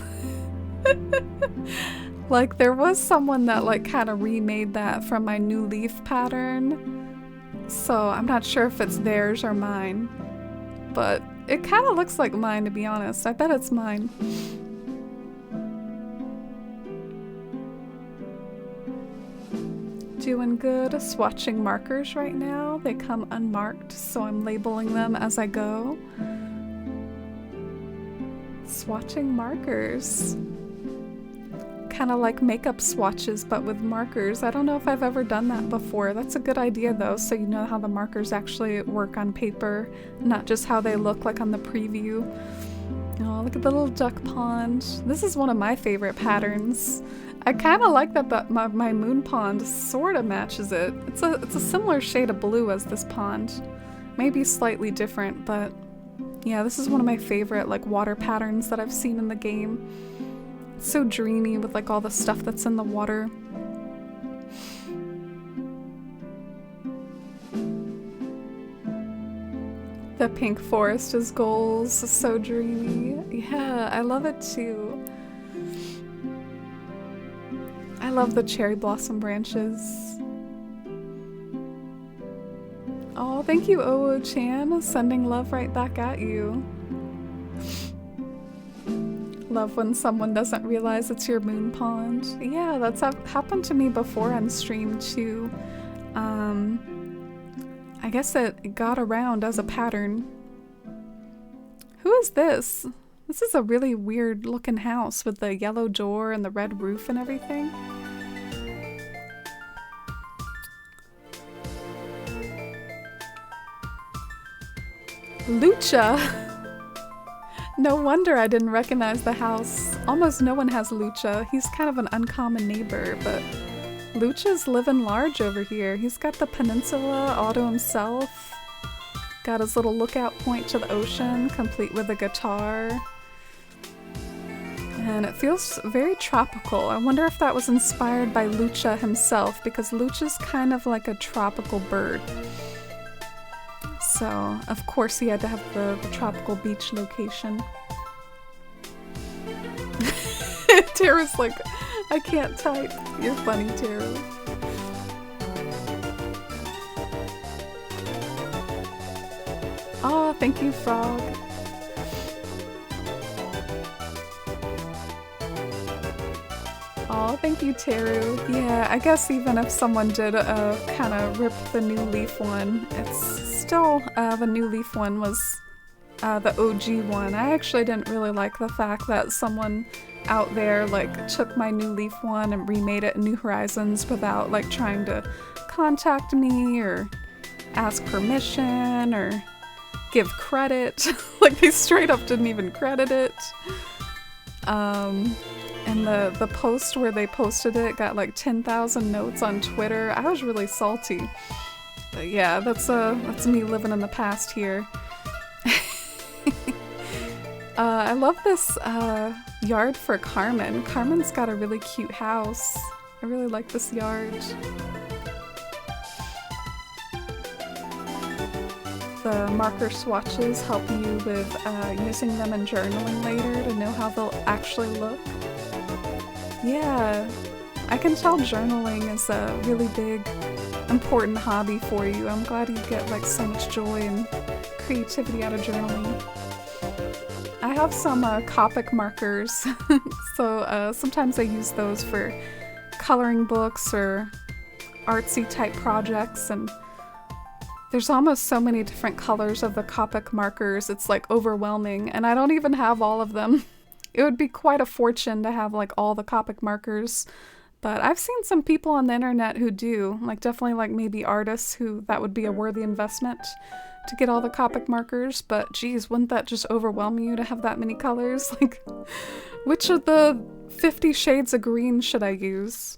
Like there was someone that like kind of remade that from my new leaf pattern. So I'm not sure if it's theirs or mine. But it kind of looks like mine, to be honest. I bet it's mine. Doing good. Swatching markers right now. They come unmarked, so I'm labeling them as I go. Swatching markers. Kind of like makeup swatches, but with markers. I don't know if I've ever done that before. That's a good idea though, so you know how the markers actually work on paper, not just how they look like on the preview. Oh, look at the little duck pond. This is one of my favorite patterns. I kind of like that my moon pond sort of matches it. It's a similar shade of blue as this pond. Maybe slightly different, but yeah, this is one of my favorite like water patterns that I've seen in the game. It's so dreamy with like all the stuff that's in the water. The pink forest is goals, so dreamy. Yeah, I love it too. I love the cherry blossom branches. Oh, thank you, Oo-chan. Sending love right back at you. Love when someone doesn't realize it's your moon pond. Yeah, that's happened to me before on stream too. I guess it got around as a pattern. Who is this? This is a really weird looking house with the yellow door and the red roof and everything. Lucha! No wonder I didn't recognize the house. Almost no one has Lucha. He's kind of an uncommon neighbor, but Lucha's living large over here. He's got the peninsula all to himself. Got his little lookout point to the ocean, complete with a guitar. And it feels very tropical. I wonder if that was inspired by Lucha himself, because Lucha's kind of like a tropical bird. So, of course, he had to have the tropical beach location. Tara's like, I can't type. You're funny, Tara. Oh, thank you, Frog. Oh, thank you, Teru. Yeah, I guess even if someone did kind of rip the New Leaf one, it's still, the New Leaf one was the OG one. I actually didn't really like the fact that someone out there like took my New Leaf one and remade it in New Horizons without like trying to contact me or ask permission or give credit. Like they straight up didn't even credit it. And the post where they posted it got like 10,000 notes on Twitter. I was really salty. But yeah, that's me living in the past here. I love this yard for Carmen. Carmen's got a really cute house. I really like this yard. The marker swatches help you with using them in journaling later to know how they'll actually look. Yeah, I can tell journaling is a really big, important hobby for you. I'm glad you get like so much joy and creativity out of journaling. I have some Copic markers, so sometimes I use those for coloring books or artsy type projects, and there's almost so many different colors of the Copic markers, it's like overwhelming, and I don't even have all of them. It would be quite a fortune to have like all the Copic markers, but I've seen some people on the internet who do, like definitely like maybe artists who that would be a worthy investment to get all the Copic markers, but geez, wouldn't that just overwhelm you to have that many colors? Like, Which of the 50 shades of green should I use?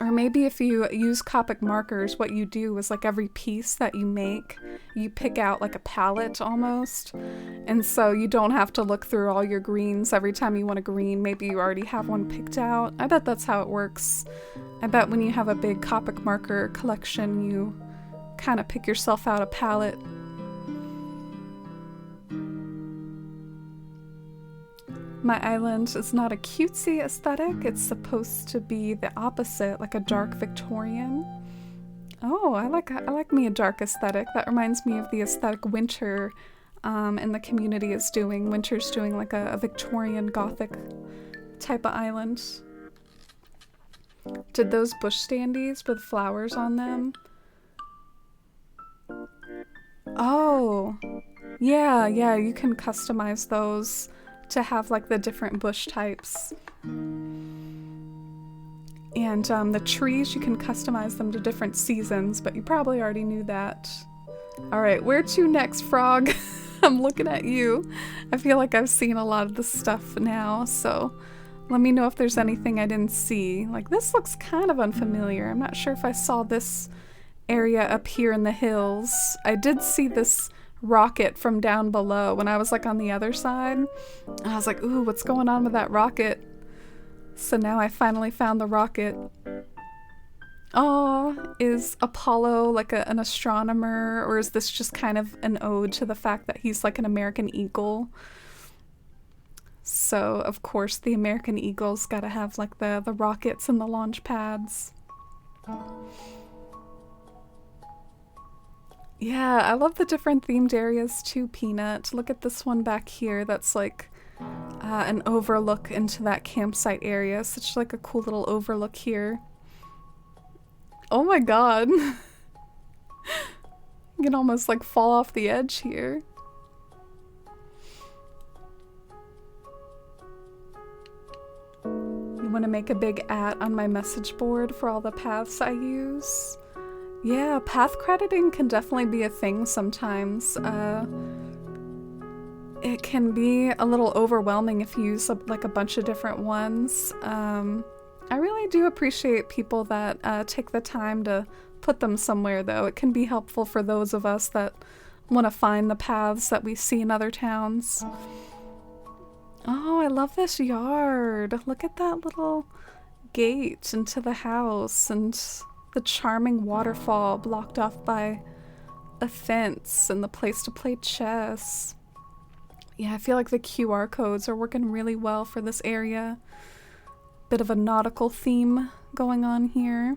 Or maybe if you use Copic markers, what you do is like every piece that you make, you pick out like a palette almost. And so you don't have to look through all your greens every time you want a green. Maybe you already have one picked out. I bet that's how it works. I bet when you have a big Copic marker collection, you kind of pick yourself out a palette. My island is not a cutesy aesthetic, it's supposed to be the opposite, like a dark Victorian. Oh, I like me a dark aesthetic. That reminds me of the aesthetic Winter in the community is doing. Winter's doing like a Victorian Gothic type of island. Did those bush standees with flowers on them? Oh, yeah, you can customize those to have like the different bush types. And the trees, you can customize them to different seasons, but you probably already knew that. All right, where to next, Frog? I'm looking at you. I feel like I've seen a lot of this stuff now, so let me know if there's anything I didn't see. Like, this looks kind of unfamiliar. I'm not sure if I saw this area up here in the hills. I did see this rocket from down below when I was like on the other side. I was like, ooh, what's going on with that rocket? So now I finally found the rocket. Oh, is Apollo like an astronomer, or is this just kind of an ode to the fact that he's like an American eagle? So of course the American eagle's gotta have like the rockets and the launch pads. Yeah, I love the different themed areas too, Peanut. Look at this one back here that's like an overlook into that campsite area. Such like a cool little overlook here. Oh my god. You can almost like fall off the edge here. You want to make a big @ on my message board for all the paths I use? Yeah, path crediting can definitely be a thing sometimes. It can be a little overwhelming if you use like a bunch of different ones. I really do appreciate people that take the time to put them somewhere, though. It can be helpful for those of us that want to find the paths that we see in other towns. Oh, I love this yard. Look at that little gate into the house and the charming waterfall blocked off by a fence and the place to play chess. Yeah, I feel like the QR codes are working really well for this area. Bit of a nautical theme going on here.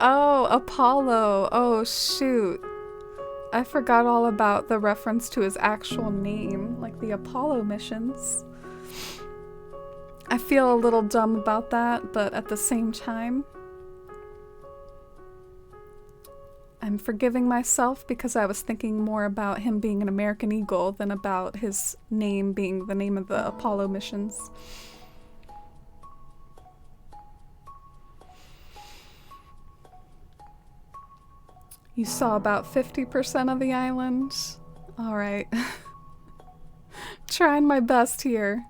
Oh, Apollo. Oh, shoot. I forgot all about the reference to his actual name, like the Apollo missions. I feel a little dumb about that, but at the same time, I'm forgiving myself because I was thinking more about him being an American Eagle than about his name being the name of the Apollo missions. You saw about 50% of the island? Alright. Trying my best here.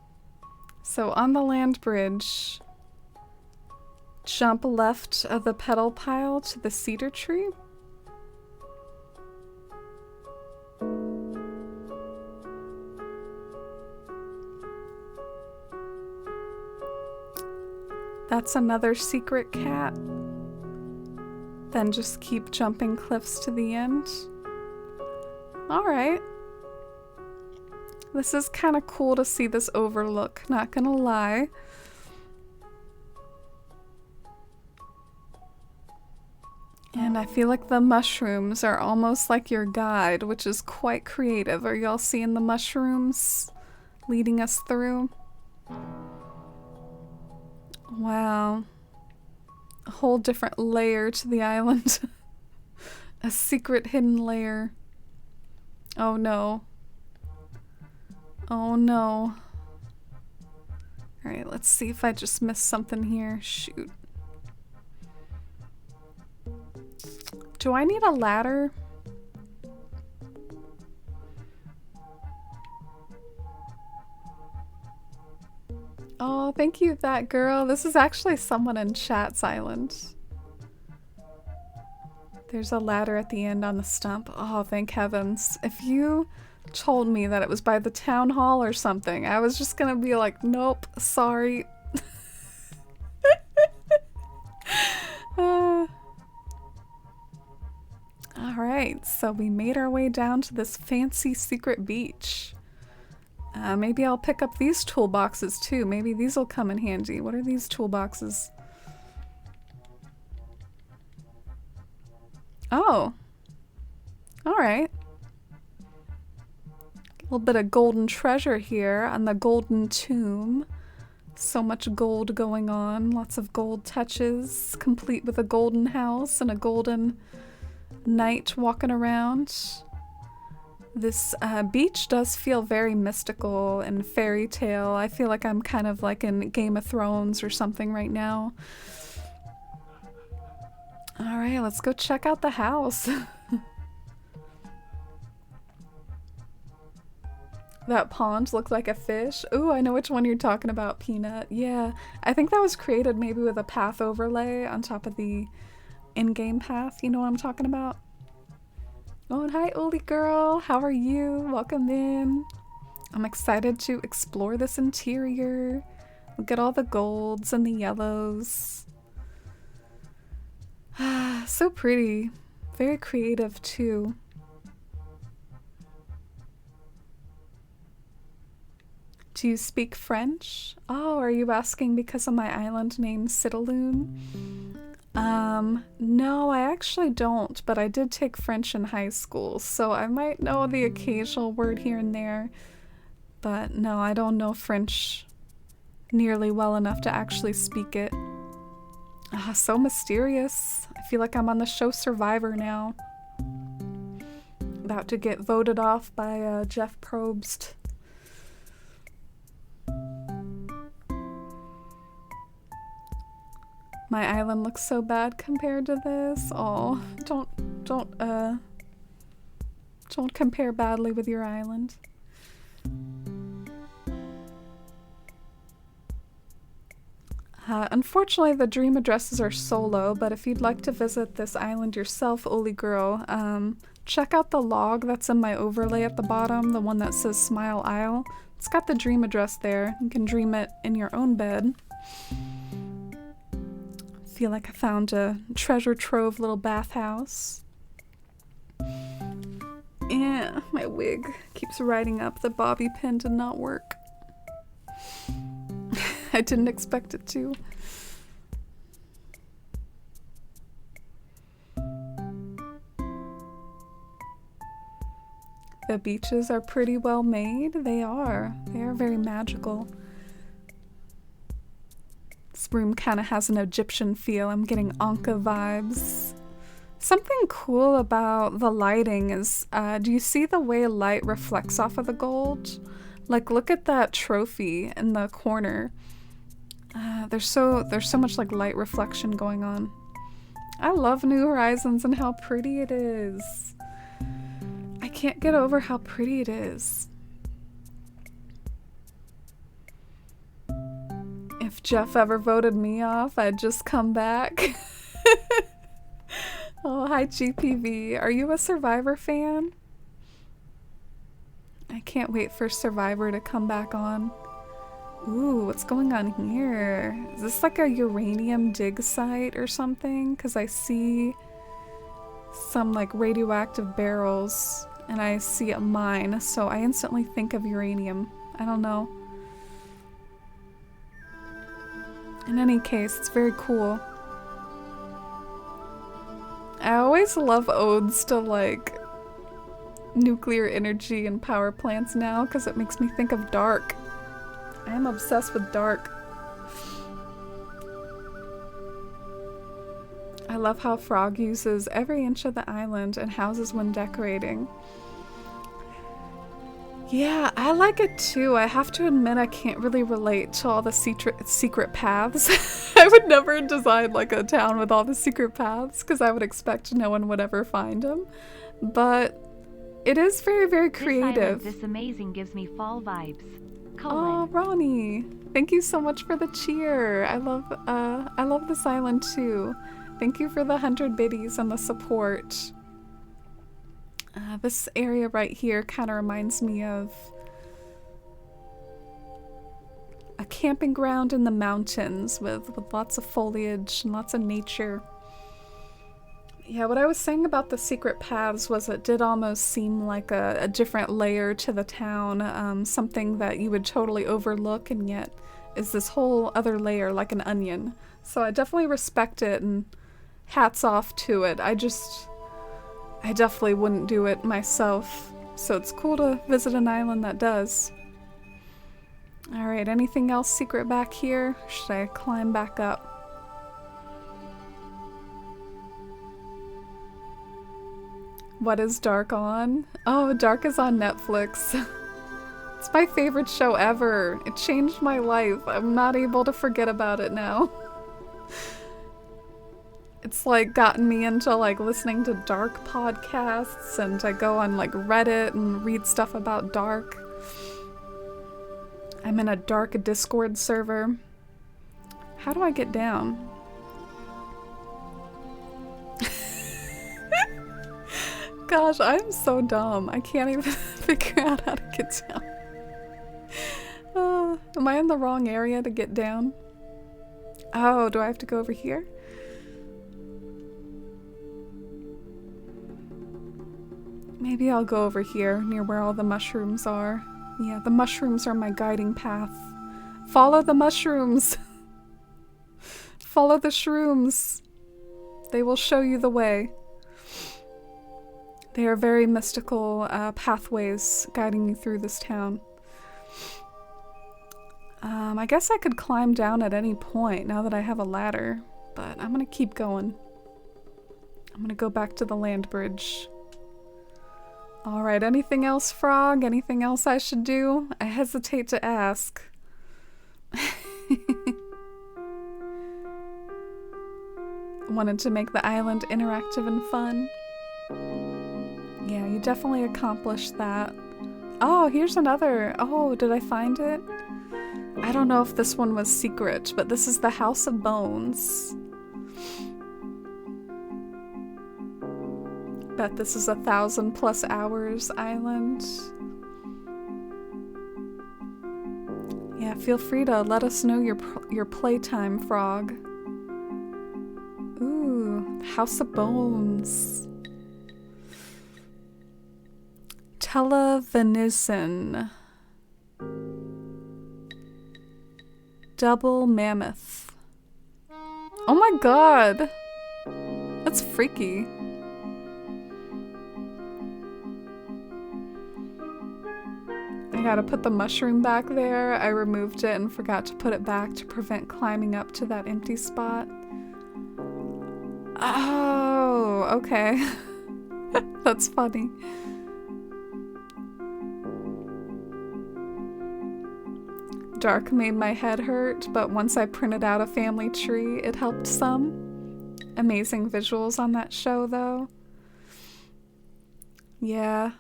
So on the land bridge, jump left of the petal pile to the cedar tree. That's another secret cat. Then just keep jumping cliffs to the end. Alright. This is kind of cool to see this overlook, not gonna lie. And I feel like the mushrooms are almost like your guide, which is quite creative. Are y'all seeing the mushrooms leading us through? Wow. A whole different layer to the island. A secret hidden layer. Oh no. Oh no. Alright, let's see if I just missed something here. Shoot. Do I need a ladder? Oh, thank you, that girl. This is actually someone in chat's island. There's a ladder at the end on the stump. Oh, thank heavens. If you told me that it was by the town hall or something, I was just gonna be like, nope, sorry. Alright, so we made our way down to this fancy secret beach. Maybe I'll pick up these toolboxes too. Maybe these will come in handy. What are these toolboxes? Oh. Alright. A little bit of golden treasure here on the golden tomb. So much gold going on. Lots of gold touches, complete with a golden house and a golden knight walking around. This beach does feel very mystical and fairy tale. I feel like I'm kind of like in Game of Thrones or something right now. Alright, let's go check out the house. That pond looked like a fish. Ooh, I know which one you're talking about, Peanut. Yeah, I think that was created maybe with a path overlay on top of the in-game path. You know what I'm talking about? Oh, and hi, Oli girl. How are you? Welcome in. I'm excited to explore this interior. Look at all the golds and the yellows. So pretty. Very creative, too. Do you speak French? Oh, are you asking because of my island name Citalune? No, I actually don't, but I did take French in high school, so I might know the occasional word here and there. But no, I don't know French nearly well enough to actually speak it. Ah, so mysterious. I feel like I'm on the show Survivor now. About to get voted off by Jeff Probst. My island looks so bad compared to this. Oh, don't compare badly with your island. Unfortunately, the dream addresses are solo, but if you'd like to visit this island yourself, Oli girl, check out the log that's in my overlay at the bottom, the one that says Smile Isle. It's got the dream address there. You can dream it in your own bed. Feel like I found a treasure trove little bathhouse. Yeah, my wig keeps riding up. The bobby pin did not work. I didn't expect it to. The beaches are pretty well made. They are. They are very magical. This room kind of has an Egyptian feel. I'm getting Anka vibes. Something cool about the lighting is, do you see the way light reflects off of the gold? Like, look at that trophy in the corner. There's so much like light reflection going on. I love New Horizons and how pretty it is. I can't get over how pretty it is. If Jeff ever voted me off, I'd just come back. Oh, hi GPV. Are you a Survivor fan? I can't wait for Survivor to come back on. Ooh, what's going on here? Is this like a uranium dig site or something? Because I see some like radioactive barrels and I see a mine, so I instantly think of uranium. I don't know. In any case, it's very cool. I always love odes to like nuclear energy and power plants now because it makes me think of Dark. I am obsessed with Dark. I love how Frog uses every inch of the island and houses when decorating. Yeah, I like it too. I have to admit I can't really relate to all the secret paths. I would never design like a town with all the secret paths because I would expect no one would ever find them. But it is very, very creative. This amazing gives me fall vibes. Oh, Ronnie, thank you so much for the cheer. I love this island too. Thank you for the 100 biddies and the support. This area right here kind of reminds me of a camping ground in the mountains with lots of foliage and lots of nature. Yeah, what I was saying about the secret paths was it did almost seem like a different layer to the town, something that you would totally overlook and yet is this whole other layer like an onion. So I definitely respect it and hats off to it. I definitely wouldn't do it myself. So it's cool to visit an island that does. Alright, anything else secret back here? Should I climb back up? What is Dark on? Oh, Dark is on Netflix. It's my favorite show ever. It changed my life. I'm not able to forget about it now. It's like gotten me into like listening to Dark podcasts, and I go on like Reddit and read stuff about Dark. I'm in a Dark Discord server. How do I get down? Gosh, I'm so dumb. I can't even figure out how to get down. Am I in the wrong area to get down? Oh, do I have to go over here? Maybe I'll go over here, near where all the mushrooms are. Yeah, the mushrooms are my guiding path. Follow the mushrooms! Follow the shrooms! They will show you the way. They are very mystical pathways guiding you through this town. I guess I could climb down at any point now that I have a ladder, but I'm gonna keep going. I'm gonna go back to the land bridge. Alright, anything else, Frog? Anything else I should do? I hesitate to ask. Wanted to make the island interactive and fun. Yeah, you definitely accomplished that. Oh, here's another. Oh, did I find it? I don't know if this one was secret, but this is the House of Bones. Bet this is 1,000+ hours island. Yeah, feel free to let us know your playtime, Frog. Ooh, House of Bones. Televenison. Double mammoth. Oh my god! That's freaky. I gotta put the mushroom back there. I removed it and forgot to put it back to prevent climbing up to that empty spot. Oh, okay. That's funny. Dark made my head hurt, but once I printed out a family tree, it helped some. Amazing visuals on that show, though. Yeah.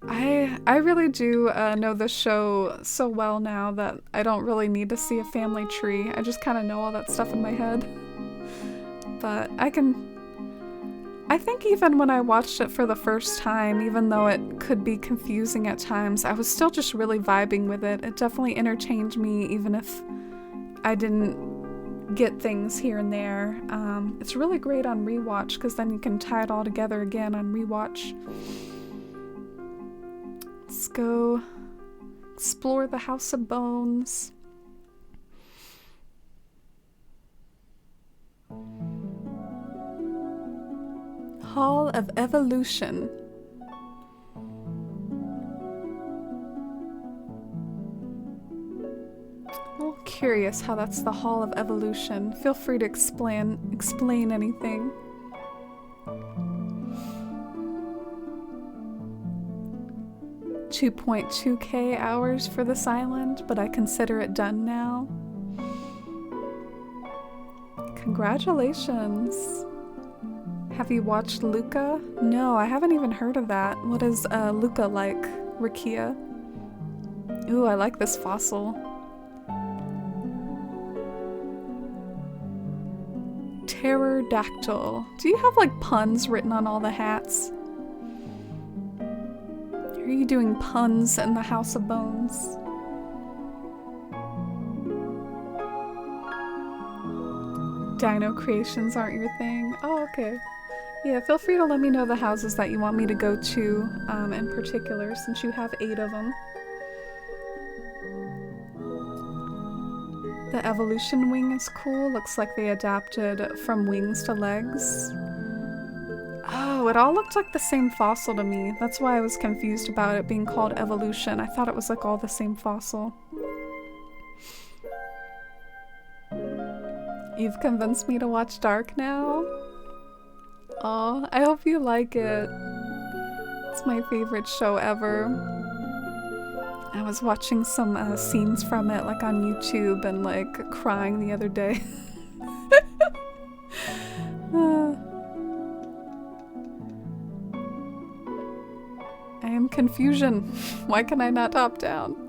I really do know the show so well now that I don't really need to see a family tree. I just kind of know all that stuff in my head. But I think even when I watched it for the first time, even though it could be confusing at times, I was still just really vibing with it. It definitely entertained me, even if I didn't get things here and there. It's really great on rewatch, because then you can tie it all together again on rewatch. Let's go explore the House of Bones. Hall of Evolution. I'm a little curious how that's the Hall of Evolution. Feel free to explain anything. $2.2K hours for this island, but I consider it done now. Congratulations. Have you watched Luca? No, I haven't even heard of that. What is Luca like, Rakia? Ooh, I like this fossil. Pterodactyl. Do you have like puns written on all the hats? Are you doing puns in the House of Bones? Dino creations aren't your thing? Oh, okay. Yeah, feel free to let me know the houses that you want me to go to in particular, since you have 8 of them. The evolution wing is cool. Looks like they adapted from wings to legs. Oh, it all looked like the same fossil to me. That's why I was confused about it being called evolution. I thought it was like all the same fossil. You've convinced me to watch Dark now? Aw, I hope you like it. It's my favorite show ever. I was watching some scenes from it like on YouTube and like crying the other day. I am confusion. Why can I not top down?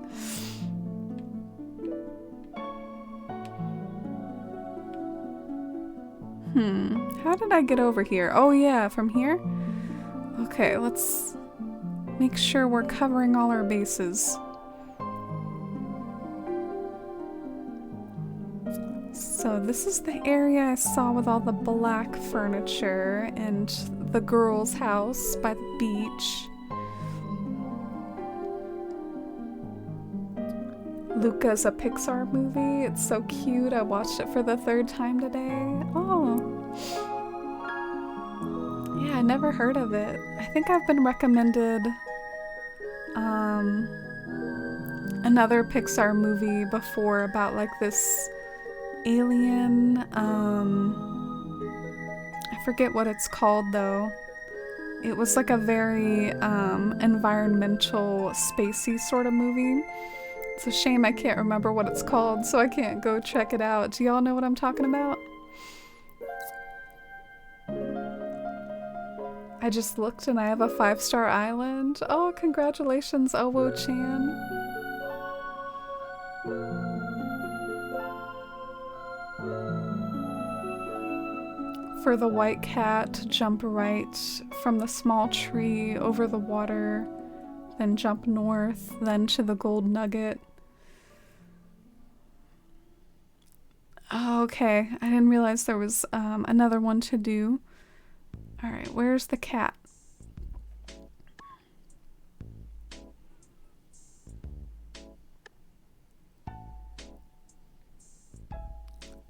How did I get over here? Oh yeah, from here? Okay, let's make sure we're covering all our bases. So this is the area I saw with all the black furniture and the girl's house by the beach. Luca's a Pixar movie. It's so cute. I watched it for the 3rd time today. Oh. Yeah, I never heard of it. I think I've been recommended another Pixar movie before about like this alien, I forget what it's called though. It was like a very environmental, spacey sort of movie. It's a shame I can't remember what it's called, so I can't go check it out. Do y'all know what I'm talking about? I just looked and I have a 5-star island. Oh, congratulations, Owo-chan. For the white cat, jump right from the small tree over the water, then jump north, then to the gold nugget. Oh, okay, I didn't realize there was another one to do. Alright, where's the cat?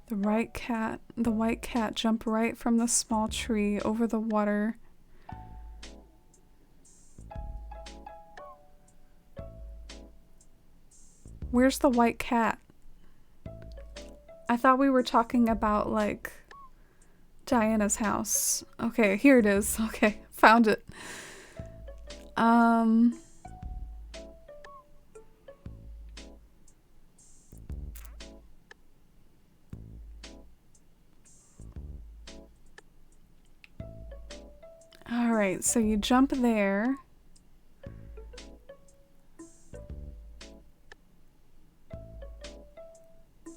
The white cat jump right from the small tree over the water. Where's the white cat? I thought we were talking about like Diana's house. Okay, here it is. Okay, found it. Alright, so you jump there.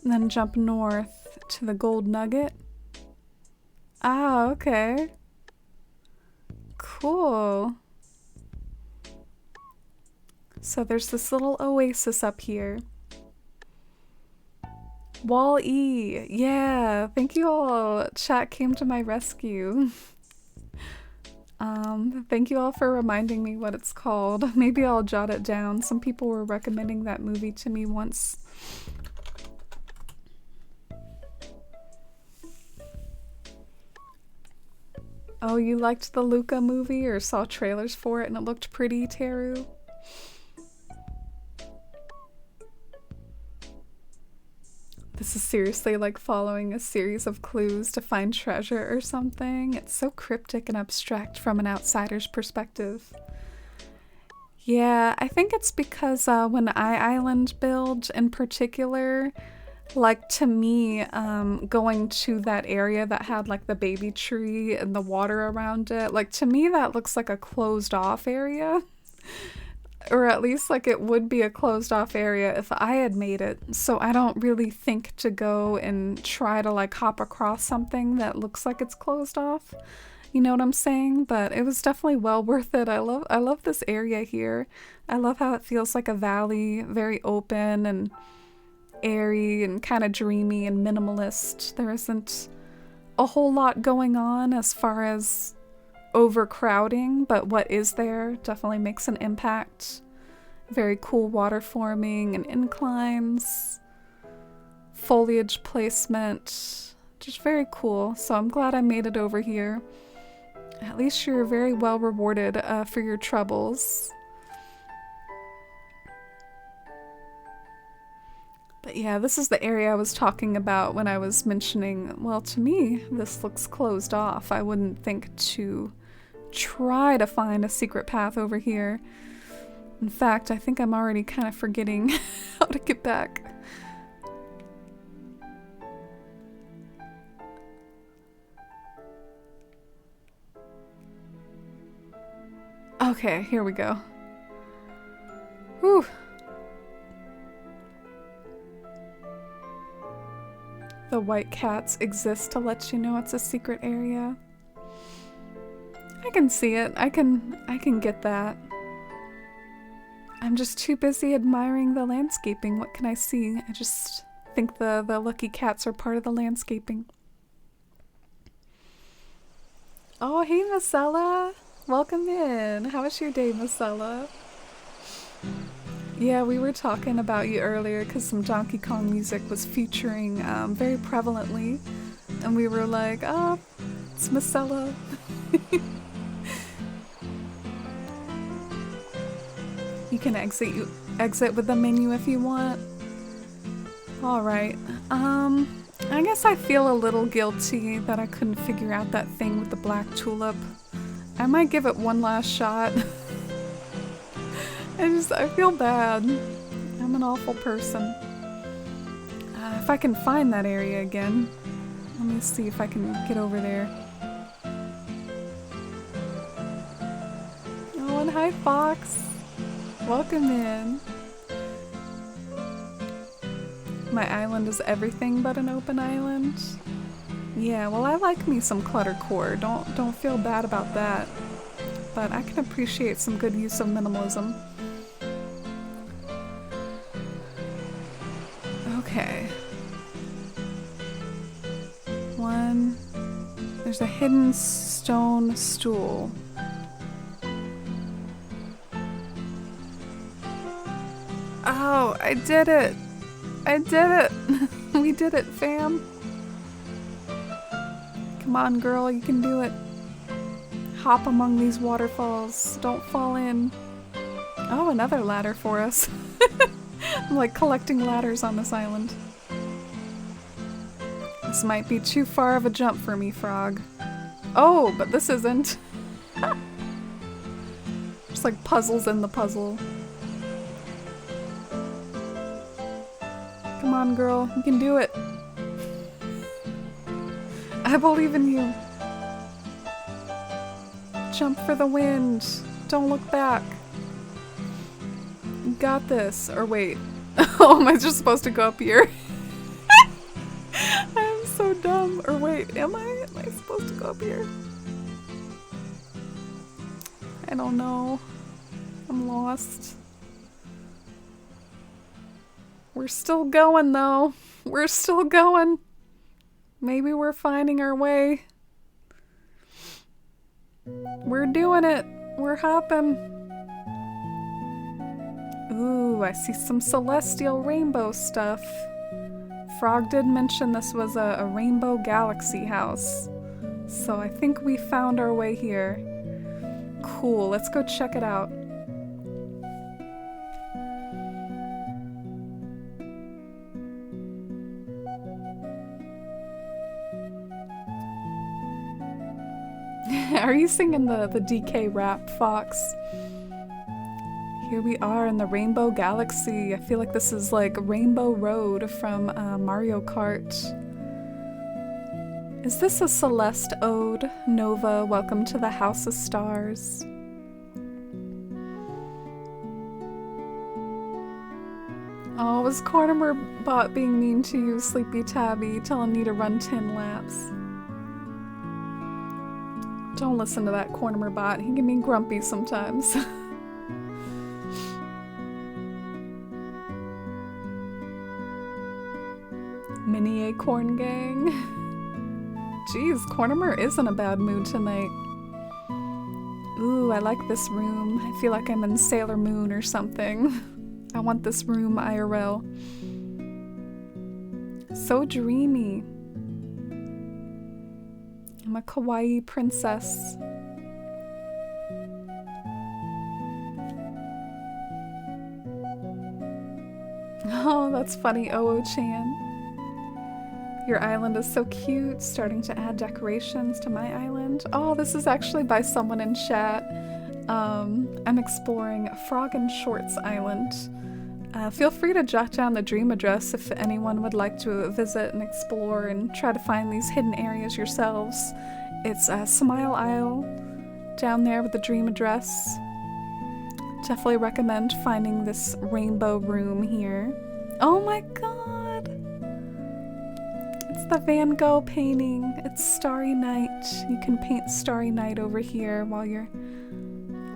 And then jump north to the gold nugget. Ah, okay. Cool. So there's this little oasis up here. Wall-E. Yeah, thank you all. Chat came to my rescue. Thank you all for reminding me what it's called. Maybe I'll jot it down. Some people were recommending that movie to me once. Oh, you liked the Luca movie or saw trailers for it and it looked pretty, Teru? This is seriously like following a series of clues to find treasure or something. It's so cryptic and abstract from an outsider's perspective. Yeah, I think it's because when I island build in particular, like to me, going to that area that had like the baby tree and the water around it, like to me that looks like a closed off area. Or at least like it would be a closed off area if I had made it. So I don't really think to go and try to like hop across something that looks like it's closed off. You know what I'm saying? But it was definitely well worth it. I love this area here. I love how it feels like a valley, very open and airy and kind of dreamy and minimalist. There isn't a whole lot going on as far as overcrowding, but what is there definitely makes an impact. Very cool water forming and inclines, foliage placement, just very cool. So I'm glad I made it over here. At least you're very well rewarded for your troubles. But yeah, this is the area I was talking about when I was mentioning, well, to me, this looks closed off. I wouldn't think to try to find a secret path over here. In fact, I think I'm already kind of forgetting how to get back. Okay, here we go. Whew. The white cats exist to let you know it's a secret area. I can see it. I can get that. I'm just too busy admiring the landscaping. What can I see? I just think the lucky cats are part of the landscaping. Oh, hey, Marcella. Welcome in. How was your day, Marcella? Yeah, we were talking about you earlier because some Donkey Kong music was featuring very prevalently. And we were like, oh, it's Marcella. You can exit with the menu if you want. Alright. I guess I feel a little guilty that I couldn't figure out that thing with the black tulip. I might give it one last shot. I feel bad. I'm an awful person. If I can find that area again. Let me see if I can get over there. Oh, and hi, Fox. Welcome in. My island is everything but an open island. Yeah, well, I like me some cluttercore. Don't feel bad about that. But I can appreciate some good use of minimalism. Okay. There's a hidden stone stool. Oh, I did it! I did it! We did it, fam! Come on, girl, you can do it. Hop among these waterfalls. Don't fall in. Oh, another ladder for us. I'm like collecting ladders on this island. This might be too far of a jump for me, Frog. Oh, but this isn't. Just like puzzles in the puzzle. Come on, girl. You can do it. I believe in you. Jump for the wind. Don't look back. You got this. Or wait. Oh, am I just supposed to go up here? I'm so dumb. Or wait, am I? Am I supposed to go up here? I don't know. I'm lost. We're still going though. We're still going. Maybe we're finding our way. We're doing it. We're hopping. Ooh, I see some celestial rainbow stuff. Frog did mention this was a rainbow galaxy house. So I think we found our way here. Cool, let's go check it out. Are you singing the DK rap, Fox? Here we are in the Rainbow Galaxy. I feel like this is like Rainbow Road from Mario Kart. Is this a Celeste ode? Nova, welcome to the House of Stars. Oh, was Cornimer bot being mean to you, Sleepy Tabby, telling you to run 10 laps? Don't listen to that Cornimer bot. He can be grumpy sometimes. Mini Acorn Gang. Jeez, Cornimer is in a bad mood tonight. Ooh, I like this room. I feel like I'm in Sailor Moon or something. I want this room IRL. So dreamy. I'm a kawaii princess. Oh, that's funny, Oo-chan. Your island is so cute, starting to add decorations to my island. Oh, this is actually by someone in chat. I'm exploring Frog and Shorts Island. Feel free to jot down the dream address if anyone would like to visit and explore and try to find these hidden areas yourselves. It's Smile Isle down there with the dream address. Definitely recommend finding this rainbow room here. Oh my god! It's the Van Gogh painting. It's Starry Night. You can paint Starry Night over here while you're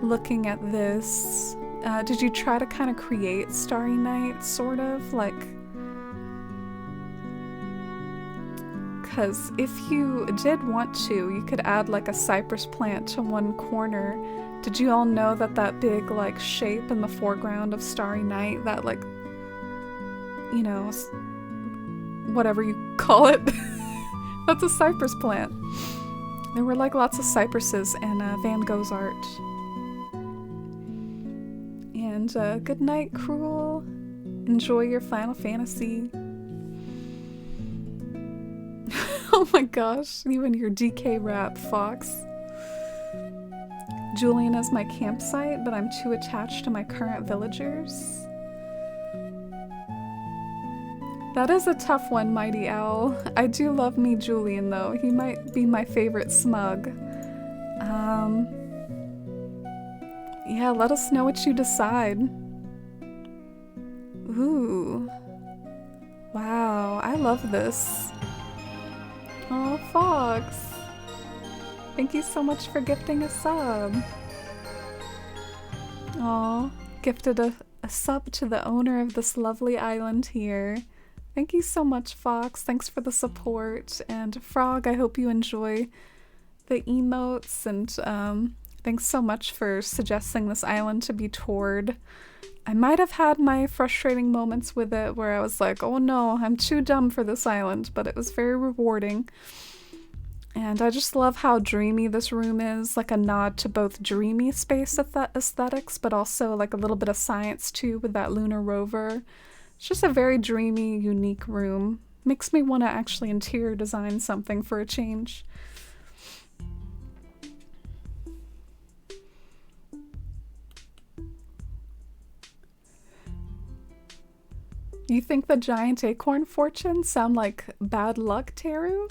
looking at this. Did you try to kind of create Starry Night, sort of? Like, because if you did want to, you could add like a cypress plant to one corner. Did you all know that that big like shape in the foreground of Starry Night, that like, you know, whatever you call it, that's a cypress plant. There were like lots of cypresses in Van Gogh's art. And good night, Cruel. Enjoy your Final Fantasy. Oh my gosh, you and your DK rap, Fox. Julian is my campsite, but I'm too attached to my current villagers. That is a tough one, Mighty Owl. I do love me Julian, though. He might be my favorite smug. Yeah, let us know what you decide. Ooh. Wow, I love this. Oh, Fox. Thank you so much for gifting a sub. Aw, gifted a sub to the owner of this lovely island here. Thank you so much, Fox. Thanks for the support. And Frog, I hope you enjoy the emotes. And thanks so much for suggesting this island to be toured. I might have had my frustrating moments with it where I was like, oh no, I'm too dumb for this island, but it was very rewarding. And I just love how dreamy this room is, like a nod to both dreamy space aesthetics, but also like a little bit of science too with that lunar rover. It's just a very dreamy, unique room. Makes me want to actually interior design something for a change. You think the giant acorn fortunes sound like bad luck, Teru?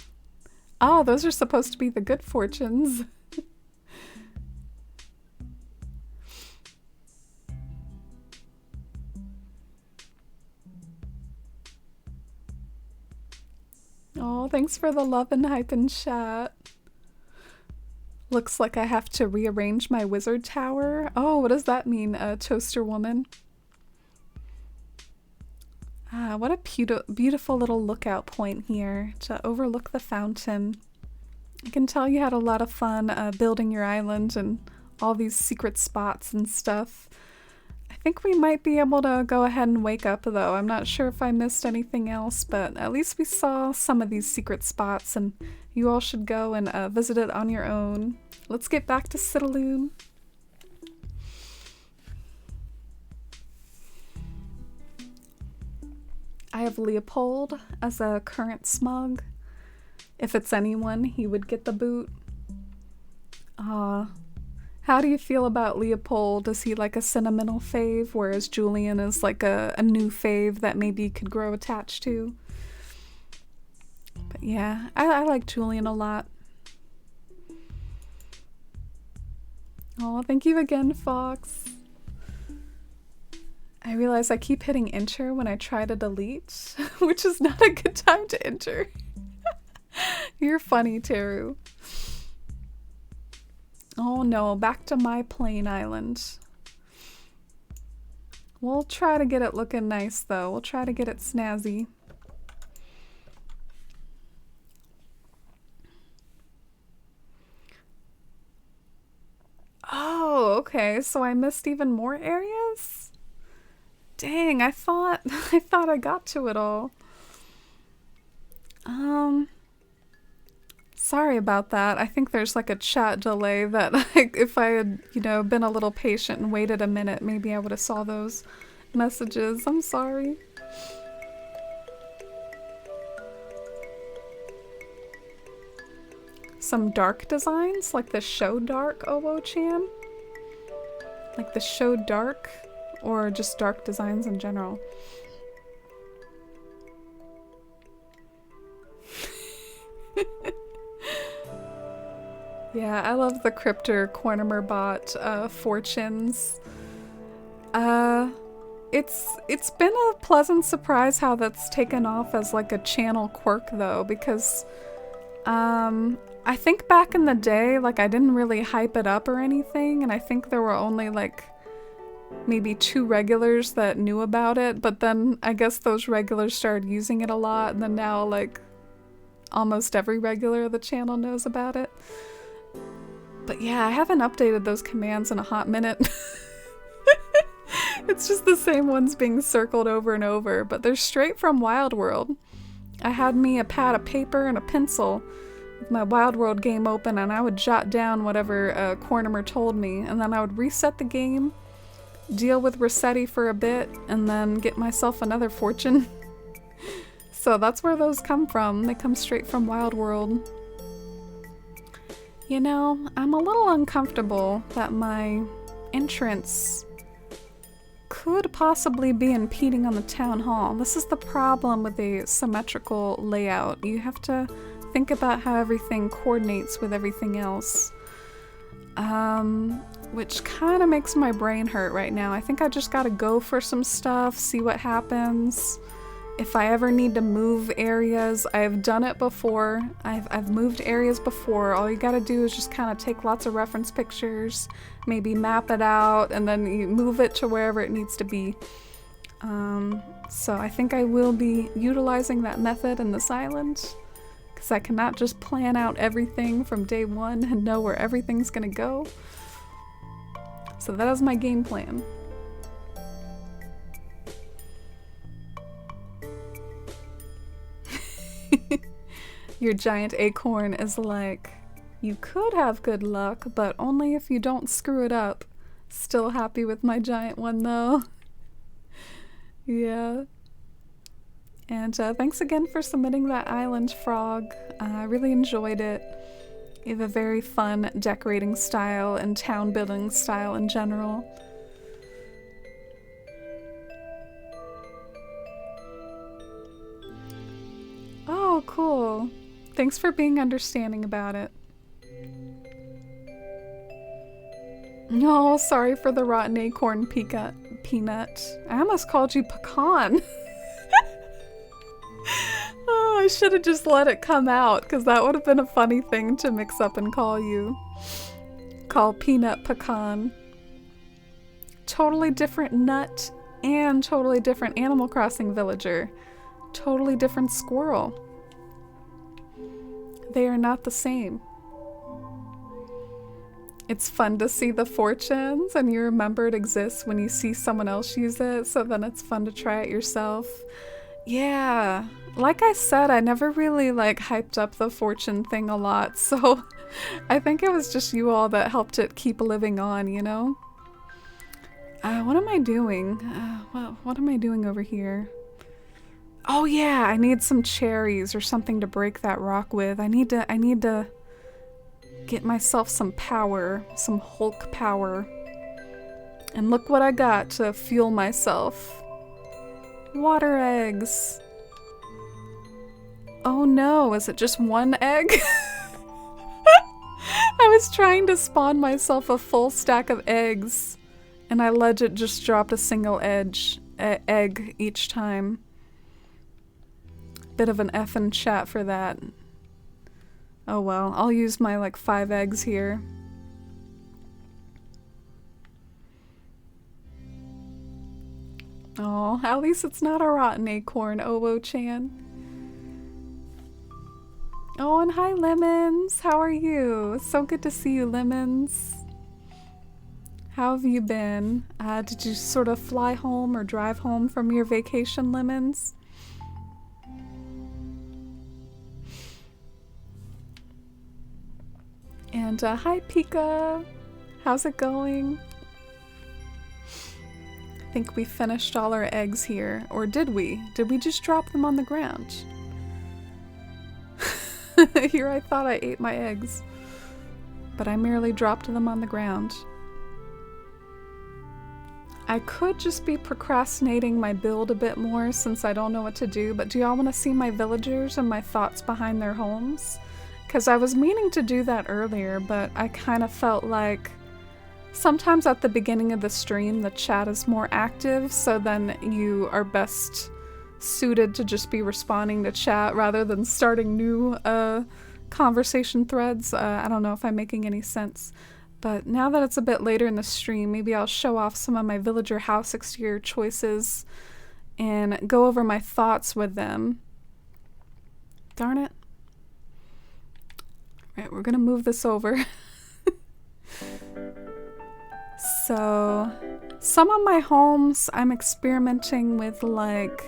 Oh, those are supposed to be the good fortunes. Oh, thanks for the love and hype in chat. Looks like I have to rearrange my wizard tower. Oh, what does that mean, toaster woman? Ah, what a beautiful little lookout point here to overlook the fountain. I can tell you had a lot of fun building your island and all these secret spots and stuff. I think we might be able to go ahead and wake up though. I'm not sure if I missed anything else, but at least we saw some of these secret spots and you all should go and visit it on your own. Let's get back to Citalune. I have Leopold as a current smug. If it's anyone, he would get the boot. How do you feel about Leopold? Is he like a sentimental fave, whereas Julian is like a new fave that maybe you could grow attached to? But yeah, I like Julian a lot. Oh, thank you again, Fox. I realize I keep hitting enter when I try to delete, which is not a good time to enter. You're funny, Teru. Oh no, back to my plain island. We'll try to get it looking nice though. We'll try to get it snazzy. Oh, okay. So I missed even more areas? Dang, I thought I got to it all. Sorry about that. I think there's like a chat delay that if I had, you know, been a little patient and waited a minute, maybe I would have saw those messages. I'm sorry. Some dark designs, like the Show Dark Owo-chan. Like the Show Dark, or just dark designs in general. Yeah, I love the Cryptor Cornimer bot fortunes. It's been a pleasant surprise how that's taken off as like a channel quirk though, because I think back in the day, like I didn't really hype it up or anything, and I think there were only like maybe 2 regulars that knew about it, but then I guess those regulars started using it a lot, and then now like almost every regular of the channel knows about it. But yeah, I haven't updated those commands in a hot minute. It's just the same ones being circled over and over, but they're straight from Wild World. I had me a pad of paper and a pencil with my Wild World game open, and I would jot down whatever Cornimer told me, and then I would reset the game, deal with Rossetti for a bit, and then get myself another fortune. So that's where those come from. They come straight from Wild World. You know, I'm a little uncomfortable that my entrance could possibly be impeding on the town hall. This is the problem with a symmetrical layout. You have to think about how everything coordinates with everything else. Which kind of makes my brain hurt right now. I think I just gotta go for some stuff, see what happens. If I ever need to move areas, I've done it before. I've moved areas before. All you gotta do is just kind of take lots of reference pictures, maybe map it out, and then you move it to wherever it needs to be. So I think I will be utilizing that method in this island, because I cannot just plan out everything from day one and know where everything's gonna go. So that is my game plan. Your giant acorn is like, you could have good luck, but only if you don't screw it up. Still happy with my giant one though. Yeah. And thanks again for submitting that island frog. I really enjoyed it. You have a very fun decorating style and town building style in general. Oh, cool. Thanks for being understanding about it. No, sorry for the rotten acorn peanut. I almost called you pecan. Oh, I should have just let it come out, because that would have been a funny thing to mix up and call you. Call peanut pecan. Totally different nut and totally different Animal Crossing villager. Totally different squirrel. They are not the same. It's fun to see the fortunes and you remember it exists when you see someone else use it, so then it's fun to try it yourself. Yeah, like I said, I never really like hyped up the fortune thing a lot, so I think it was just you all that helped it keep living on, you know? What am I doing? What am I doing over here? Oh yeah, I need some cherries or something to break that rock with. I need to get myself some power, some Hulk power. And look what I got to fuel myself. Water eggs. Oh no, is it just one egg? I was trying to spawn myself a full stack of eggs And I legit just dropped a single egg each time. Bit of an F in chat for that. Oh well, I'll use my like 5 eggs here. Oh, at least it's not a rotten acorn, Owo-chan. Oh, and hi, Lemons. How are you? It's so good to see you, Lemons. How have you been? Did you sort of fly home or drive home from your vacation, Lemons? And hi, Pika. How's it going? I think we finished all our eggs here. Or did we? Did we just drop them on the ground? Here I thought I ate my eggs. But I merely dropped them on the ground. I could just be procrastinating my build a bit more since I don't know what to do, but do y'all want to see my villagers and my thoughts behind their homes? Because I was meaning to do that earlier, but I kind of felt like sometimes at the beginning of the stream the chat is more active, so then you are best suited to just be responding to chat rather than starting new conversation threads. I don't know if I'm making any sense. But now that it's a bit later in the stream, maybe I'll show off some of my villager house exterior choices and go over my thoughts with them. Darn it. Right, we're gonna move this over. So, some of my homes I'm experimenting with like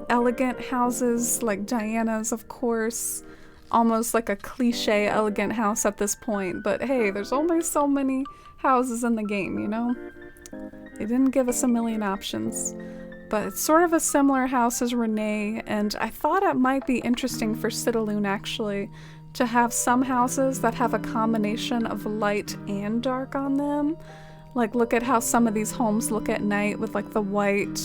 elegant houses, like Diana's, of course. Almost like a cliche elegant house at this point, but hey, there's only so many houses in the game, you know? They didn't give us a million options. But it's sort of a similar house as Renee, and I thought it might be interesting for Citalune actually to have some houses that have a combination of light and dark on them. Like, look at how some of these homes look at night with like the white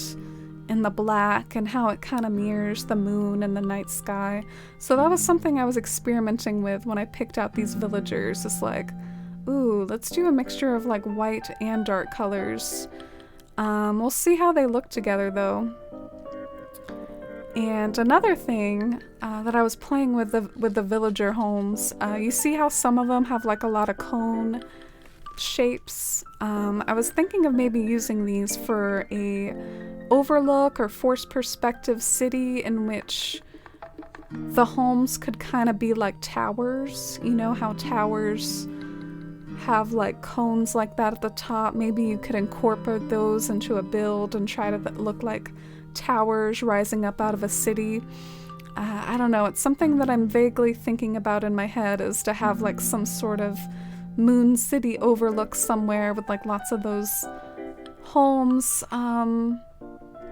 and the black and how it kind of mirrors the moon and the night sky. So that was something I was experimenting with when I picked out these villagers. It's like, ooh, let's do a mixture of like white and dark colors. We'll see how they look together though. And another thing that I was playing with the villager homes, you see how some of them have like a lot of cone shapes. I was thinking of maybe using these for a overlook or forced perspective city in which the homes could kind of be like towers. You know how towers have like cones like that at the top? Maybe you could incorporate those into a build and try to look like towers rising up out of a city. I don't know, it's something that I'm vaguely thinking about in my head, is to have like some sort of moon city overlook somewhere with like lots of those homes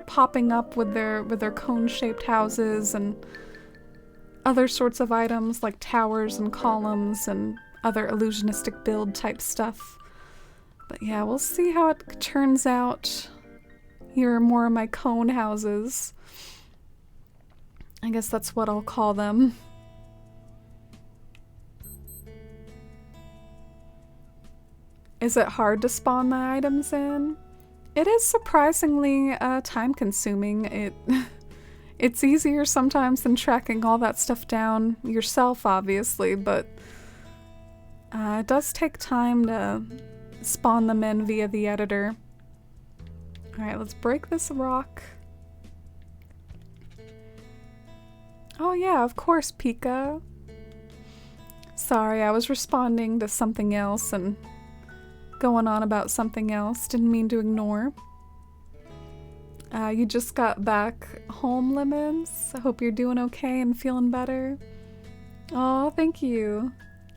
popping up with their cone-shaped houses and other sorts of items like towers and columns and other illusionistic build type stuff. But yeah, we'll see how it turns out. Here are more of my cone houses. I guess that's what I'll call them. Is it hard to spawn my items in? It is surprisingly time-consuming. It's easier sometimes than tracking all that stuff down yourself, obviously, but it does take time to spawn them in via the editor. Alright, let's break this rock. Oh yeah, of course, Pika. Sorry, I was responding to something else and going on about something else. Didn't mean to ignore. You just got back home, Lemons. I hope you're doing okay and feeling better. Oh, thank you.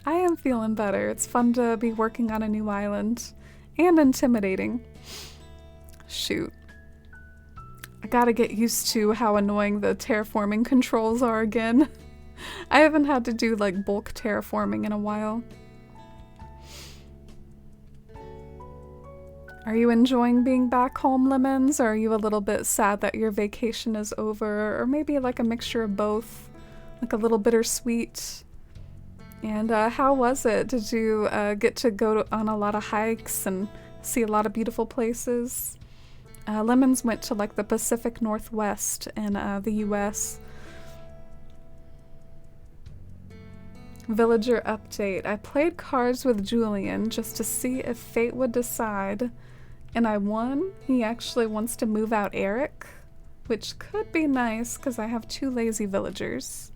I am feeling better. It's fun to be working on a new island. And intimidating. Shoot. I gotta get used to how annoying the terraforming controls are again. I haven't had to do like bulk terraforming in a while. Are you enjoying being back home, Lemons, or are you a little bit sad that your vacation is over? Or maybe like a mixture of both, like a little bittersweet? And how was it? Did you get to go on a lot of hikes and see a lot of beautiful places. Lemons went to like the Pacific Northwest in the US. Villager update. I played cards with Julian just to see if fate would decide, and I won. He actually wants to move out Eric, which could be nice because I have 2 lazy villagers.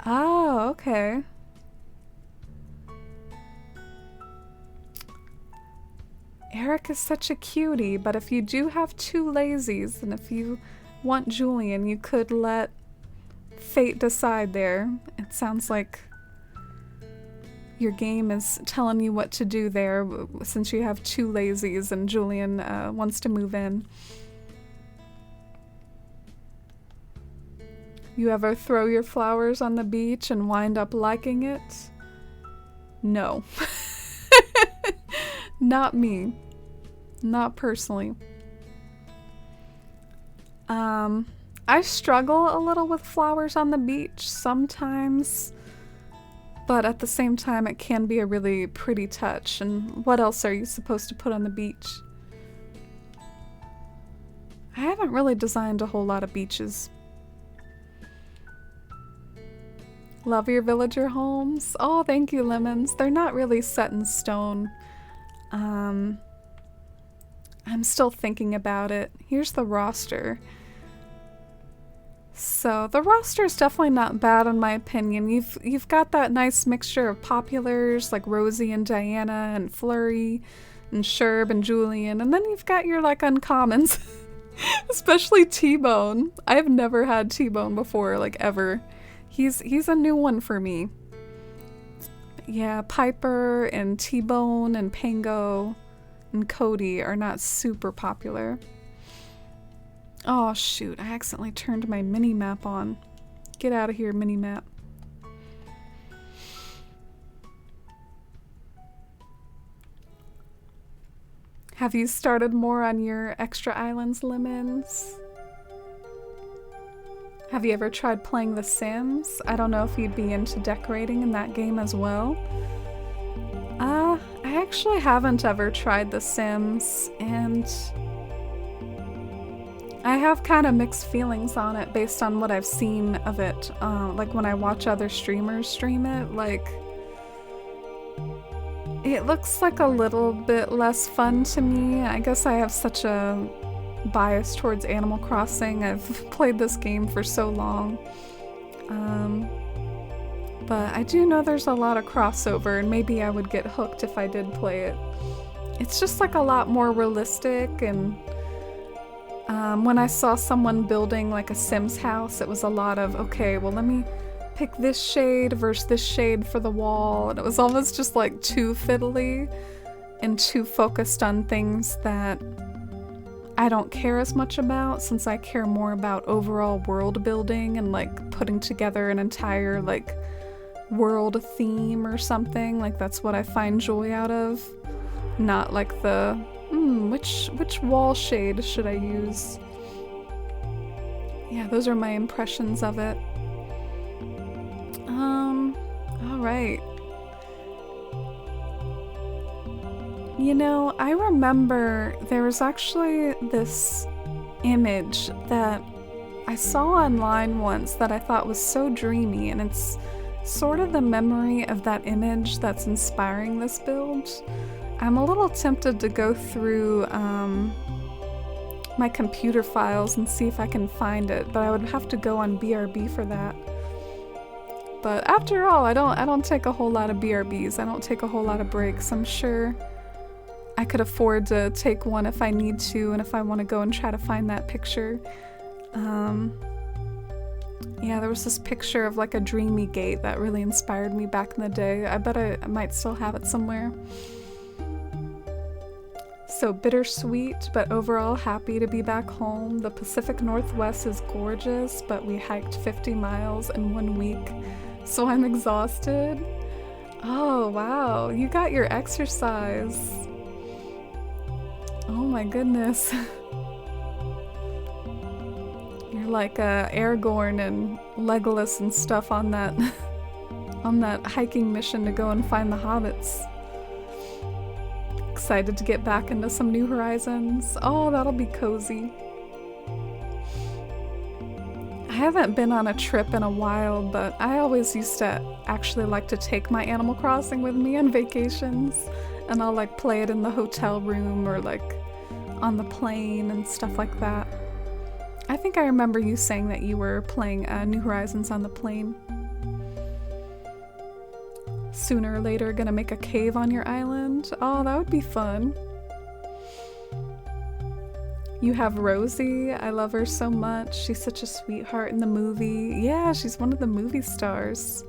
Oh, okay. Eric is such a cutie, but if you do have 2 lazies, and if you want Julian, you could let fate decide there. It sounds like your game is telling you what to do there, since you have 2 lazies and Julian wants to move in. You ever throw your flowers on the beach and wind up liking it? No. Not me. Not personally. I struggle a little with flowers on the beach sometimes, but at the same time it can be a really pretty touch. And what else are you supposed to put on the beach? I haven't really designed a whole lot of beaches. Love your villager homes. Oh, thank you, Lemons. They're not really set in stone. I'm still thinking about it. Here's the roster. So the roster is definitely not bad in my opinion. You've got that nice mixture of populars like Rosie and Diana and Flurry and Sherb and Julian, and then you've got your like uncommons, especially T-Bone. I've never had T-Bone before, like ever. He's a new one for me. Yeah, Piper and T-Bone and Pango and Cody are not super popular. Oh shoot, I accidentally turned my mini-map on. Get out of here, mini-map. Have you started more on your extra islands, Lemons? Have you ever tried playing The Sims? I don't know if you'd be into decorating in that game as well. I actually haven't ever tried The Sims, and I have kind of mixed feelings on it based on what I've seen of it. Like when I watch other streamers stream it, like it looks like a little bit less fun to me. I guess I have such a bias towards Animal Crossing. I've played this game for so long. But I do know there's a lot of crossover, and maybe I would get hooked if I did play it. It's just like a lot more realistic, and when I saw someone building like a Sims house, it was a lot of, okay, well let me pick this shade versus this shade for the wall, and it was almost just like too fiddly and too focused on things that I don't care as much about, since I care more about overall world building and like putting together an entire like world theme or something. Like that's what I find joy out of, not like the which wall shade should I use. Yeah, those are my impressions of it. All right. You know, I remember there was actually this image that I saw online once that I thought was so dreamy, and it's sort of the memory of that image that's inspiring this build. I'm a little tempted to go through my computer files and see if I can find it, but I would have to go on BRB for that. But after all, I don't take a whole lot of BRBs. I don't take a whole lot of breaks. I'm sure I could afford to take one if I need to, and if I want to go and try to find that picture. Yeah, there was this picture of like a dreamy gate that really inspired me back in the day. I bet I might still have it somewhere. So bittersweet, but overall happy to be back home. The Pacific Northwest is gorgeous, but we hiked 50 miles in 1 week, so I'm exhausted. Oh wow, you got your exercise. Oh my goodness. You're like Aragorn and Legolas and stuff on that on that hiking mission to go and find the hobbits. Excited to get back into some New Horizons. Oh, that'll be cozy. I haven't been on a trip in a while, but I always used to actually like to take my Animal Crossing with me on vacations, and I'll like play it in the hotel room or like on the plane and stuff like that. I think I remember you saying that you were playing New Horizons on the plane. Sooner or later, gonna make a cave on your island. Oh, that would be fun. You have Rosie. I love her so much. She's such a sweetheart in the movie. Yeah, she's one of the movie stars.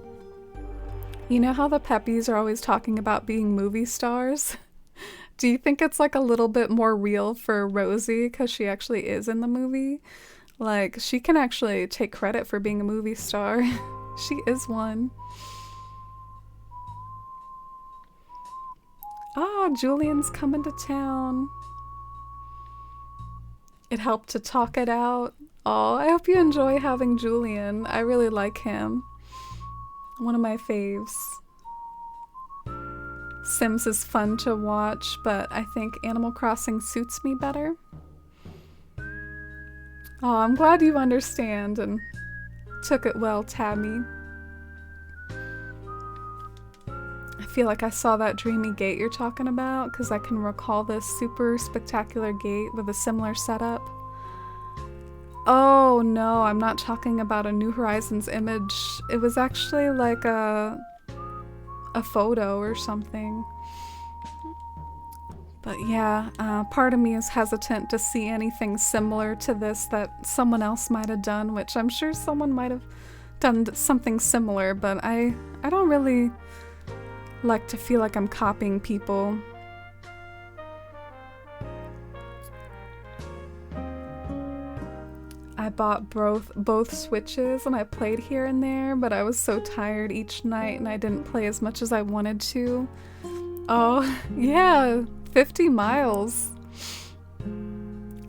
You know how the Peppies are always talking about being movie stars? Do you think it's like a little bit more real for Rosie because she actually is in the movie? Like, she can actually take credit for being a movie star. She is one. Oh, Julian's coming to town. It helped to talk it out. Oh, I hope you enjoy having Julian. I really like him. One of my faves. Sims is fun to watch, but I think Animal Crossing suits me better. Oh, I'm glad you understand and took it well, Tammy. I feel like I saw that dreamy gate you're talking about because I can recall this super spectacular gate with a similar setup. Oh no, I'm not talking about a New Horizons image. It was actually like a photo or something. But yeah, part of me is hesitant to see anything similar to this that someone else might have done, which I'm sure someone might have done something similar, but I don't really like to feel like I'm copying people. I bought both Switches and I played here and there, but I was so tired each night and I didn't play as much as I wanted to. Oh, yeah, 50 miles.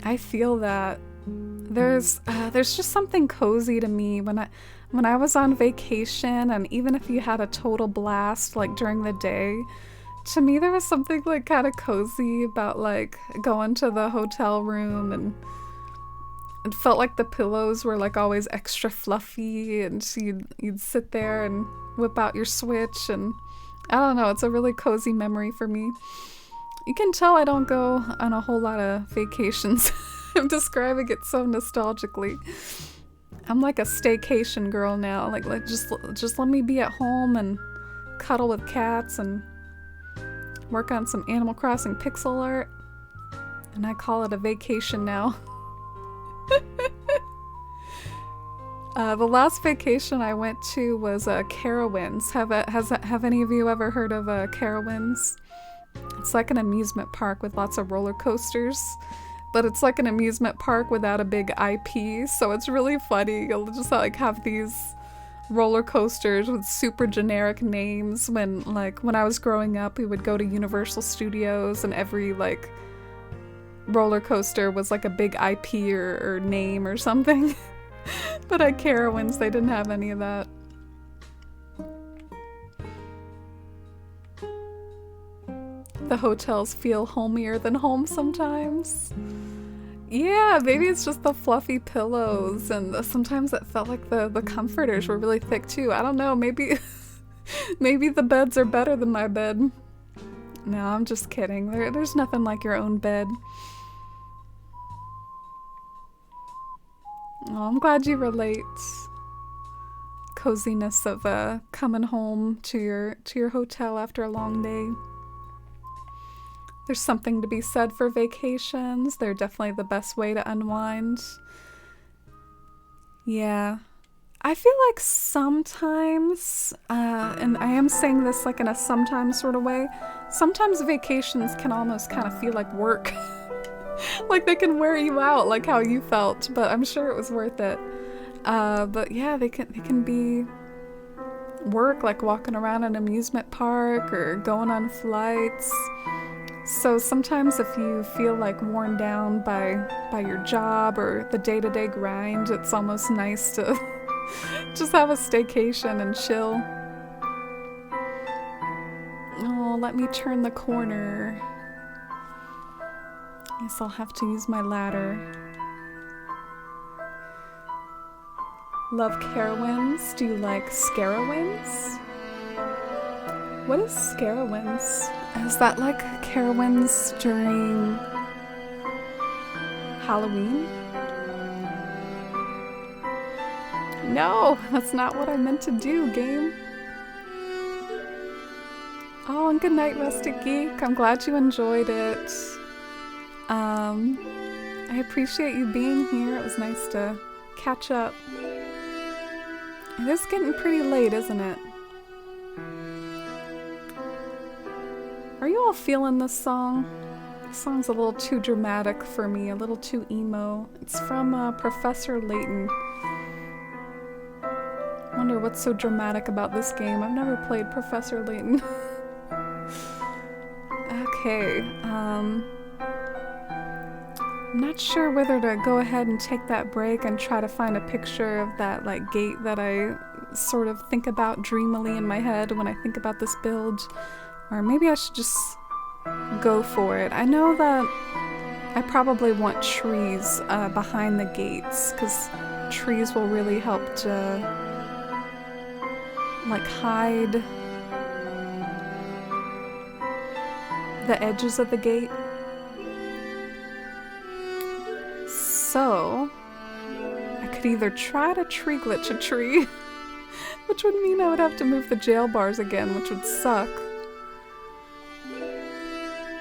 I feel that. There's just something cozy to me when I was on vacation, and even if you had a total blast like during the day, to me there was something like kind of cozy about like going to the hotel room, and it felt like the pillows were like always extra fluffy, and you'd sit there and whip out your Switch, and I don't know, it's a really cozy memory for me. You can tell I don't go on a whole lot of vacations. I'm describing it so nostalgically. I'm like a staycation girl now. Like just let me be at home and cuddle with cats and work on some Animal Crossing pixel art. And I call it a vacation now. The last vacation I went to was Carowinds. Have any of you ever heard of Carowinds? It's like an amusement park with lots of roller coasters, but it's like an amusement park without a big IP, so it's really funny. You'll just like have these roller coasters with super generic names. When I was growing up, we would go to Universal Studios and every like roller coaster was like a big IP or name or something. But at Carowinds, they didn't have any of that. The hotels feel homier than home sometimes. Yeah, maybe it's just the fluffy pillows, and sometimes it felt like the comforters were really thick too. I don't know, maybe maybe the beds are better than my bed. No, I'm just kidding. There's nothing like your own bed. Oh, I'm glad you relate. Coziness of coming home to your hotel after a long day. There's something to be said for vacations. They're definitely the best way to unwind. Yeah. I feel like sometimes, and I am saying this like in a sometimes sort of way, sometimes vacations can almost kind of feel like work. Like they can wear you out, like how you felt, but I'm sure it was worth it. But yeah, they can be work, like walking around an amusement park or going on flights. So sometimes if you feel like worn down by your job or the day-to-day grind, it's almost nice to just have a staycation and chill. Oh, let me turn the corner. Guess I'll have to use my ladder. Love carowinds. Do you like scarowinds? What is scarowinds? Is that like carowinds during Halloween? No, that's not what I meant to do, game. Oh, and good night, Rustic Geek. I'm glad you enjoyed it. I appreciate you being here. It was nice to catch up. It is getting pretty late, isn't it? Are you all feeling this song? This song's a little too dramatic for me, a little too emo. It's from Professor Layton. Wonder what's so dramatic about this game. I've never played Professor Layton. Okay, I'm not sure whether to go ahead and take that break and try to find a picture of that like gate that I sort of think about dreamily in my head when I think about this build, or maybe I should just go for it. I know that I probably want trees behind the gates, because trees will really help to like hide the edges of the gate. So I could either try to tree glitch a tree, which would mean I would have to move the jail bars again, which would suck.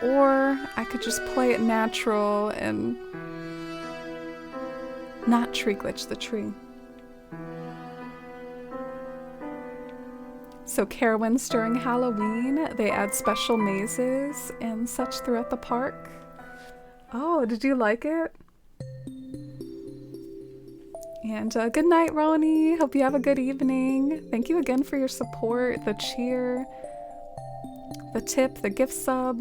Or I could just play it natural and not tree glitch the tree. So carowinds during Halloween, they add special mazes and such throughout the park. Oh, did you like it? And good night, Roni. Hope you have a good evening. Thank you again for your support, the cheer, the tip, the gift sub.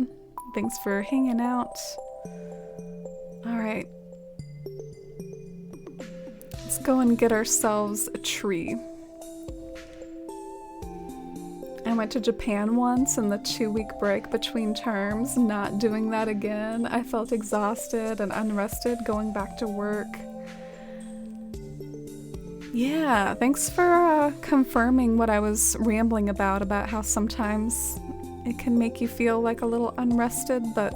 Thanks for hanging out. All right. Let's go and get ourselves a tree. I went to Japan once in the 2-week break between terms, not doing that again. I felt exhausted and unrested going back to work. Yeah, thanks for confirming what I was rambling about how sometimes it can make you feel like a little unrested, but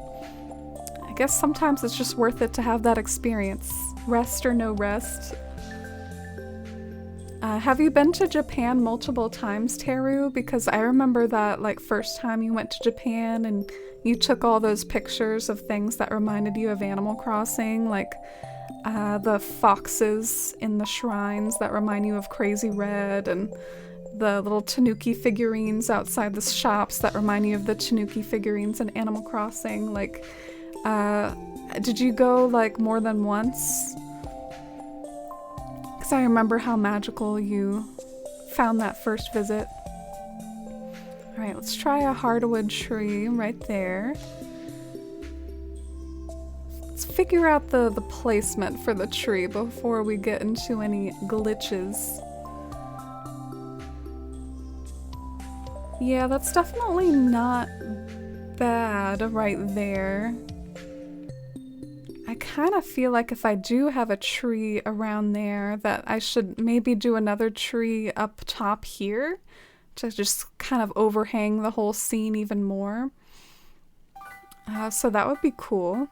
I guess sometimes it's just worth it to have that experience. Rest or no rest. Have you been to Japan multiple times, Teru? Because I remember that like first time you went to Japan and you took all those pictures of things that reminded you of Animal Crossing, like the foxes in the shrines that remind you of Crazy Red, and the little Tanuki figurines outside the shops that remind you of the Tanuki figurines in Animal Crossing. Like, did you go like more than once? Because I remember how magical you found that first visit. Alright, let's try a hardwood tree right there. Let's figure out the placement for the tree before we get into any glitches. Yeah, that's definitely not bad right there. I kind of feel like if I do have a tree around there that I should maybe do another tree up top here to just kind of overhang the whole scene even more. So that would be cool.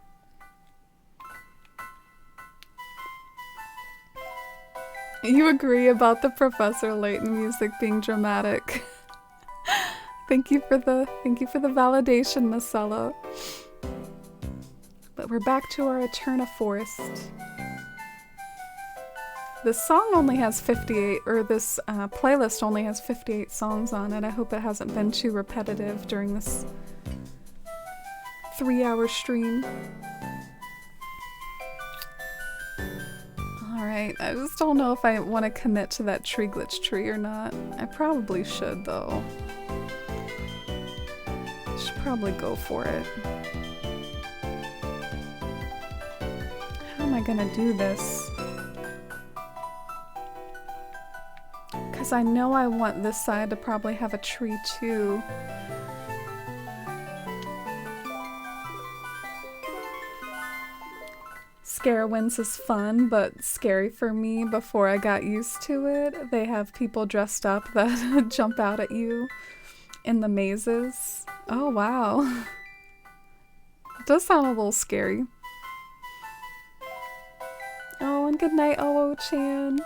You agree about the Professor Layton music being dramatic. Thank you for the validation, Marcella. But we're back to our Eterna Forest. This song only has 58, or this playlist only has 58 songs on it. I hope it hasn't been too repetitive during this 3-hour stream. Alright, I just don't know if I want to commit to that tree glitch tree or not. I probably should, though. Should probably go for it. How am I gonna do this? Because I know I want this side to probably have a tree too. Scarewinds is fun, but scary for me before I got used to it. They have people dressed up that jump out at you in the mazes. Oh, wow. It does sound a little scary. Oh, and good night, Owo-chan.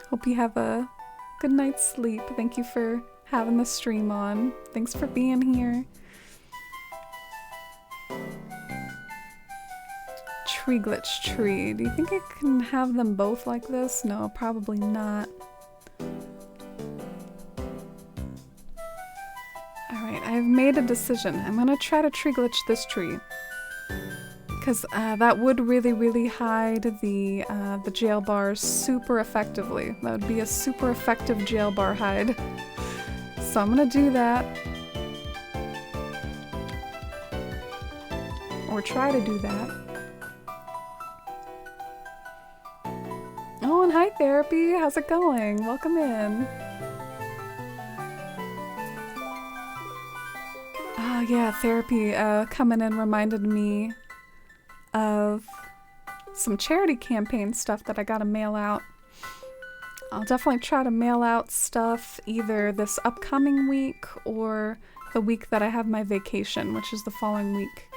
Hope you have a good night's sleep. Thank you for having the stream on. Thanks for being here. Tree glitch tree. Do you think I can have them both like this? No, probably not. Alright, I've made a decision. I'm gonna try to tree glitch this tree. Because that would really hide the jail bars super effectively. That would be a super effective jail bar hide. So I'm gonna do that. Or try to do that. Oh, and hi Therapy! How's it going? Welcome in. Oh yeah, Therapy coming in reminded me of some charity campaign stuff that I gotta mail out. I'll definitely try to mail out stuff either this upcoming week or the week that I have my vacation, which is the following week.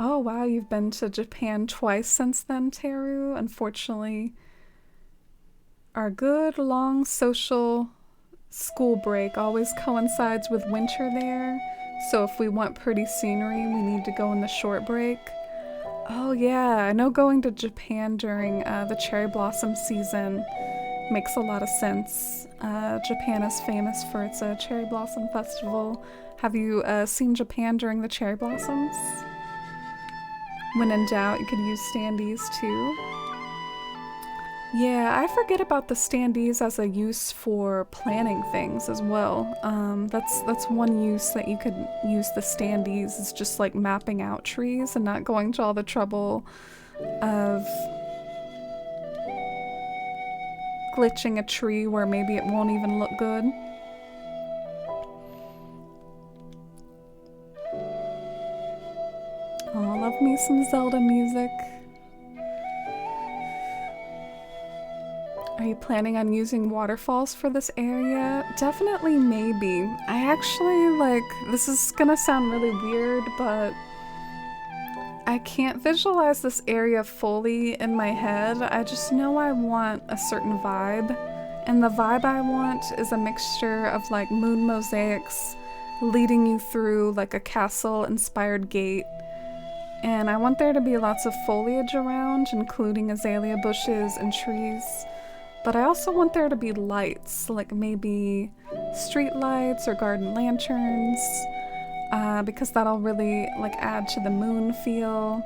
Oh wow, you've been to Japan twice since then, Teru. Unfortunately, our good long social school break always coincides with winter there, so if we want pretty scenery, we need to go in the short break. Oh yeah, I know going to Japan during the cherry blossom season makes a lot of sense. Japan is famous for its cherry blossom festival. Have you seen Japan during the cherry blossoms? When in doubt, you could use standees too. Yeah, I forget about the standees as a use for planning things as well. That's one use that you could use the standees, is just like mapping out trees and not going to all the trouble of glitching a tree where maybe it won't even look good. Oh, love me some Zelda music. Are you planning on using waterfalls for this area? Definitely, maybe. I actually, this is gonna sound really weird, but I can't visualize this area fully in my head. I just know I want a certain vibe, and the vibe I want is a mixture of like moon mosaics leading you through like a castle-inspired gate. And I want there to be lots of foliage around, including azalea bushes and trees. But I also want there to be lights, like maybe street lights or garden lanterns, because that'll really like add to the moon feel.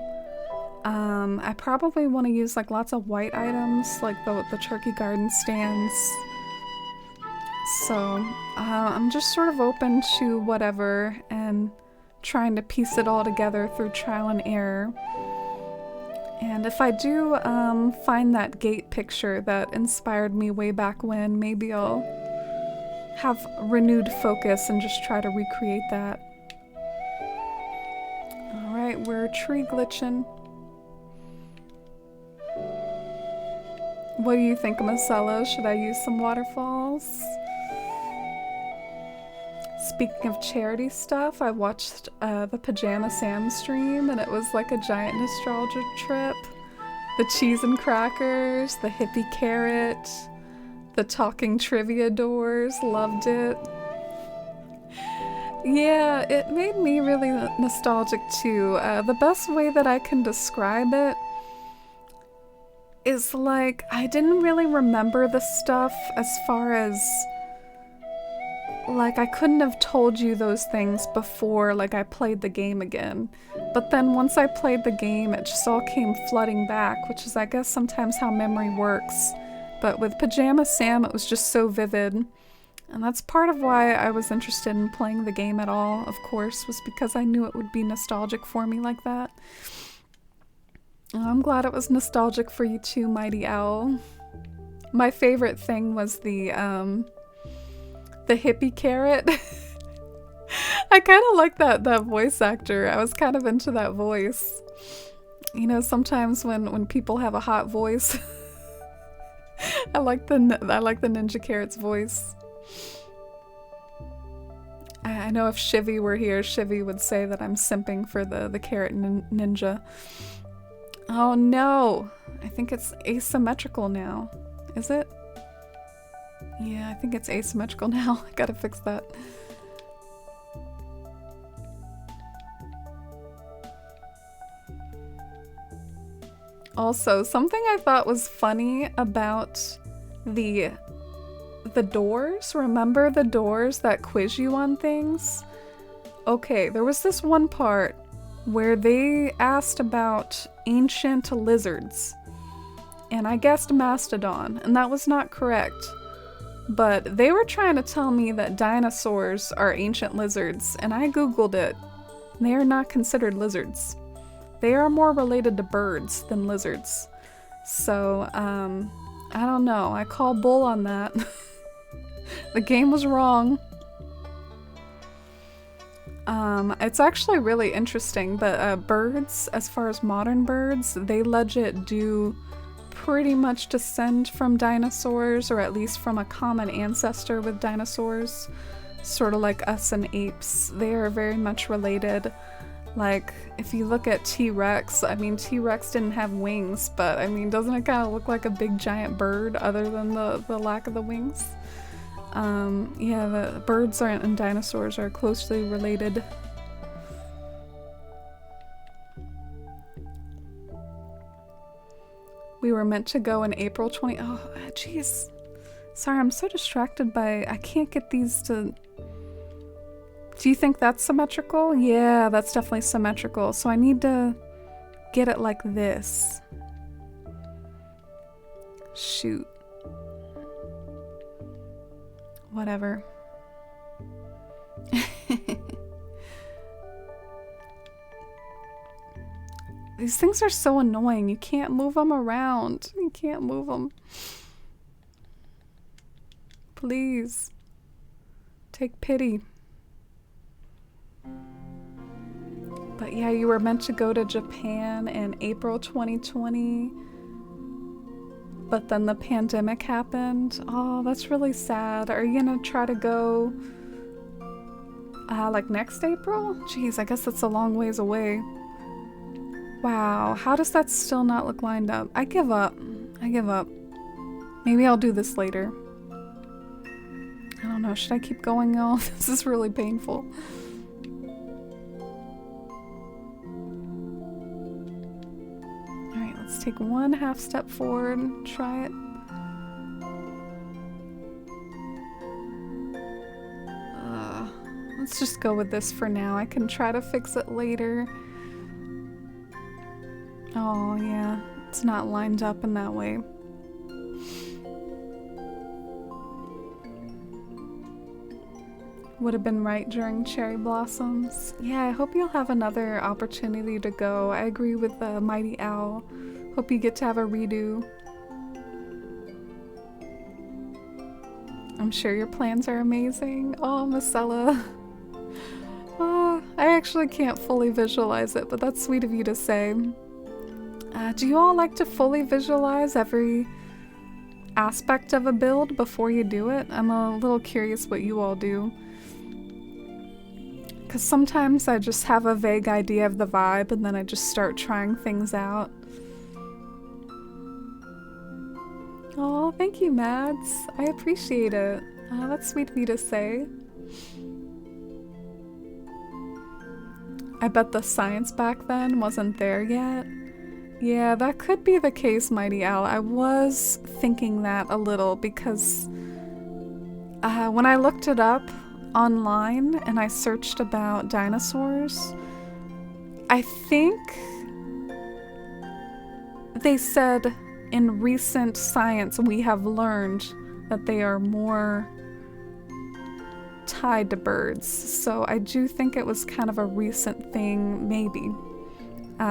I probably want to use like lots of white items, like the turkey garden stands. So I'm just sort of open to whatever and trying to piece it all together through trial and error. And if I do find that gate picture that inspired me way back when, maybe I'll have renewed focus and just try to recreate that. Alright, we're tree glitching. What do you think, Marcelo? Should I use some waterfalls? Speaking of charity stuff, I watched the Pajama Sam stream, and it was like a giant nostalgia trip. The cheese and crackers, the hippie carrot, the talking trivia doors, loved it. Yeah, it made me really nostalgic too. The best way that I can describe it is like, I didn't really remember the stuff as far as like, I couldn't have told you those things before, like, I played the game again. But then once I played the game, it just all came flooding back, which is, I guess, sometimes how memory works. But with Pajama Sam, it was just so vivid. And that's part of why I was interested in playing the game at all, of course, was because I knew it would be nostalgic for me like that. I'm glad it was nostalgic for you too, Mighty Owl. My favorite thing was the The hippie carrot. I kind of like that voice actor. I was kind of into that voice. You know, sometimes when people have a hot voice, I like the Ninja Carrot's voice. I know if Shivy were here, Shivy would say that I'm simping for the Carrot Ninja. Oh no! I think it's asymmetrical now. Is it? Yeah, I think it's asymmetrical now. I gotta fix that. Also, something I thought was funny about the doors. Remember the doors that quiz you on things? Okay, there was this one part where they asked about ancient lizards. And I guessed mastodon, and that was not correct. But they were trying to tell me that dinosaurs are ancient lizards, and I googled it. They are not considered lizards. They are more related to birds than lizards. So, I don't know. I call bull on that. The game was wrong. It's actually really interesting, but birds, as far as modern birds, they legit do pretty much descend from dinosaurs, or at least from a common ancestor with dinosaurs. Sort of like us and apes. They are very much related. Like, if you look at T-Rex, I mean, T-Rex didn't have wings, but I mean, doesn't it kind of look like a big giant bird other than the lack of the wings? Yeah, the birds and dinosaurs are closely related. We were meant to go in April 20. Oh, jeez. Sorry, I'm so distracted by. I can't get these to. Do you think that's symmetrical? Yeah, that's definitely symmetrical. So I need to get it like this. Shoot. Whatever. These things are so annoying. You can't move them around. You can't move them. Please. Take pity. But yeah, you were meant to go to Japan in April 2020. But then the pandemic happened. Oh, that's really sad. Are you gonna try to go like next April? Jeez, I guess that's a long ways away. Wow, how does that still not look lined up? I give up. I give up. Maybe I'll do this later. I don't know, should I keep going on? This is really painful. Alright, let's take one half step forward and try it. Let's just go with this for now. I can try to fix it later. Oh, yeah. It's not lined up in that way. Would have been right during cherry blossoms. Yeah, I hope you'll have another opportunity to go. I agree with Mighty Owl. Hope you get to have a redo. I'm sure your plans are amazing. Oh, Marcella. Oh, I actually can't fully visualize it, but that's sweet of you to say. Do you all like to fully visualize every aspect of a build before you do it? I'm a little curious what you all do. Because sometimes I just have a vague idea of the vibe and then I just start trying things out. Oh, thank you, Mads. I appreciate it. That's sweet of you to say. I bet the science back then wasn't there yet. Yeah, that could be the case, Mighty Owl. I was thinking that a little because when I looked it up online and I searched about dinosaurs, I think they said in recent science we have learned that they are more tied to birds. So I do think it was kind of a recent thing, maybe.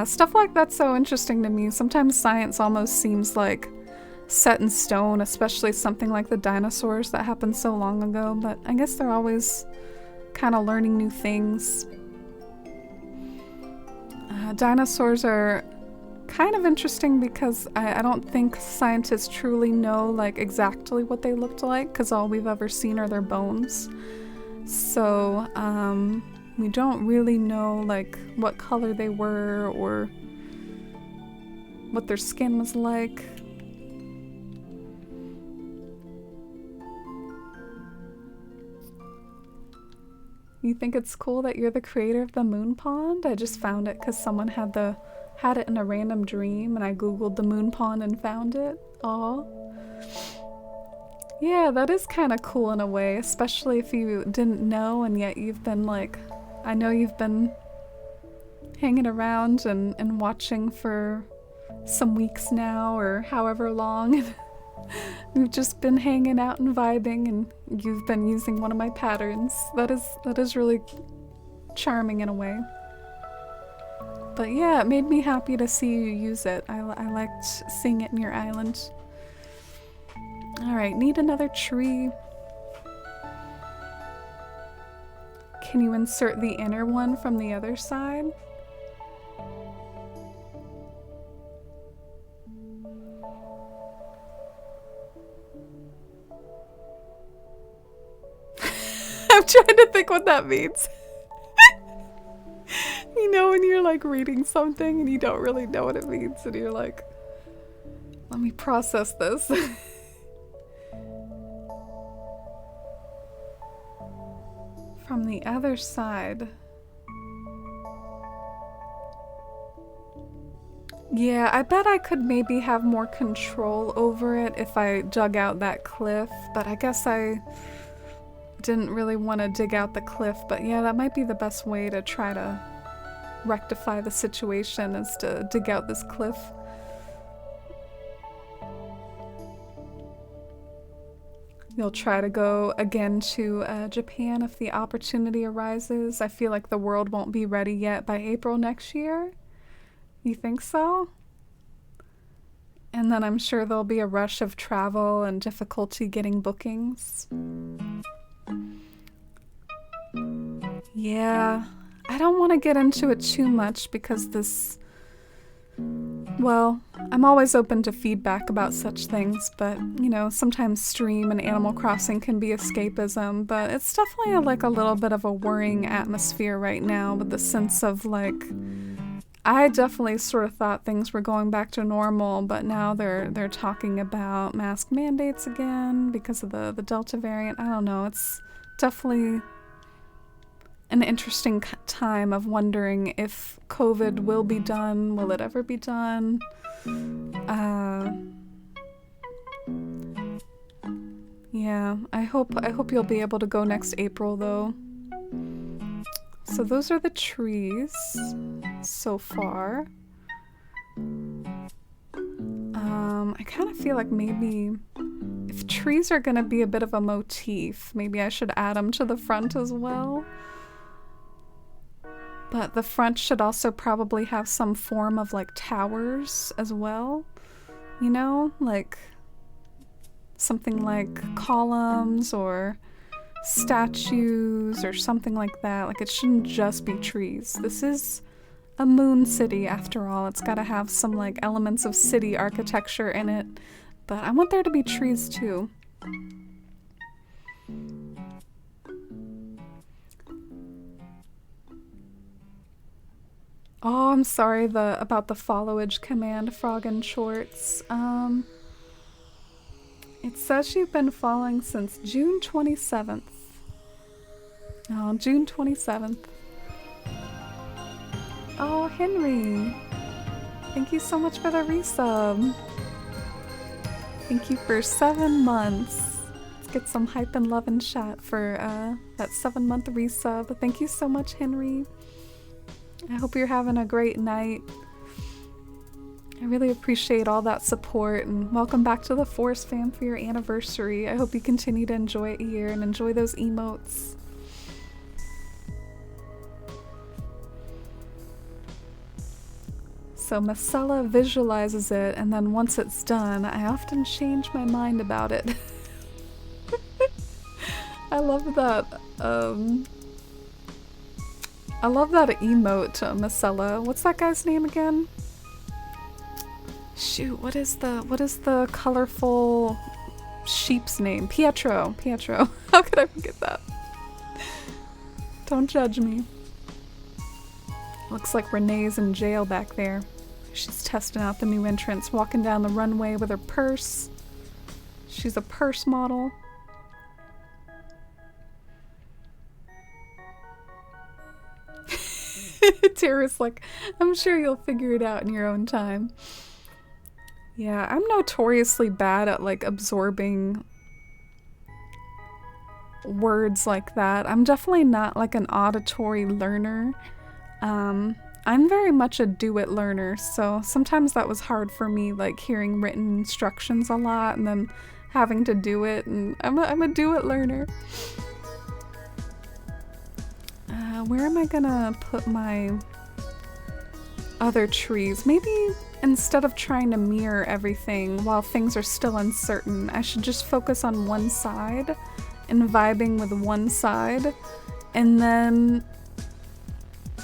Stuff like that's so interesting to me. Sometimes science almost seems like set in stone, especially something like the dinosaurs that happened so long ago, but I guess they're always kind of learning new things. Dinosaurs are kind of interesting because I don't think scientists truly know like exactly what they looked like, because all we've ever seen are their bones. So we don't really know like what color they were or what their skin was like. You think it's cool that you're the creator of the moon pond? I just found it because someone had it in a random dream, and I googled the moon pond and found it. Aw. Yeah, that is kind of cool in a way, especially if you didn't know and yet you've been like, I know you've been hanging around and watching for some weeks now or however long. We've just been hanging out and vibing, and you've been using one of my patterns. That is really charming in a way. But yeah, it made me happy to see you use it. I liked seeing it in your island. Alright, need another tree. Can you insert the inner one from the other side? I'm trying to think what that means. You know when you're like reading something and you don't really know what it means and you're like, let me process this. From the other side. Yeah, I bet I could maybe have more control over it if I dug out that cliff, but I guess I didn't really want to dig out the cliff. But yeah, that might be the best way to try to rectify the situation, is to dig out this cliff. You'll try to go again to Japan if the opportunity arises. I feel like the world won't be ready yet by April next year. You think so? And then I'm sure there'll be a rush of travel and difficulty getting bookings. Yeah, I don't want to get into it too much because this... Well, I'm always open to feedback about such things, but, you know, sometimes Stream and Animal Crossing can be escapism, but it's definitely like a little bit of a worrying atmosphere right now, with the sense of like... I definitely sort of thought things were going back to normal, but now they're talking about mask mandates again because of the Delta variant. I don't know, it's definitely an interesting time of wondering if COVID will be done, will it ever be done? Yeah, I hope you'll be able to go next April though. So those are the trees so far. I kind of feel like maybe if trees are gonna be a bit of a motif, maybe I should add them to the front as well. But the front should also probably have some form of like towers as well. You know, like something like columns or statues or something like that. Like it shouldn't just be trees. This is a moon city after all. It's gotta have some like elements of city architecture in it. But I want there to be trees too. Oh, I'm sorry about the followage command, Frog and Shorts. It says you've been following since June 27th. Oh, June 27th. Oh, Henry. Thank you so much for the resub. Thank you for 7 months. Let's get some hype and love and chat for that 7-month resub. Thank you so much, Henry. I hope you're having a great night. I really appreciate all that support, and welcome back to the Forest fam for your anniversary. I hope you continue to enjoy it here and enjoy those emotes. So So Marcella visualizes it, and then once it's done, I often change my mind about it. I love that. I love that emote, Marcella. What's that guy's name again? Shoot, what is the colorful sheep's name? Pietro. Pietro. How could I forget that? Don't judge me. Looks like Renee's in jail back there. She's testing out the new entrance, walking down the runway with her purse. She's a purse model. Tara's like, I'm sure you'll figure it out in your own time. Yeah, I'm notoriously bad at like absorbing words like that. I'm definitely not like an auditory learner. I'm very much a do-it learner, so sometimes that was hard for me, like hearing written instructions a lot and then having to do it, and I'm a do-it learner. Where am I gonna put my other trees? Maybe instead of trying to mirror everything while things are still uncertain, I should just focus on one side and vibing with one side, and then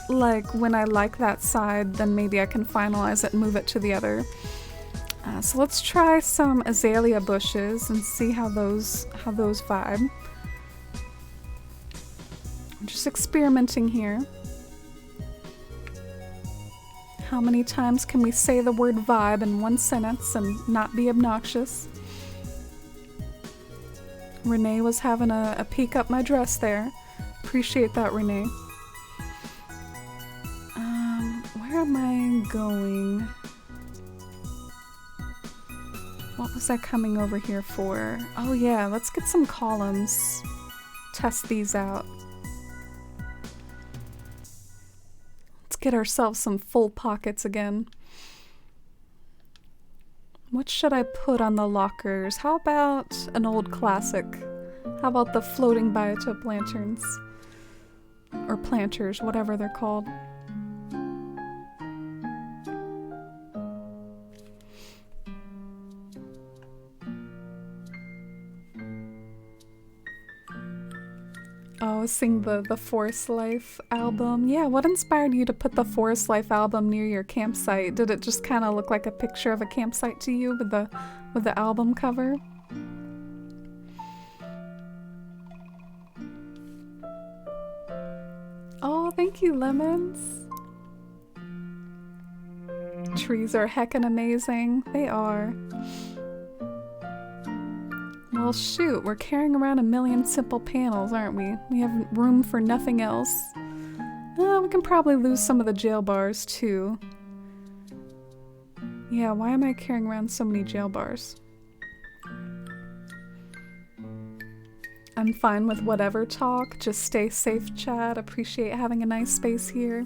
like when I like that side, then maybe I can finalize it and move it to the other. So let's try some azalea bushes and see how those vibe. I'm just experimenting here. How many times can we say the word vibe in one sentence and not be obnoxious? Renee was having a peek up my dress there. Appreciate that, Renee. Where am I going? What was I coming over here for? Oh yeah, let's get some columns. Test these out. Let's get ourselves some full pockets again. What should I put on the lockers? How about an old classic? How about the floating biotope lanterns? Or planters, whatever they're called. Oh, sing the Forest Life album. Yeah, what inspired you to put the Forest Life album near your campsite? Did it just kind of look like a picture of a campsite to you with the album cover? Oh, thank you, Lemons. Trees are heckin' amazing. They are. Well, shoot, we're carrying around 1,000,000 simple panels, aren't we? We have room for nothing else. We can probably lose some of the jail bars, too. Yeah, why am I carrying around so many jail bars? I'm fine with whatever talk. Just stay safe, Chad. Appreciate having a nice space here.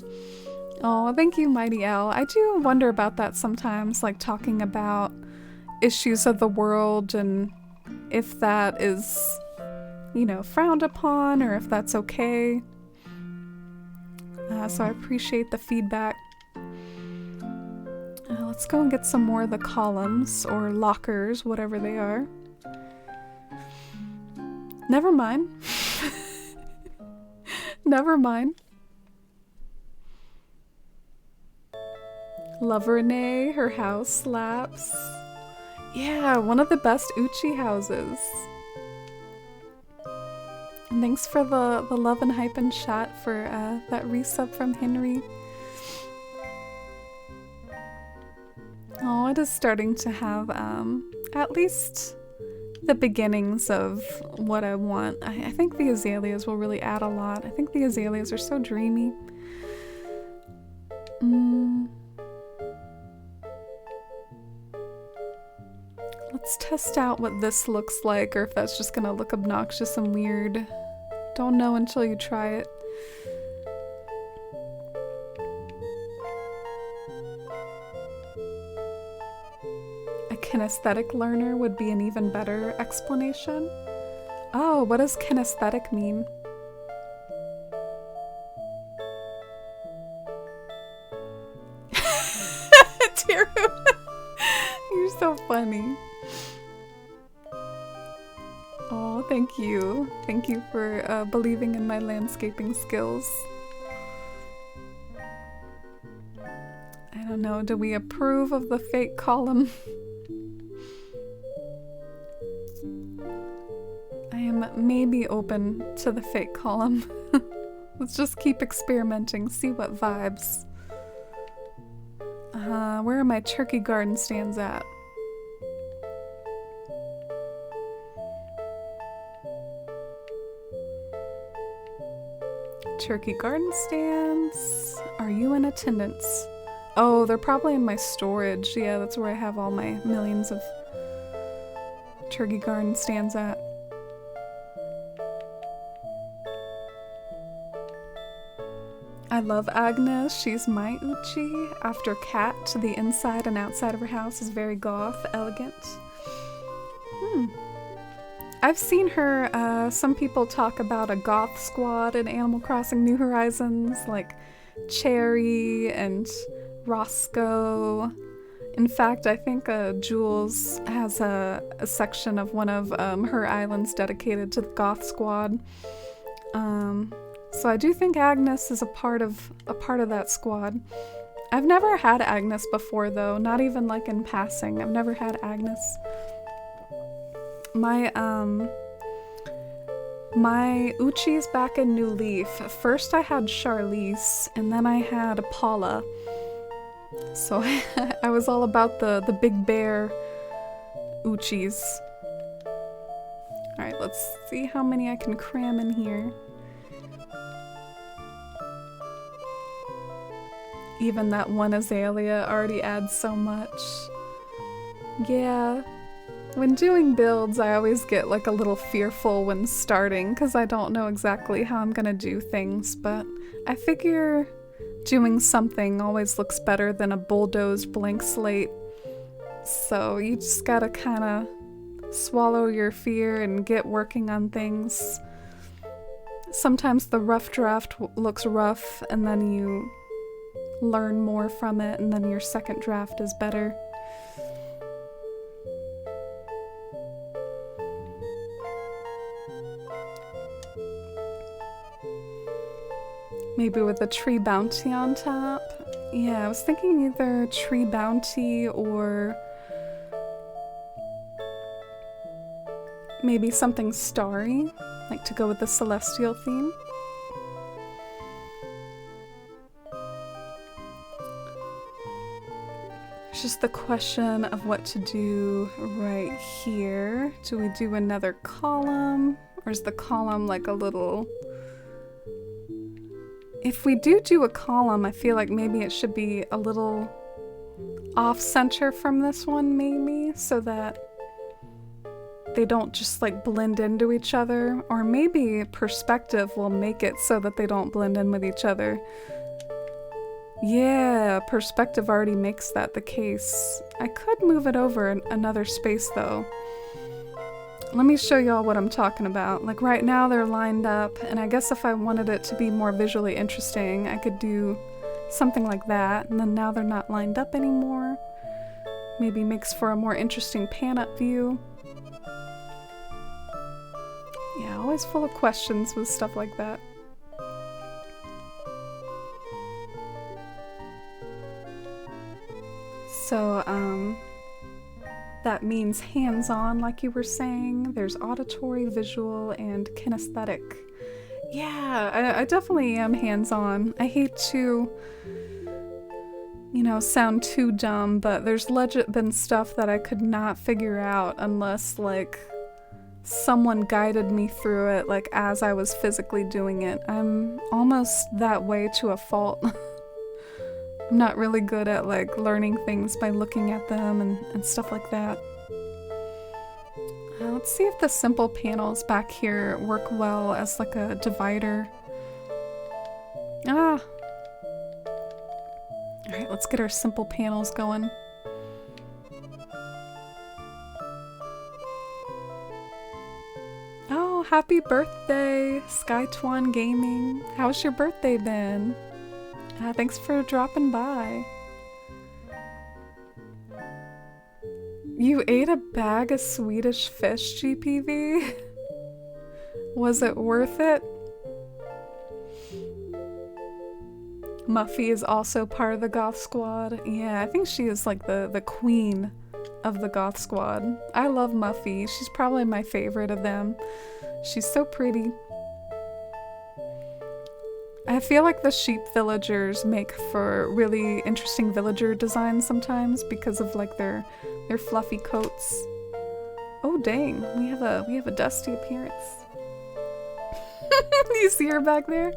Oh, thank you, Mighty L. I do wonder about that sometimes, like talking about issues of the world and if that is, you know, frowned upon or if that's okay. So I appreciate the feedback. Let's go and get some more of the columns or lockers, whatever they are. Never mind. Never mind. Love Renee, her house slaps. Yeah, one of the best Uchi houses. And thanks for the love and hype and chat for that resub from Henry. Oh, it is starting to have at least the beginnings of what I want. I think the azaleas will really add a lot. I think the azaleas are so dreamy. Let's test out what this looks like, or if that's just gonna look obnoxious and weird. Don't know until you try it. A kinesthetic learner would be an even better explanation. Oh, what does kinesthetic mean? You're so funny. Oh, thank you. Thank you for believing in my landscaping skills. I don't know, do we approve of the fake column? I am maybe open to the fake column. Let's just keep experimenting, see what vibes. Where are my turkey garden stands at? Turkey garden stands. Are you in attendance? Oh, they're probably in my storage. Yeah, that's where I have all my millions of turkey garden stands at. I love Agnes. She's my Uchi. After Cat, the inside and outside of her house is very goth, elegant. I've seen her, some people talk about a goth squad in Animal Crossing New Horizons, like Cherry and Roscoe. In fact, I think Jules has a section of one of her islands dedicated to the goth squad. So I do think Agnes is a part of that squad. I've never had Agnes before though, not even like in passing. I've never had Agnes. My Uchi's back in New Leaf. First I had Charlize, and then I had Paula. So I was all about the big bear Uchis. Alright, let's see how many I can cram in here. Even that one azalea already adds so much. Yeah. When doing builds, I always get like a little fearful when starting because I don't know exactly how I'm gonna do things, but I figure doing something always looks better than a bulldozed blank slate. So you just gotta kind of swallow your fear and get working on things. Sometimes the rough draft looks rough and then you learn more from it and then your second draft is better. Maybe with a tree bounty on top. Yeah, I was thinking either tree bounty or maybe something starry, like to go with the celestial theme. It's just the question of what to do right here. Do we do another column? Or is the column like a little... If we do a column, I feel like maybe it should be a little off-center from this one, maybe, so that they don't just like blend into each other. Or maybe perspective will make it so that they don't blend in with each other. Yeah, perspective already makes that the case. I could move it over another space though. Let me show y'all what I'm talking about. Like right now they're lined up, and I guess if I wanted it to be more visually interesting, I could do something like that, and then now they're not lined up anymore. Maybe makes for a more interesting pan-up view. Yeah, always full of questions with stuff like that. So, that means hands-on, like you were saying. There's auditory, visual, and kinesthetic. Yeah, I definitely am hands-on. I hate to, you know, sound too dumb, but there's legit been stuff that I could not figure out unless, like, someone guided me through it, like, as I was physically doing it. I'm almost that way to a fault. I'm not really good at like learning things by looking at them and stuff like that. Let's see if the simple panels back here work well as like a divider. Ah! Alright, let's get our simple panels going. Oh, happy birthday, Skytwan Gaming. How's your birthday been? Thanks for dropping by. You ate a bag of Swedish fish, GPV? Was it worth it? Muffy is also part of the goth squad. Yeah, I think she is like the queen of the goth squad. I love Muffy. She's probably my favorite of them. She's so pretty. I feel like the sheep villagers make for really interesting villager designs sometimes because of like their fluffy coats. Oh dang, we have a Dusty appearance. You see her back there?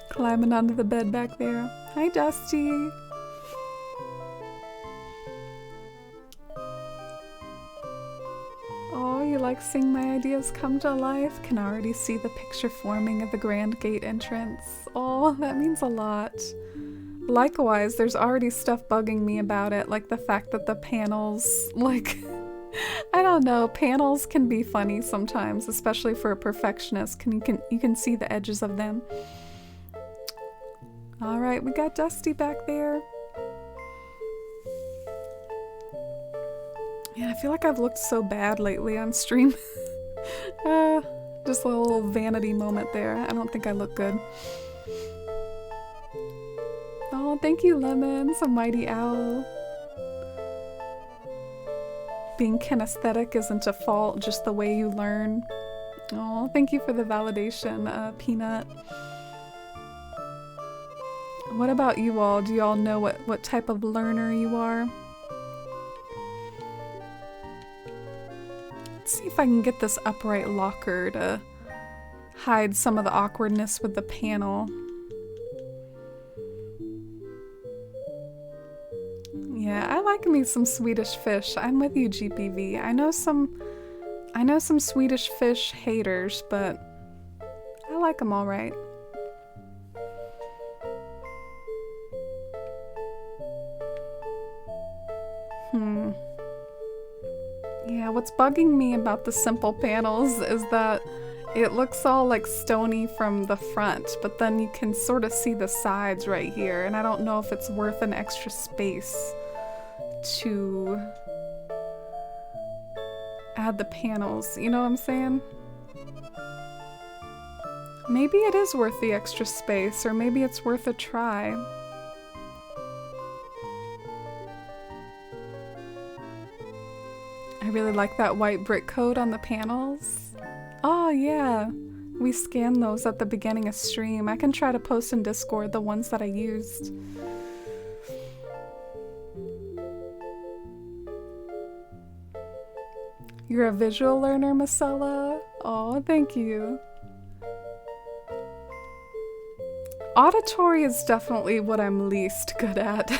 Climbing onto the bed back there. Hi Dusty. Oh, you like seeing my ideas come to life? Can already see the picture forming of the grand gate entrance. Oh, that means a lot. Likewise, there's already stuff bugging me about it, like the fact that the panels, like, I don't know, panels can be funny sometimes, especially for a perfectionist. You can see the edges of them. All right, we got Dusty back there. Man, I feel like I've looked so bad lately on stream. Just a little vanity moment there. I don't think I look good. Oh, thank you, Lemons, a mighty owl. Being kinesthetic isn't a fault, just the way you learn. Oh, thank you for the validation, Peanut. What about you all? Do you all know what type of learner you are? Let's see if I can get this upright locker to hide some of the awkwardness with the panel. Yeah, I like me some Swedish fish. I'm with you, GPV. I know some Swedish fish haters, but I like them all right. Yeah, what's bugging me about the simple panels is that it looks all like stony from the front, but then you can sort of see the sides right here, and I don't know if it's worth an extra space to add the panels. You know what I'm saying? Maybe it is worth the extra space, or maybe it's worth a try. I really like that white brick coat on the panels. Oh yeah, we scanned those at the beginning of stream. I can try to post in Discord the ones that I used. You're a visual learner, Marcella? Oh, thank you. Auditory is definitely what I'm least good at.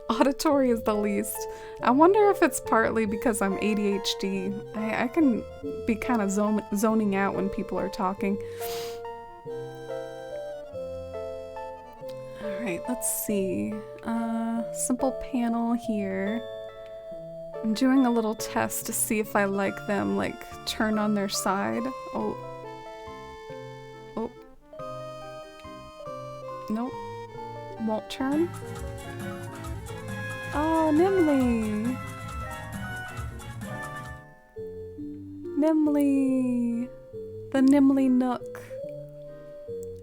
Auditory is the least. I wonder if it's partly because I'm ADHD. I can be kind of zoning out when people are talking. Alright, let's see. Simple panel here. I'm doing a little test to see if I like them, like, turn on their side. Oh. Oh. Nope. Won't turn. Oh, Nimly! Nimly! The Nimly Nook.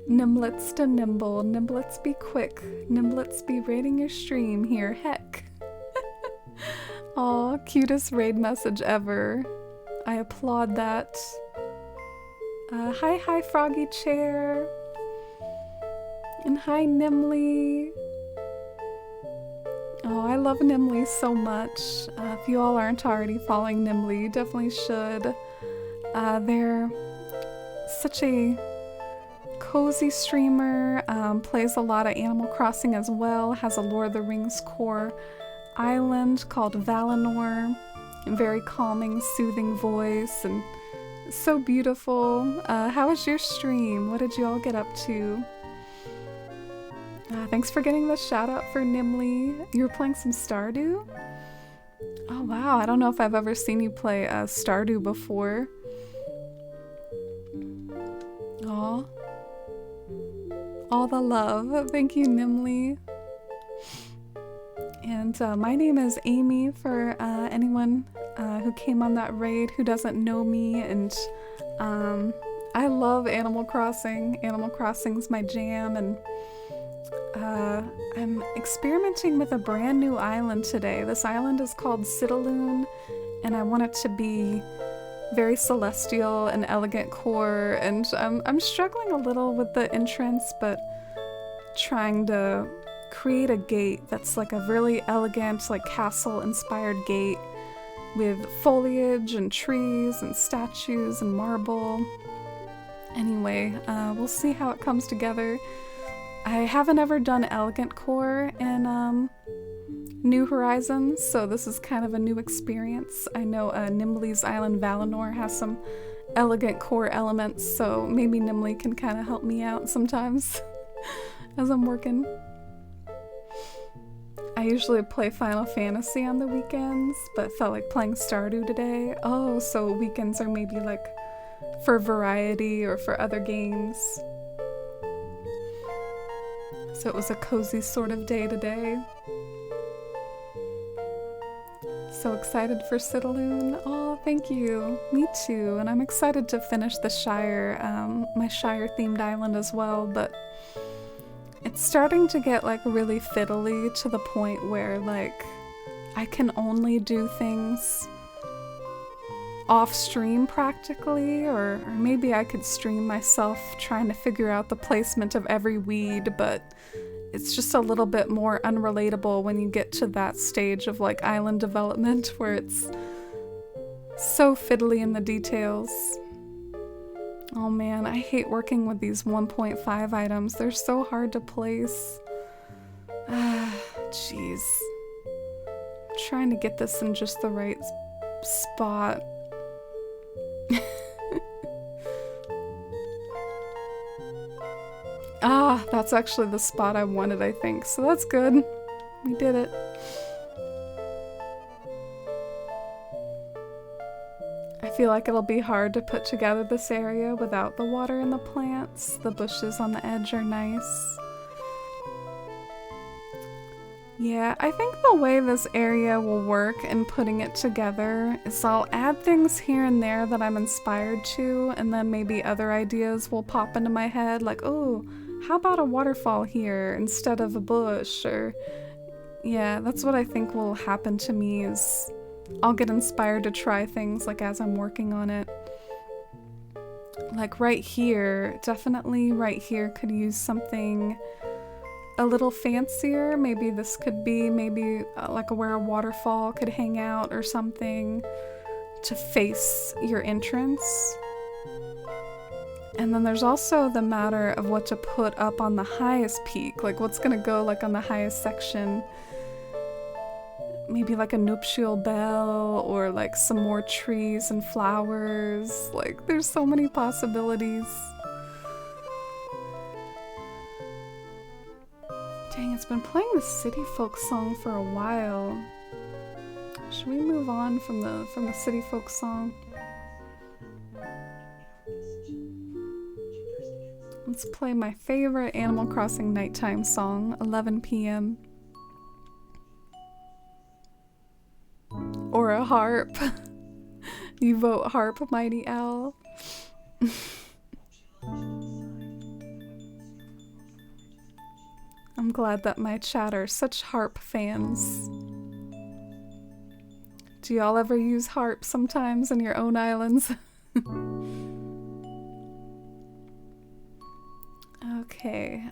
Nimblets to nimble, nimblets be quick, nimblets be raiding your stream here, heck. Aw, cutest raid message ever. I applaud that. Hi Froggy Chair. And hi Nimly. Oh, I love Nimly so much. If you all aren't already following Nimly, you definitely should. They're such a cozy streamer, plays a lot of Animal Crossing as well, has a Lord of the Rings core island called Valinor, very calming, soothing voice, and so beautiful. How was your stream? What did you all get up to? Thanks for getting the shout out for Nimly. You were playing some Stardew? Oh wow, I don't know if I've ever seen you play Stardew before. Aw. All the love. Thank you, Nimly. And my name is Amy for anyone who came on that raid who doesn't know me. And I love Animal Crossing. Animal Crossing's my jam, and I'm experimenting with a brand new island today. This island is called Citalune, and I want it to be very celestial and elegant core, and I'm struggling a little with the entrance, but trying to create a gate that's like a really elegant, like castle-inspired gate with foliage and trees and statues and marble. Anyway, we'll see how it comes together. I haven't ever done elegant core in New Horizons, so this is kind of a new experience. I know Nimbley's Island Valinor has some elegant core elements, so maybe Nimbley can kind of help me out sometimes as I'm working. I usually play Final Fantasy on the weekends, but felt like playing Stardew today. Oh, so weekends are maybe like for variety or for other games. So it was a cozy sort of day today. So excited for Citalune. Oh, thank you. Me too. And I'm excited to finish the Shire, my Shire themed island as well, but it's starting to get like really fiddly to the point where like I can only do things off stream practically, or maybe I could stream myself trying to figure out the placement of every weed, but it's just a little bit more unrelatable when you get to that stage of like island development where it's so fiddly in the details. Oh man, I hate working with these 1.5 items. They're so hard to place. Jeez. Trying to get this in just the right spot. Ah, that's actually the spot I wanted, I think. So that's good. We did it. I feel like it'll be hard to put together this area without the water and the plants. The bushes on the edge are nice. Yeah, I think the way this area will work in putting it together is I'll add things here and there that I'm inspired to, and then maybe other ideas will pop into my head, like, oh, how about a waterfall here instead of a bush? Or yeah, that's what I think will happen to me, is I'll get inspired to try things like as I'm working on it. Like right here, definitely right here could use something a little fancier. Maybe this could be like where a waterfall could hang out or something to face your entrance. And then there's also the matter of what to put up on the highest peak, like what's gonna go like on the highest section. Maybe like a nuptial bell, or like some more trees and flowers. Like there's so many possibilities. Dang, it's been playing the City Folk song for a while. Should we move on from the City Folk song? Let's play my favorite Animal Crossing nighttime song, 11 p.m. Or a harp. You vote harp, Mighty Owl. I'm glad that my chat are such harp fans. Do y'all ever use harp sometimes in your own islands? Okay,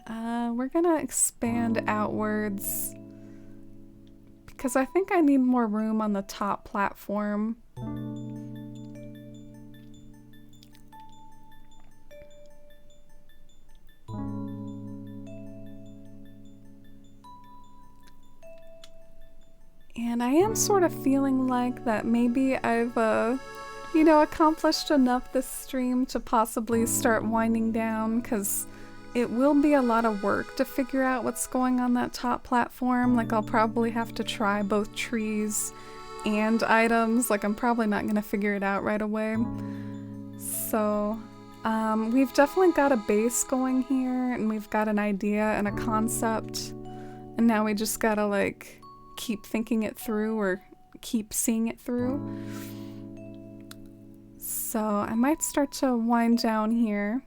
we're gonna expand outwards because I think I need more room on the top platform. And I am sort of feeling like that maybe I've, accomplished enough this stream to possibly start winding down, because it will be a lot of work to figure out what's going on that top platform. Like I'll probably have to try both trees and items. Like I'm probably not going to figure it out right away. So we've definitely got a base going here, and we've got an idea and a concept. And now we just gotta like keep thinking it through or keep seeing it through. So I might start to wind down here.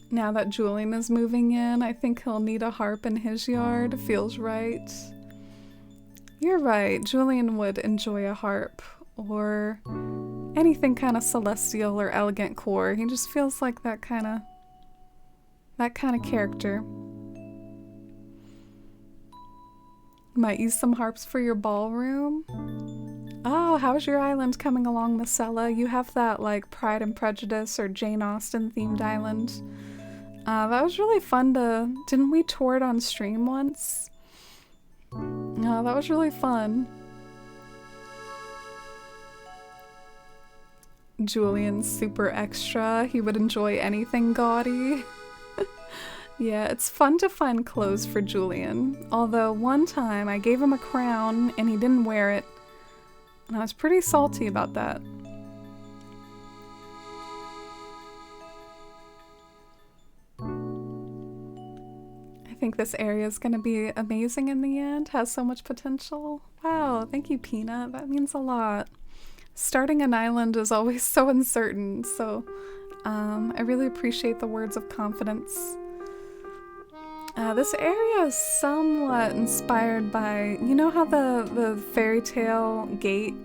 Now that Julian is moving in, I think he'll need a harp in his yard. Feels right. You're right, Julian would enjoy a harp or anything kind of celestial or elegant core. He just feels like that kind of character. Might use some harps for your ballroom. Oh, how's your island coming along, Marcella? You have that like Pride and Prejudice or Jane Austen themed island. That was really fun to... Didn't we tour it on stream once? Oh, that was really fun. Julian's super extra. He would enjoy anything gaudy. Yeah, it's fun to find clothes for Julian. Although one time I gave him a crown and he didn't wear it. And I was pretty salty about that. I think this area is going to be amazing in the end. Has so much potential. Wow, thank you, Peanut. That means a lot. Starting an island is always so uncertain, so I really appreciate the words of confidence. This area is somewhat inspired by, you know how the fairy tale gate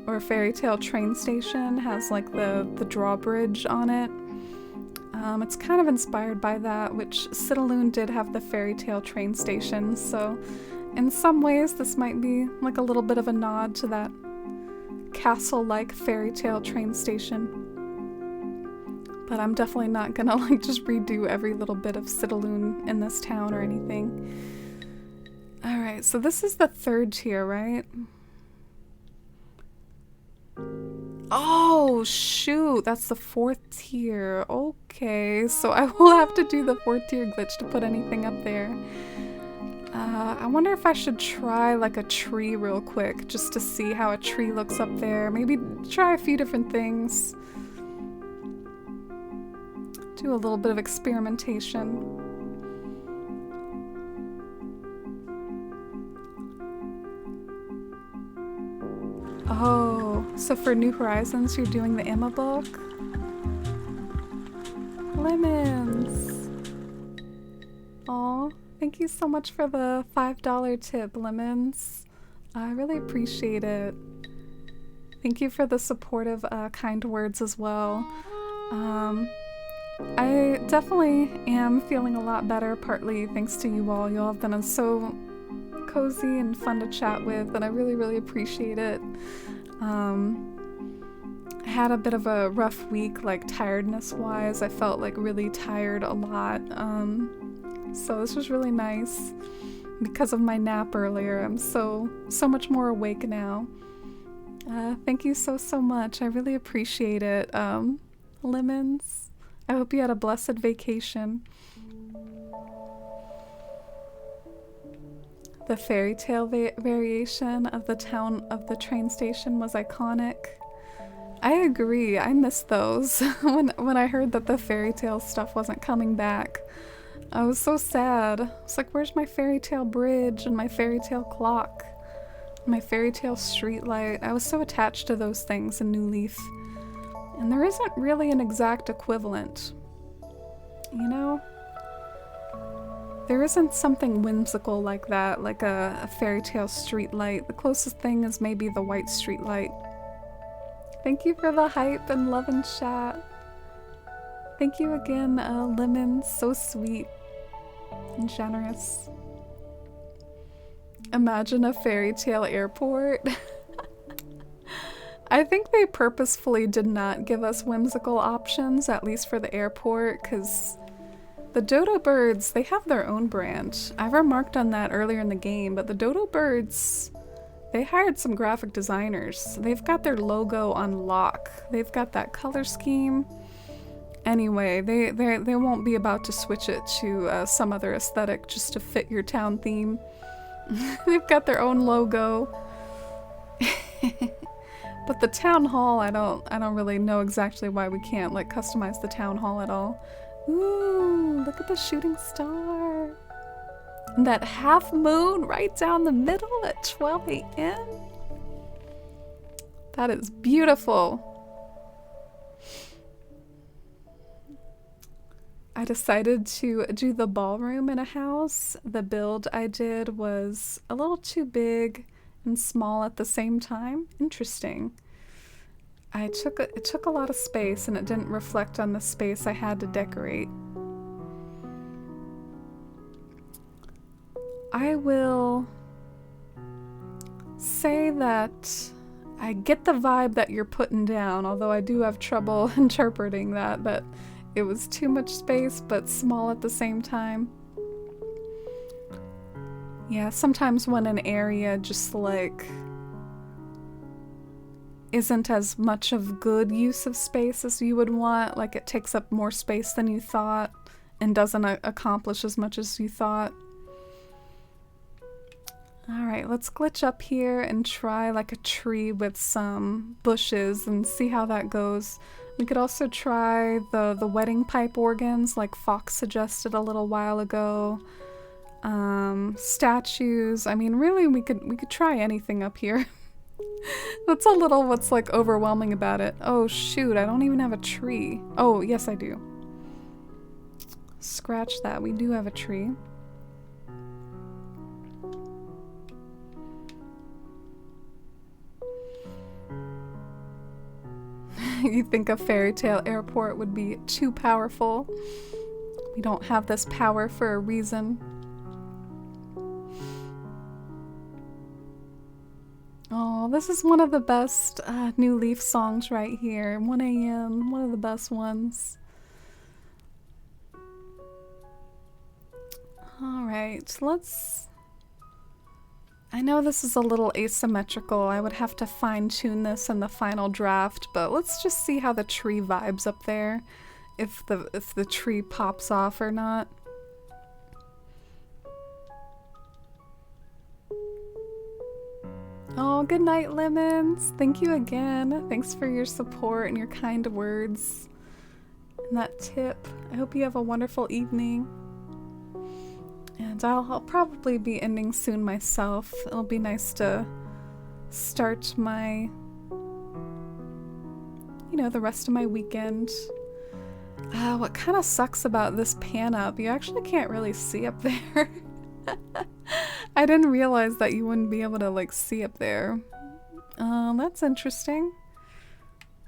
or fairy tale train station has like the drawbridge on it? It's kind of inspired by that, which Citalune did have the fairy tale train station, so in some ways this might be like a little bit of a nod to that castle-like fairy tale train station. But I'm definitely not gonna like just redo every little bit of Citalune in this town or anything. Alright, so this is the third tier, right? Oh, shoot, that's the fourth tier. Okay, so I will have to do the fourth tier glitch to put anything up there. I wonder if I should try like a tree real quick just to see how a tree looks up there. Maybe try a few different things. Do a little bit of experimentation. Oh, so for New Horizons, you're doing the Emma book? Lemons! Aw, thank you so much for the $5 tip, Lemons. I really appreciate it. Thank you for the supportive, kind words as well. I definitely am feeling a lot better, partly thanks to you all. You all have been so cozy and fun to chat with, and I really, really appreciate it. I had a bit of a rough week, like tiredness-wise. I felt like really tired a lot, so this was really nice. Because of my nap earlier, I'm so much more awake now. Thank you so much. I really appreciate it. Lemons, I hope you had a blessed vacation. The fairy tale variation of the town of the train station was iconic. I agree, I missed those. when I heard that the fairy tale stuff wasn't coming back, I was so sad. It's like, where's my fairy tale bridge and my fairy tale clock? My fairy tale street light? I was so attached to those things in New Leaf. And there isn't really an exact equivalent. You know? There isn't something whimsical like that, like a fairy tale street light. The closest thing is maybe the white street light. Thank you for the hype and love and chat. Thank you again, Lemon. So sweet and generous. Imagine a fairy tale airport. I think they purposefully did not give us whimsical options, at least for the airport, because the dodo birds, they have their own brand. I remarked on that earlier in the game, but the dodo birds, they hired some graphic designers. They've got their logo on lock. They've got that color scheme. Anyway, they won't be about to switch it to some other aesthetic just to fit your town theme. They've got their own logo. But the town hall, I don't really know exactly why we can't like customize the town hall at all. Ooh, look at the shooting star. And that half moon right down the middle at 12 a.m. That is beautiful. I decided to do the ballroom in a house. The build I did was a little too big and small at the same time. Interesting. It took a lot of space and it didn't reflect on the space I had to decorate. I will say that I get the vibe that you're putting down, although I do have trouble interpreting that it was too much space but small at the same time. Yeah, sometimes when an area just like isn't as much of good use of space as you would want, like it takes up more space than you thought and doesn't accomplish as much as you thought. Alright, let's glitch up here and try like a tree with some bushes and see how that goes. We could also try the wedding pipe organs like Fox suggested a little while ago. Statues. I mean, really we could try anything up here. That's a little what's like overwhelming about it. Oh shoot, I don't even have a tree. Oh, yes I do. Scratch that, we do have a tree. You think a fairy tale airport would be too powerful? We don't have this power for a reason. Oh, this is one of the best New Leaf songs right here. 1 a.m., one of the best ones. Alright, let's... I know this is a little asymmetrical. I would have to fine-tune this in the final draft, but let's just see how the tree vibes up there. If the tree pops off or not. Oh, good night, Lemons. Thank you again. Thanks for your support and your kind words. And that tip. I hope you have a wonderful evening. And I'll probably be ending soon myself. It'll be nice to start my, you know, the rest of my weekend. What kind of sucks about this pan up, you actually can't really see up there. I didn't realize that you wouldn't be able to like see up there. That's interesting.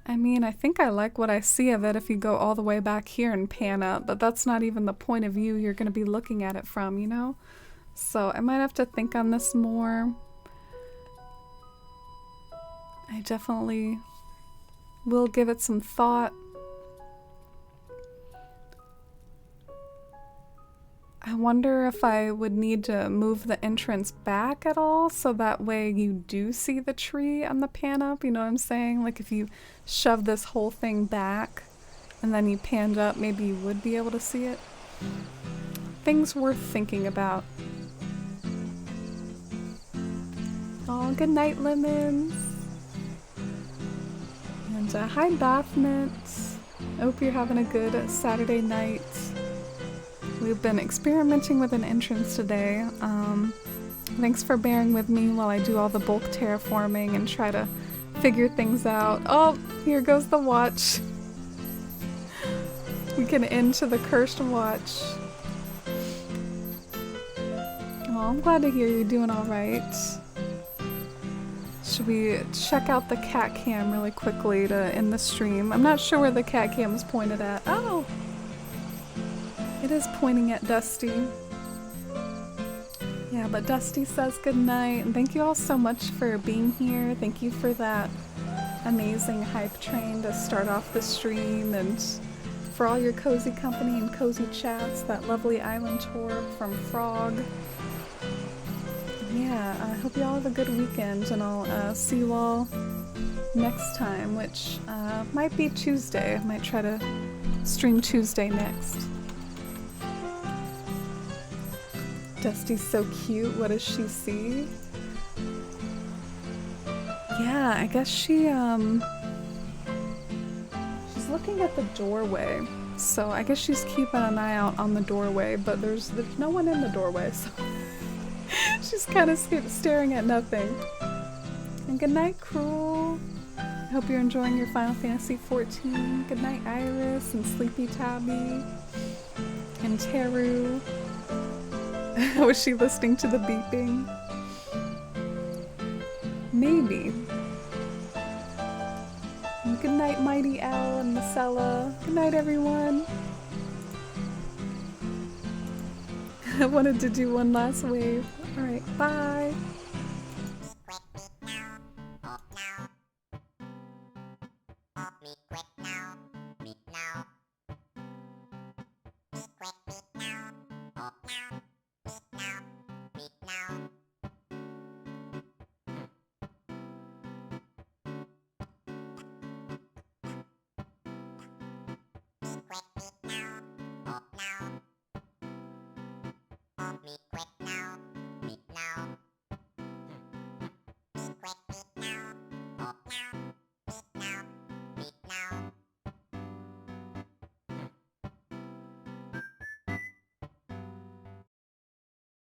I mean, I think I like what I see of it if you go all the way back here and pan up, but that's not even the point of view you're going to be looking at it from, you know? So I might have to think on this more. I definitely will give it some thought. I wonder if I would need to move the entrance back at all so that way you do see the tree on the pan up, you know what I'm saying? Like if you shove this whole thing back and then you panned up, maybe you would be able to see it. Things worth thinking about. Oh, good night, Lemons. And hi, Baphomet. I hope you're having a good Saturday night. We've been experimenting with an entrance today. Thanks for bearing with me while I do all the bulk terraforming and try to figure things out. Oh, here goes the watch. We can end to the cursed watch. Oh, I'm glad to hear you're doing alright. Should we check out the cat cam really quickly to end the stream? I'm not sure where the cat cam is pointed at. Oh! It is pointing at Dusty. Yeah, but Dusty says goodnight. And thank you all so much for being here. Thank you for that amazing hype train to start off the stream, and for all your cozy company and cozy chats, that lovely island tour from Frog. Yeah, I hope you all have a good weekend, and I'll see you all next time, which might be Tuesday. I might try to stream Tuesday next. Dusty's so cute. What does she see? Yeah, I guess she's looking at the doorway. So I guess she's keeping an eye out on the doorway, but there's no one in the doorway, so She's kind of staring at nothing. And good night, Cruel. I hope you're enjoying your Final Fantasy XIV. Good night, Iris and Sleepy Tabby and Teru. Was she listening to the beeping? Maybe. And good night, Mighty Owl and Marcella. Good night, everyone. I wanted to do one last wave. Alright, bye.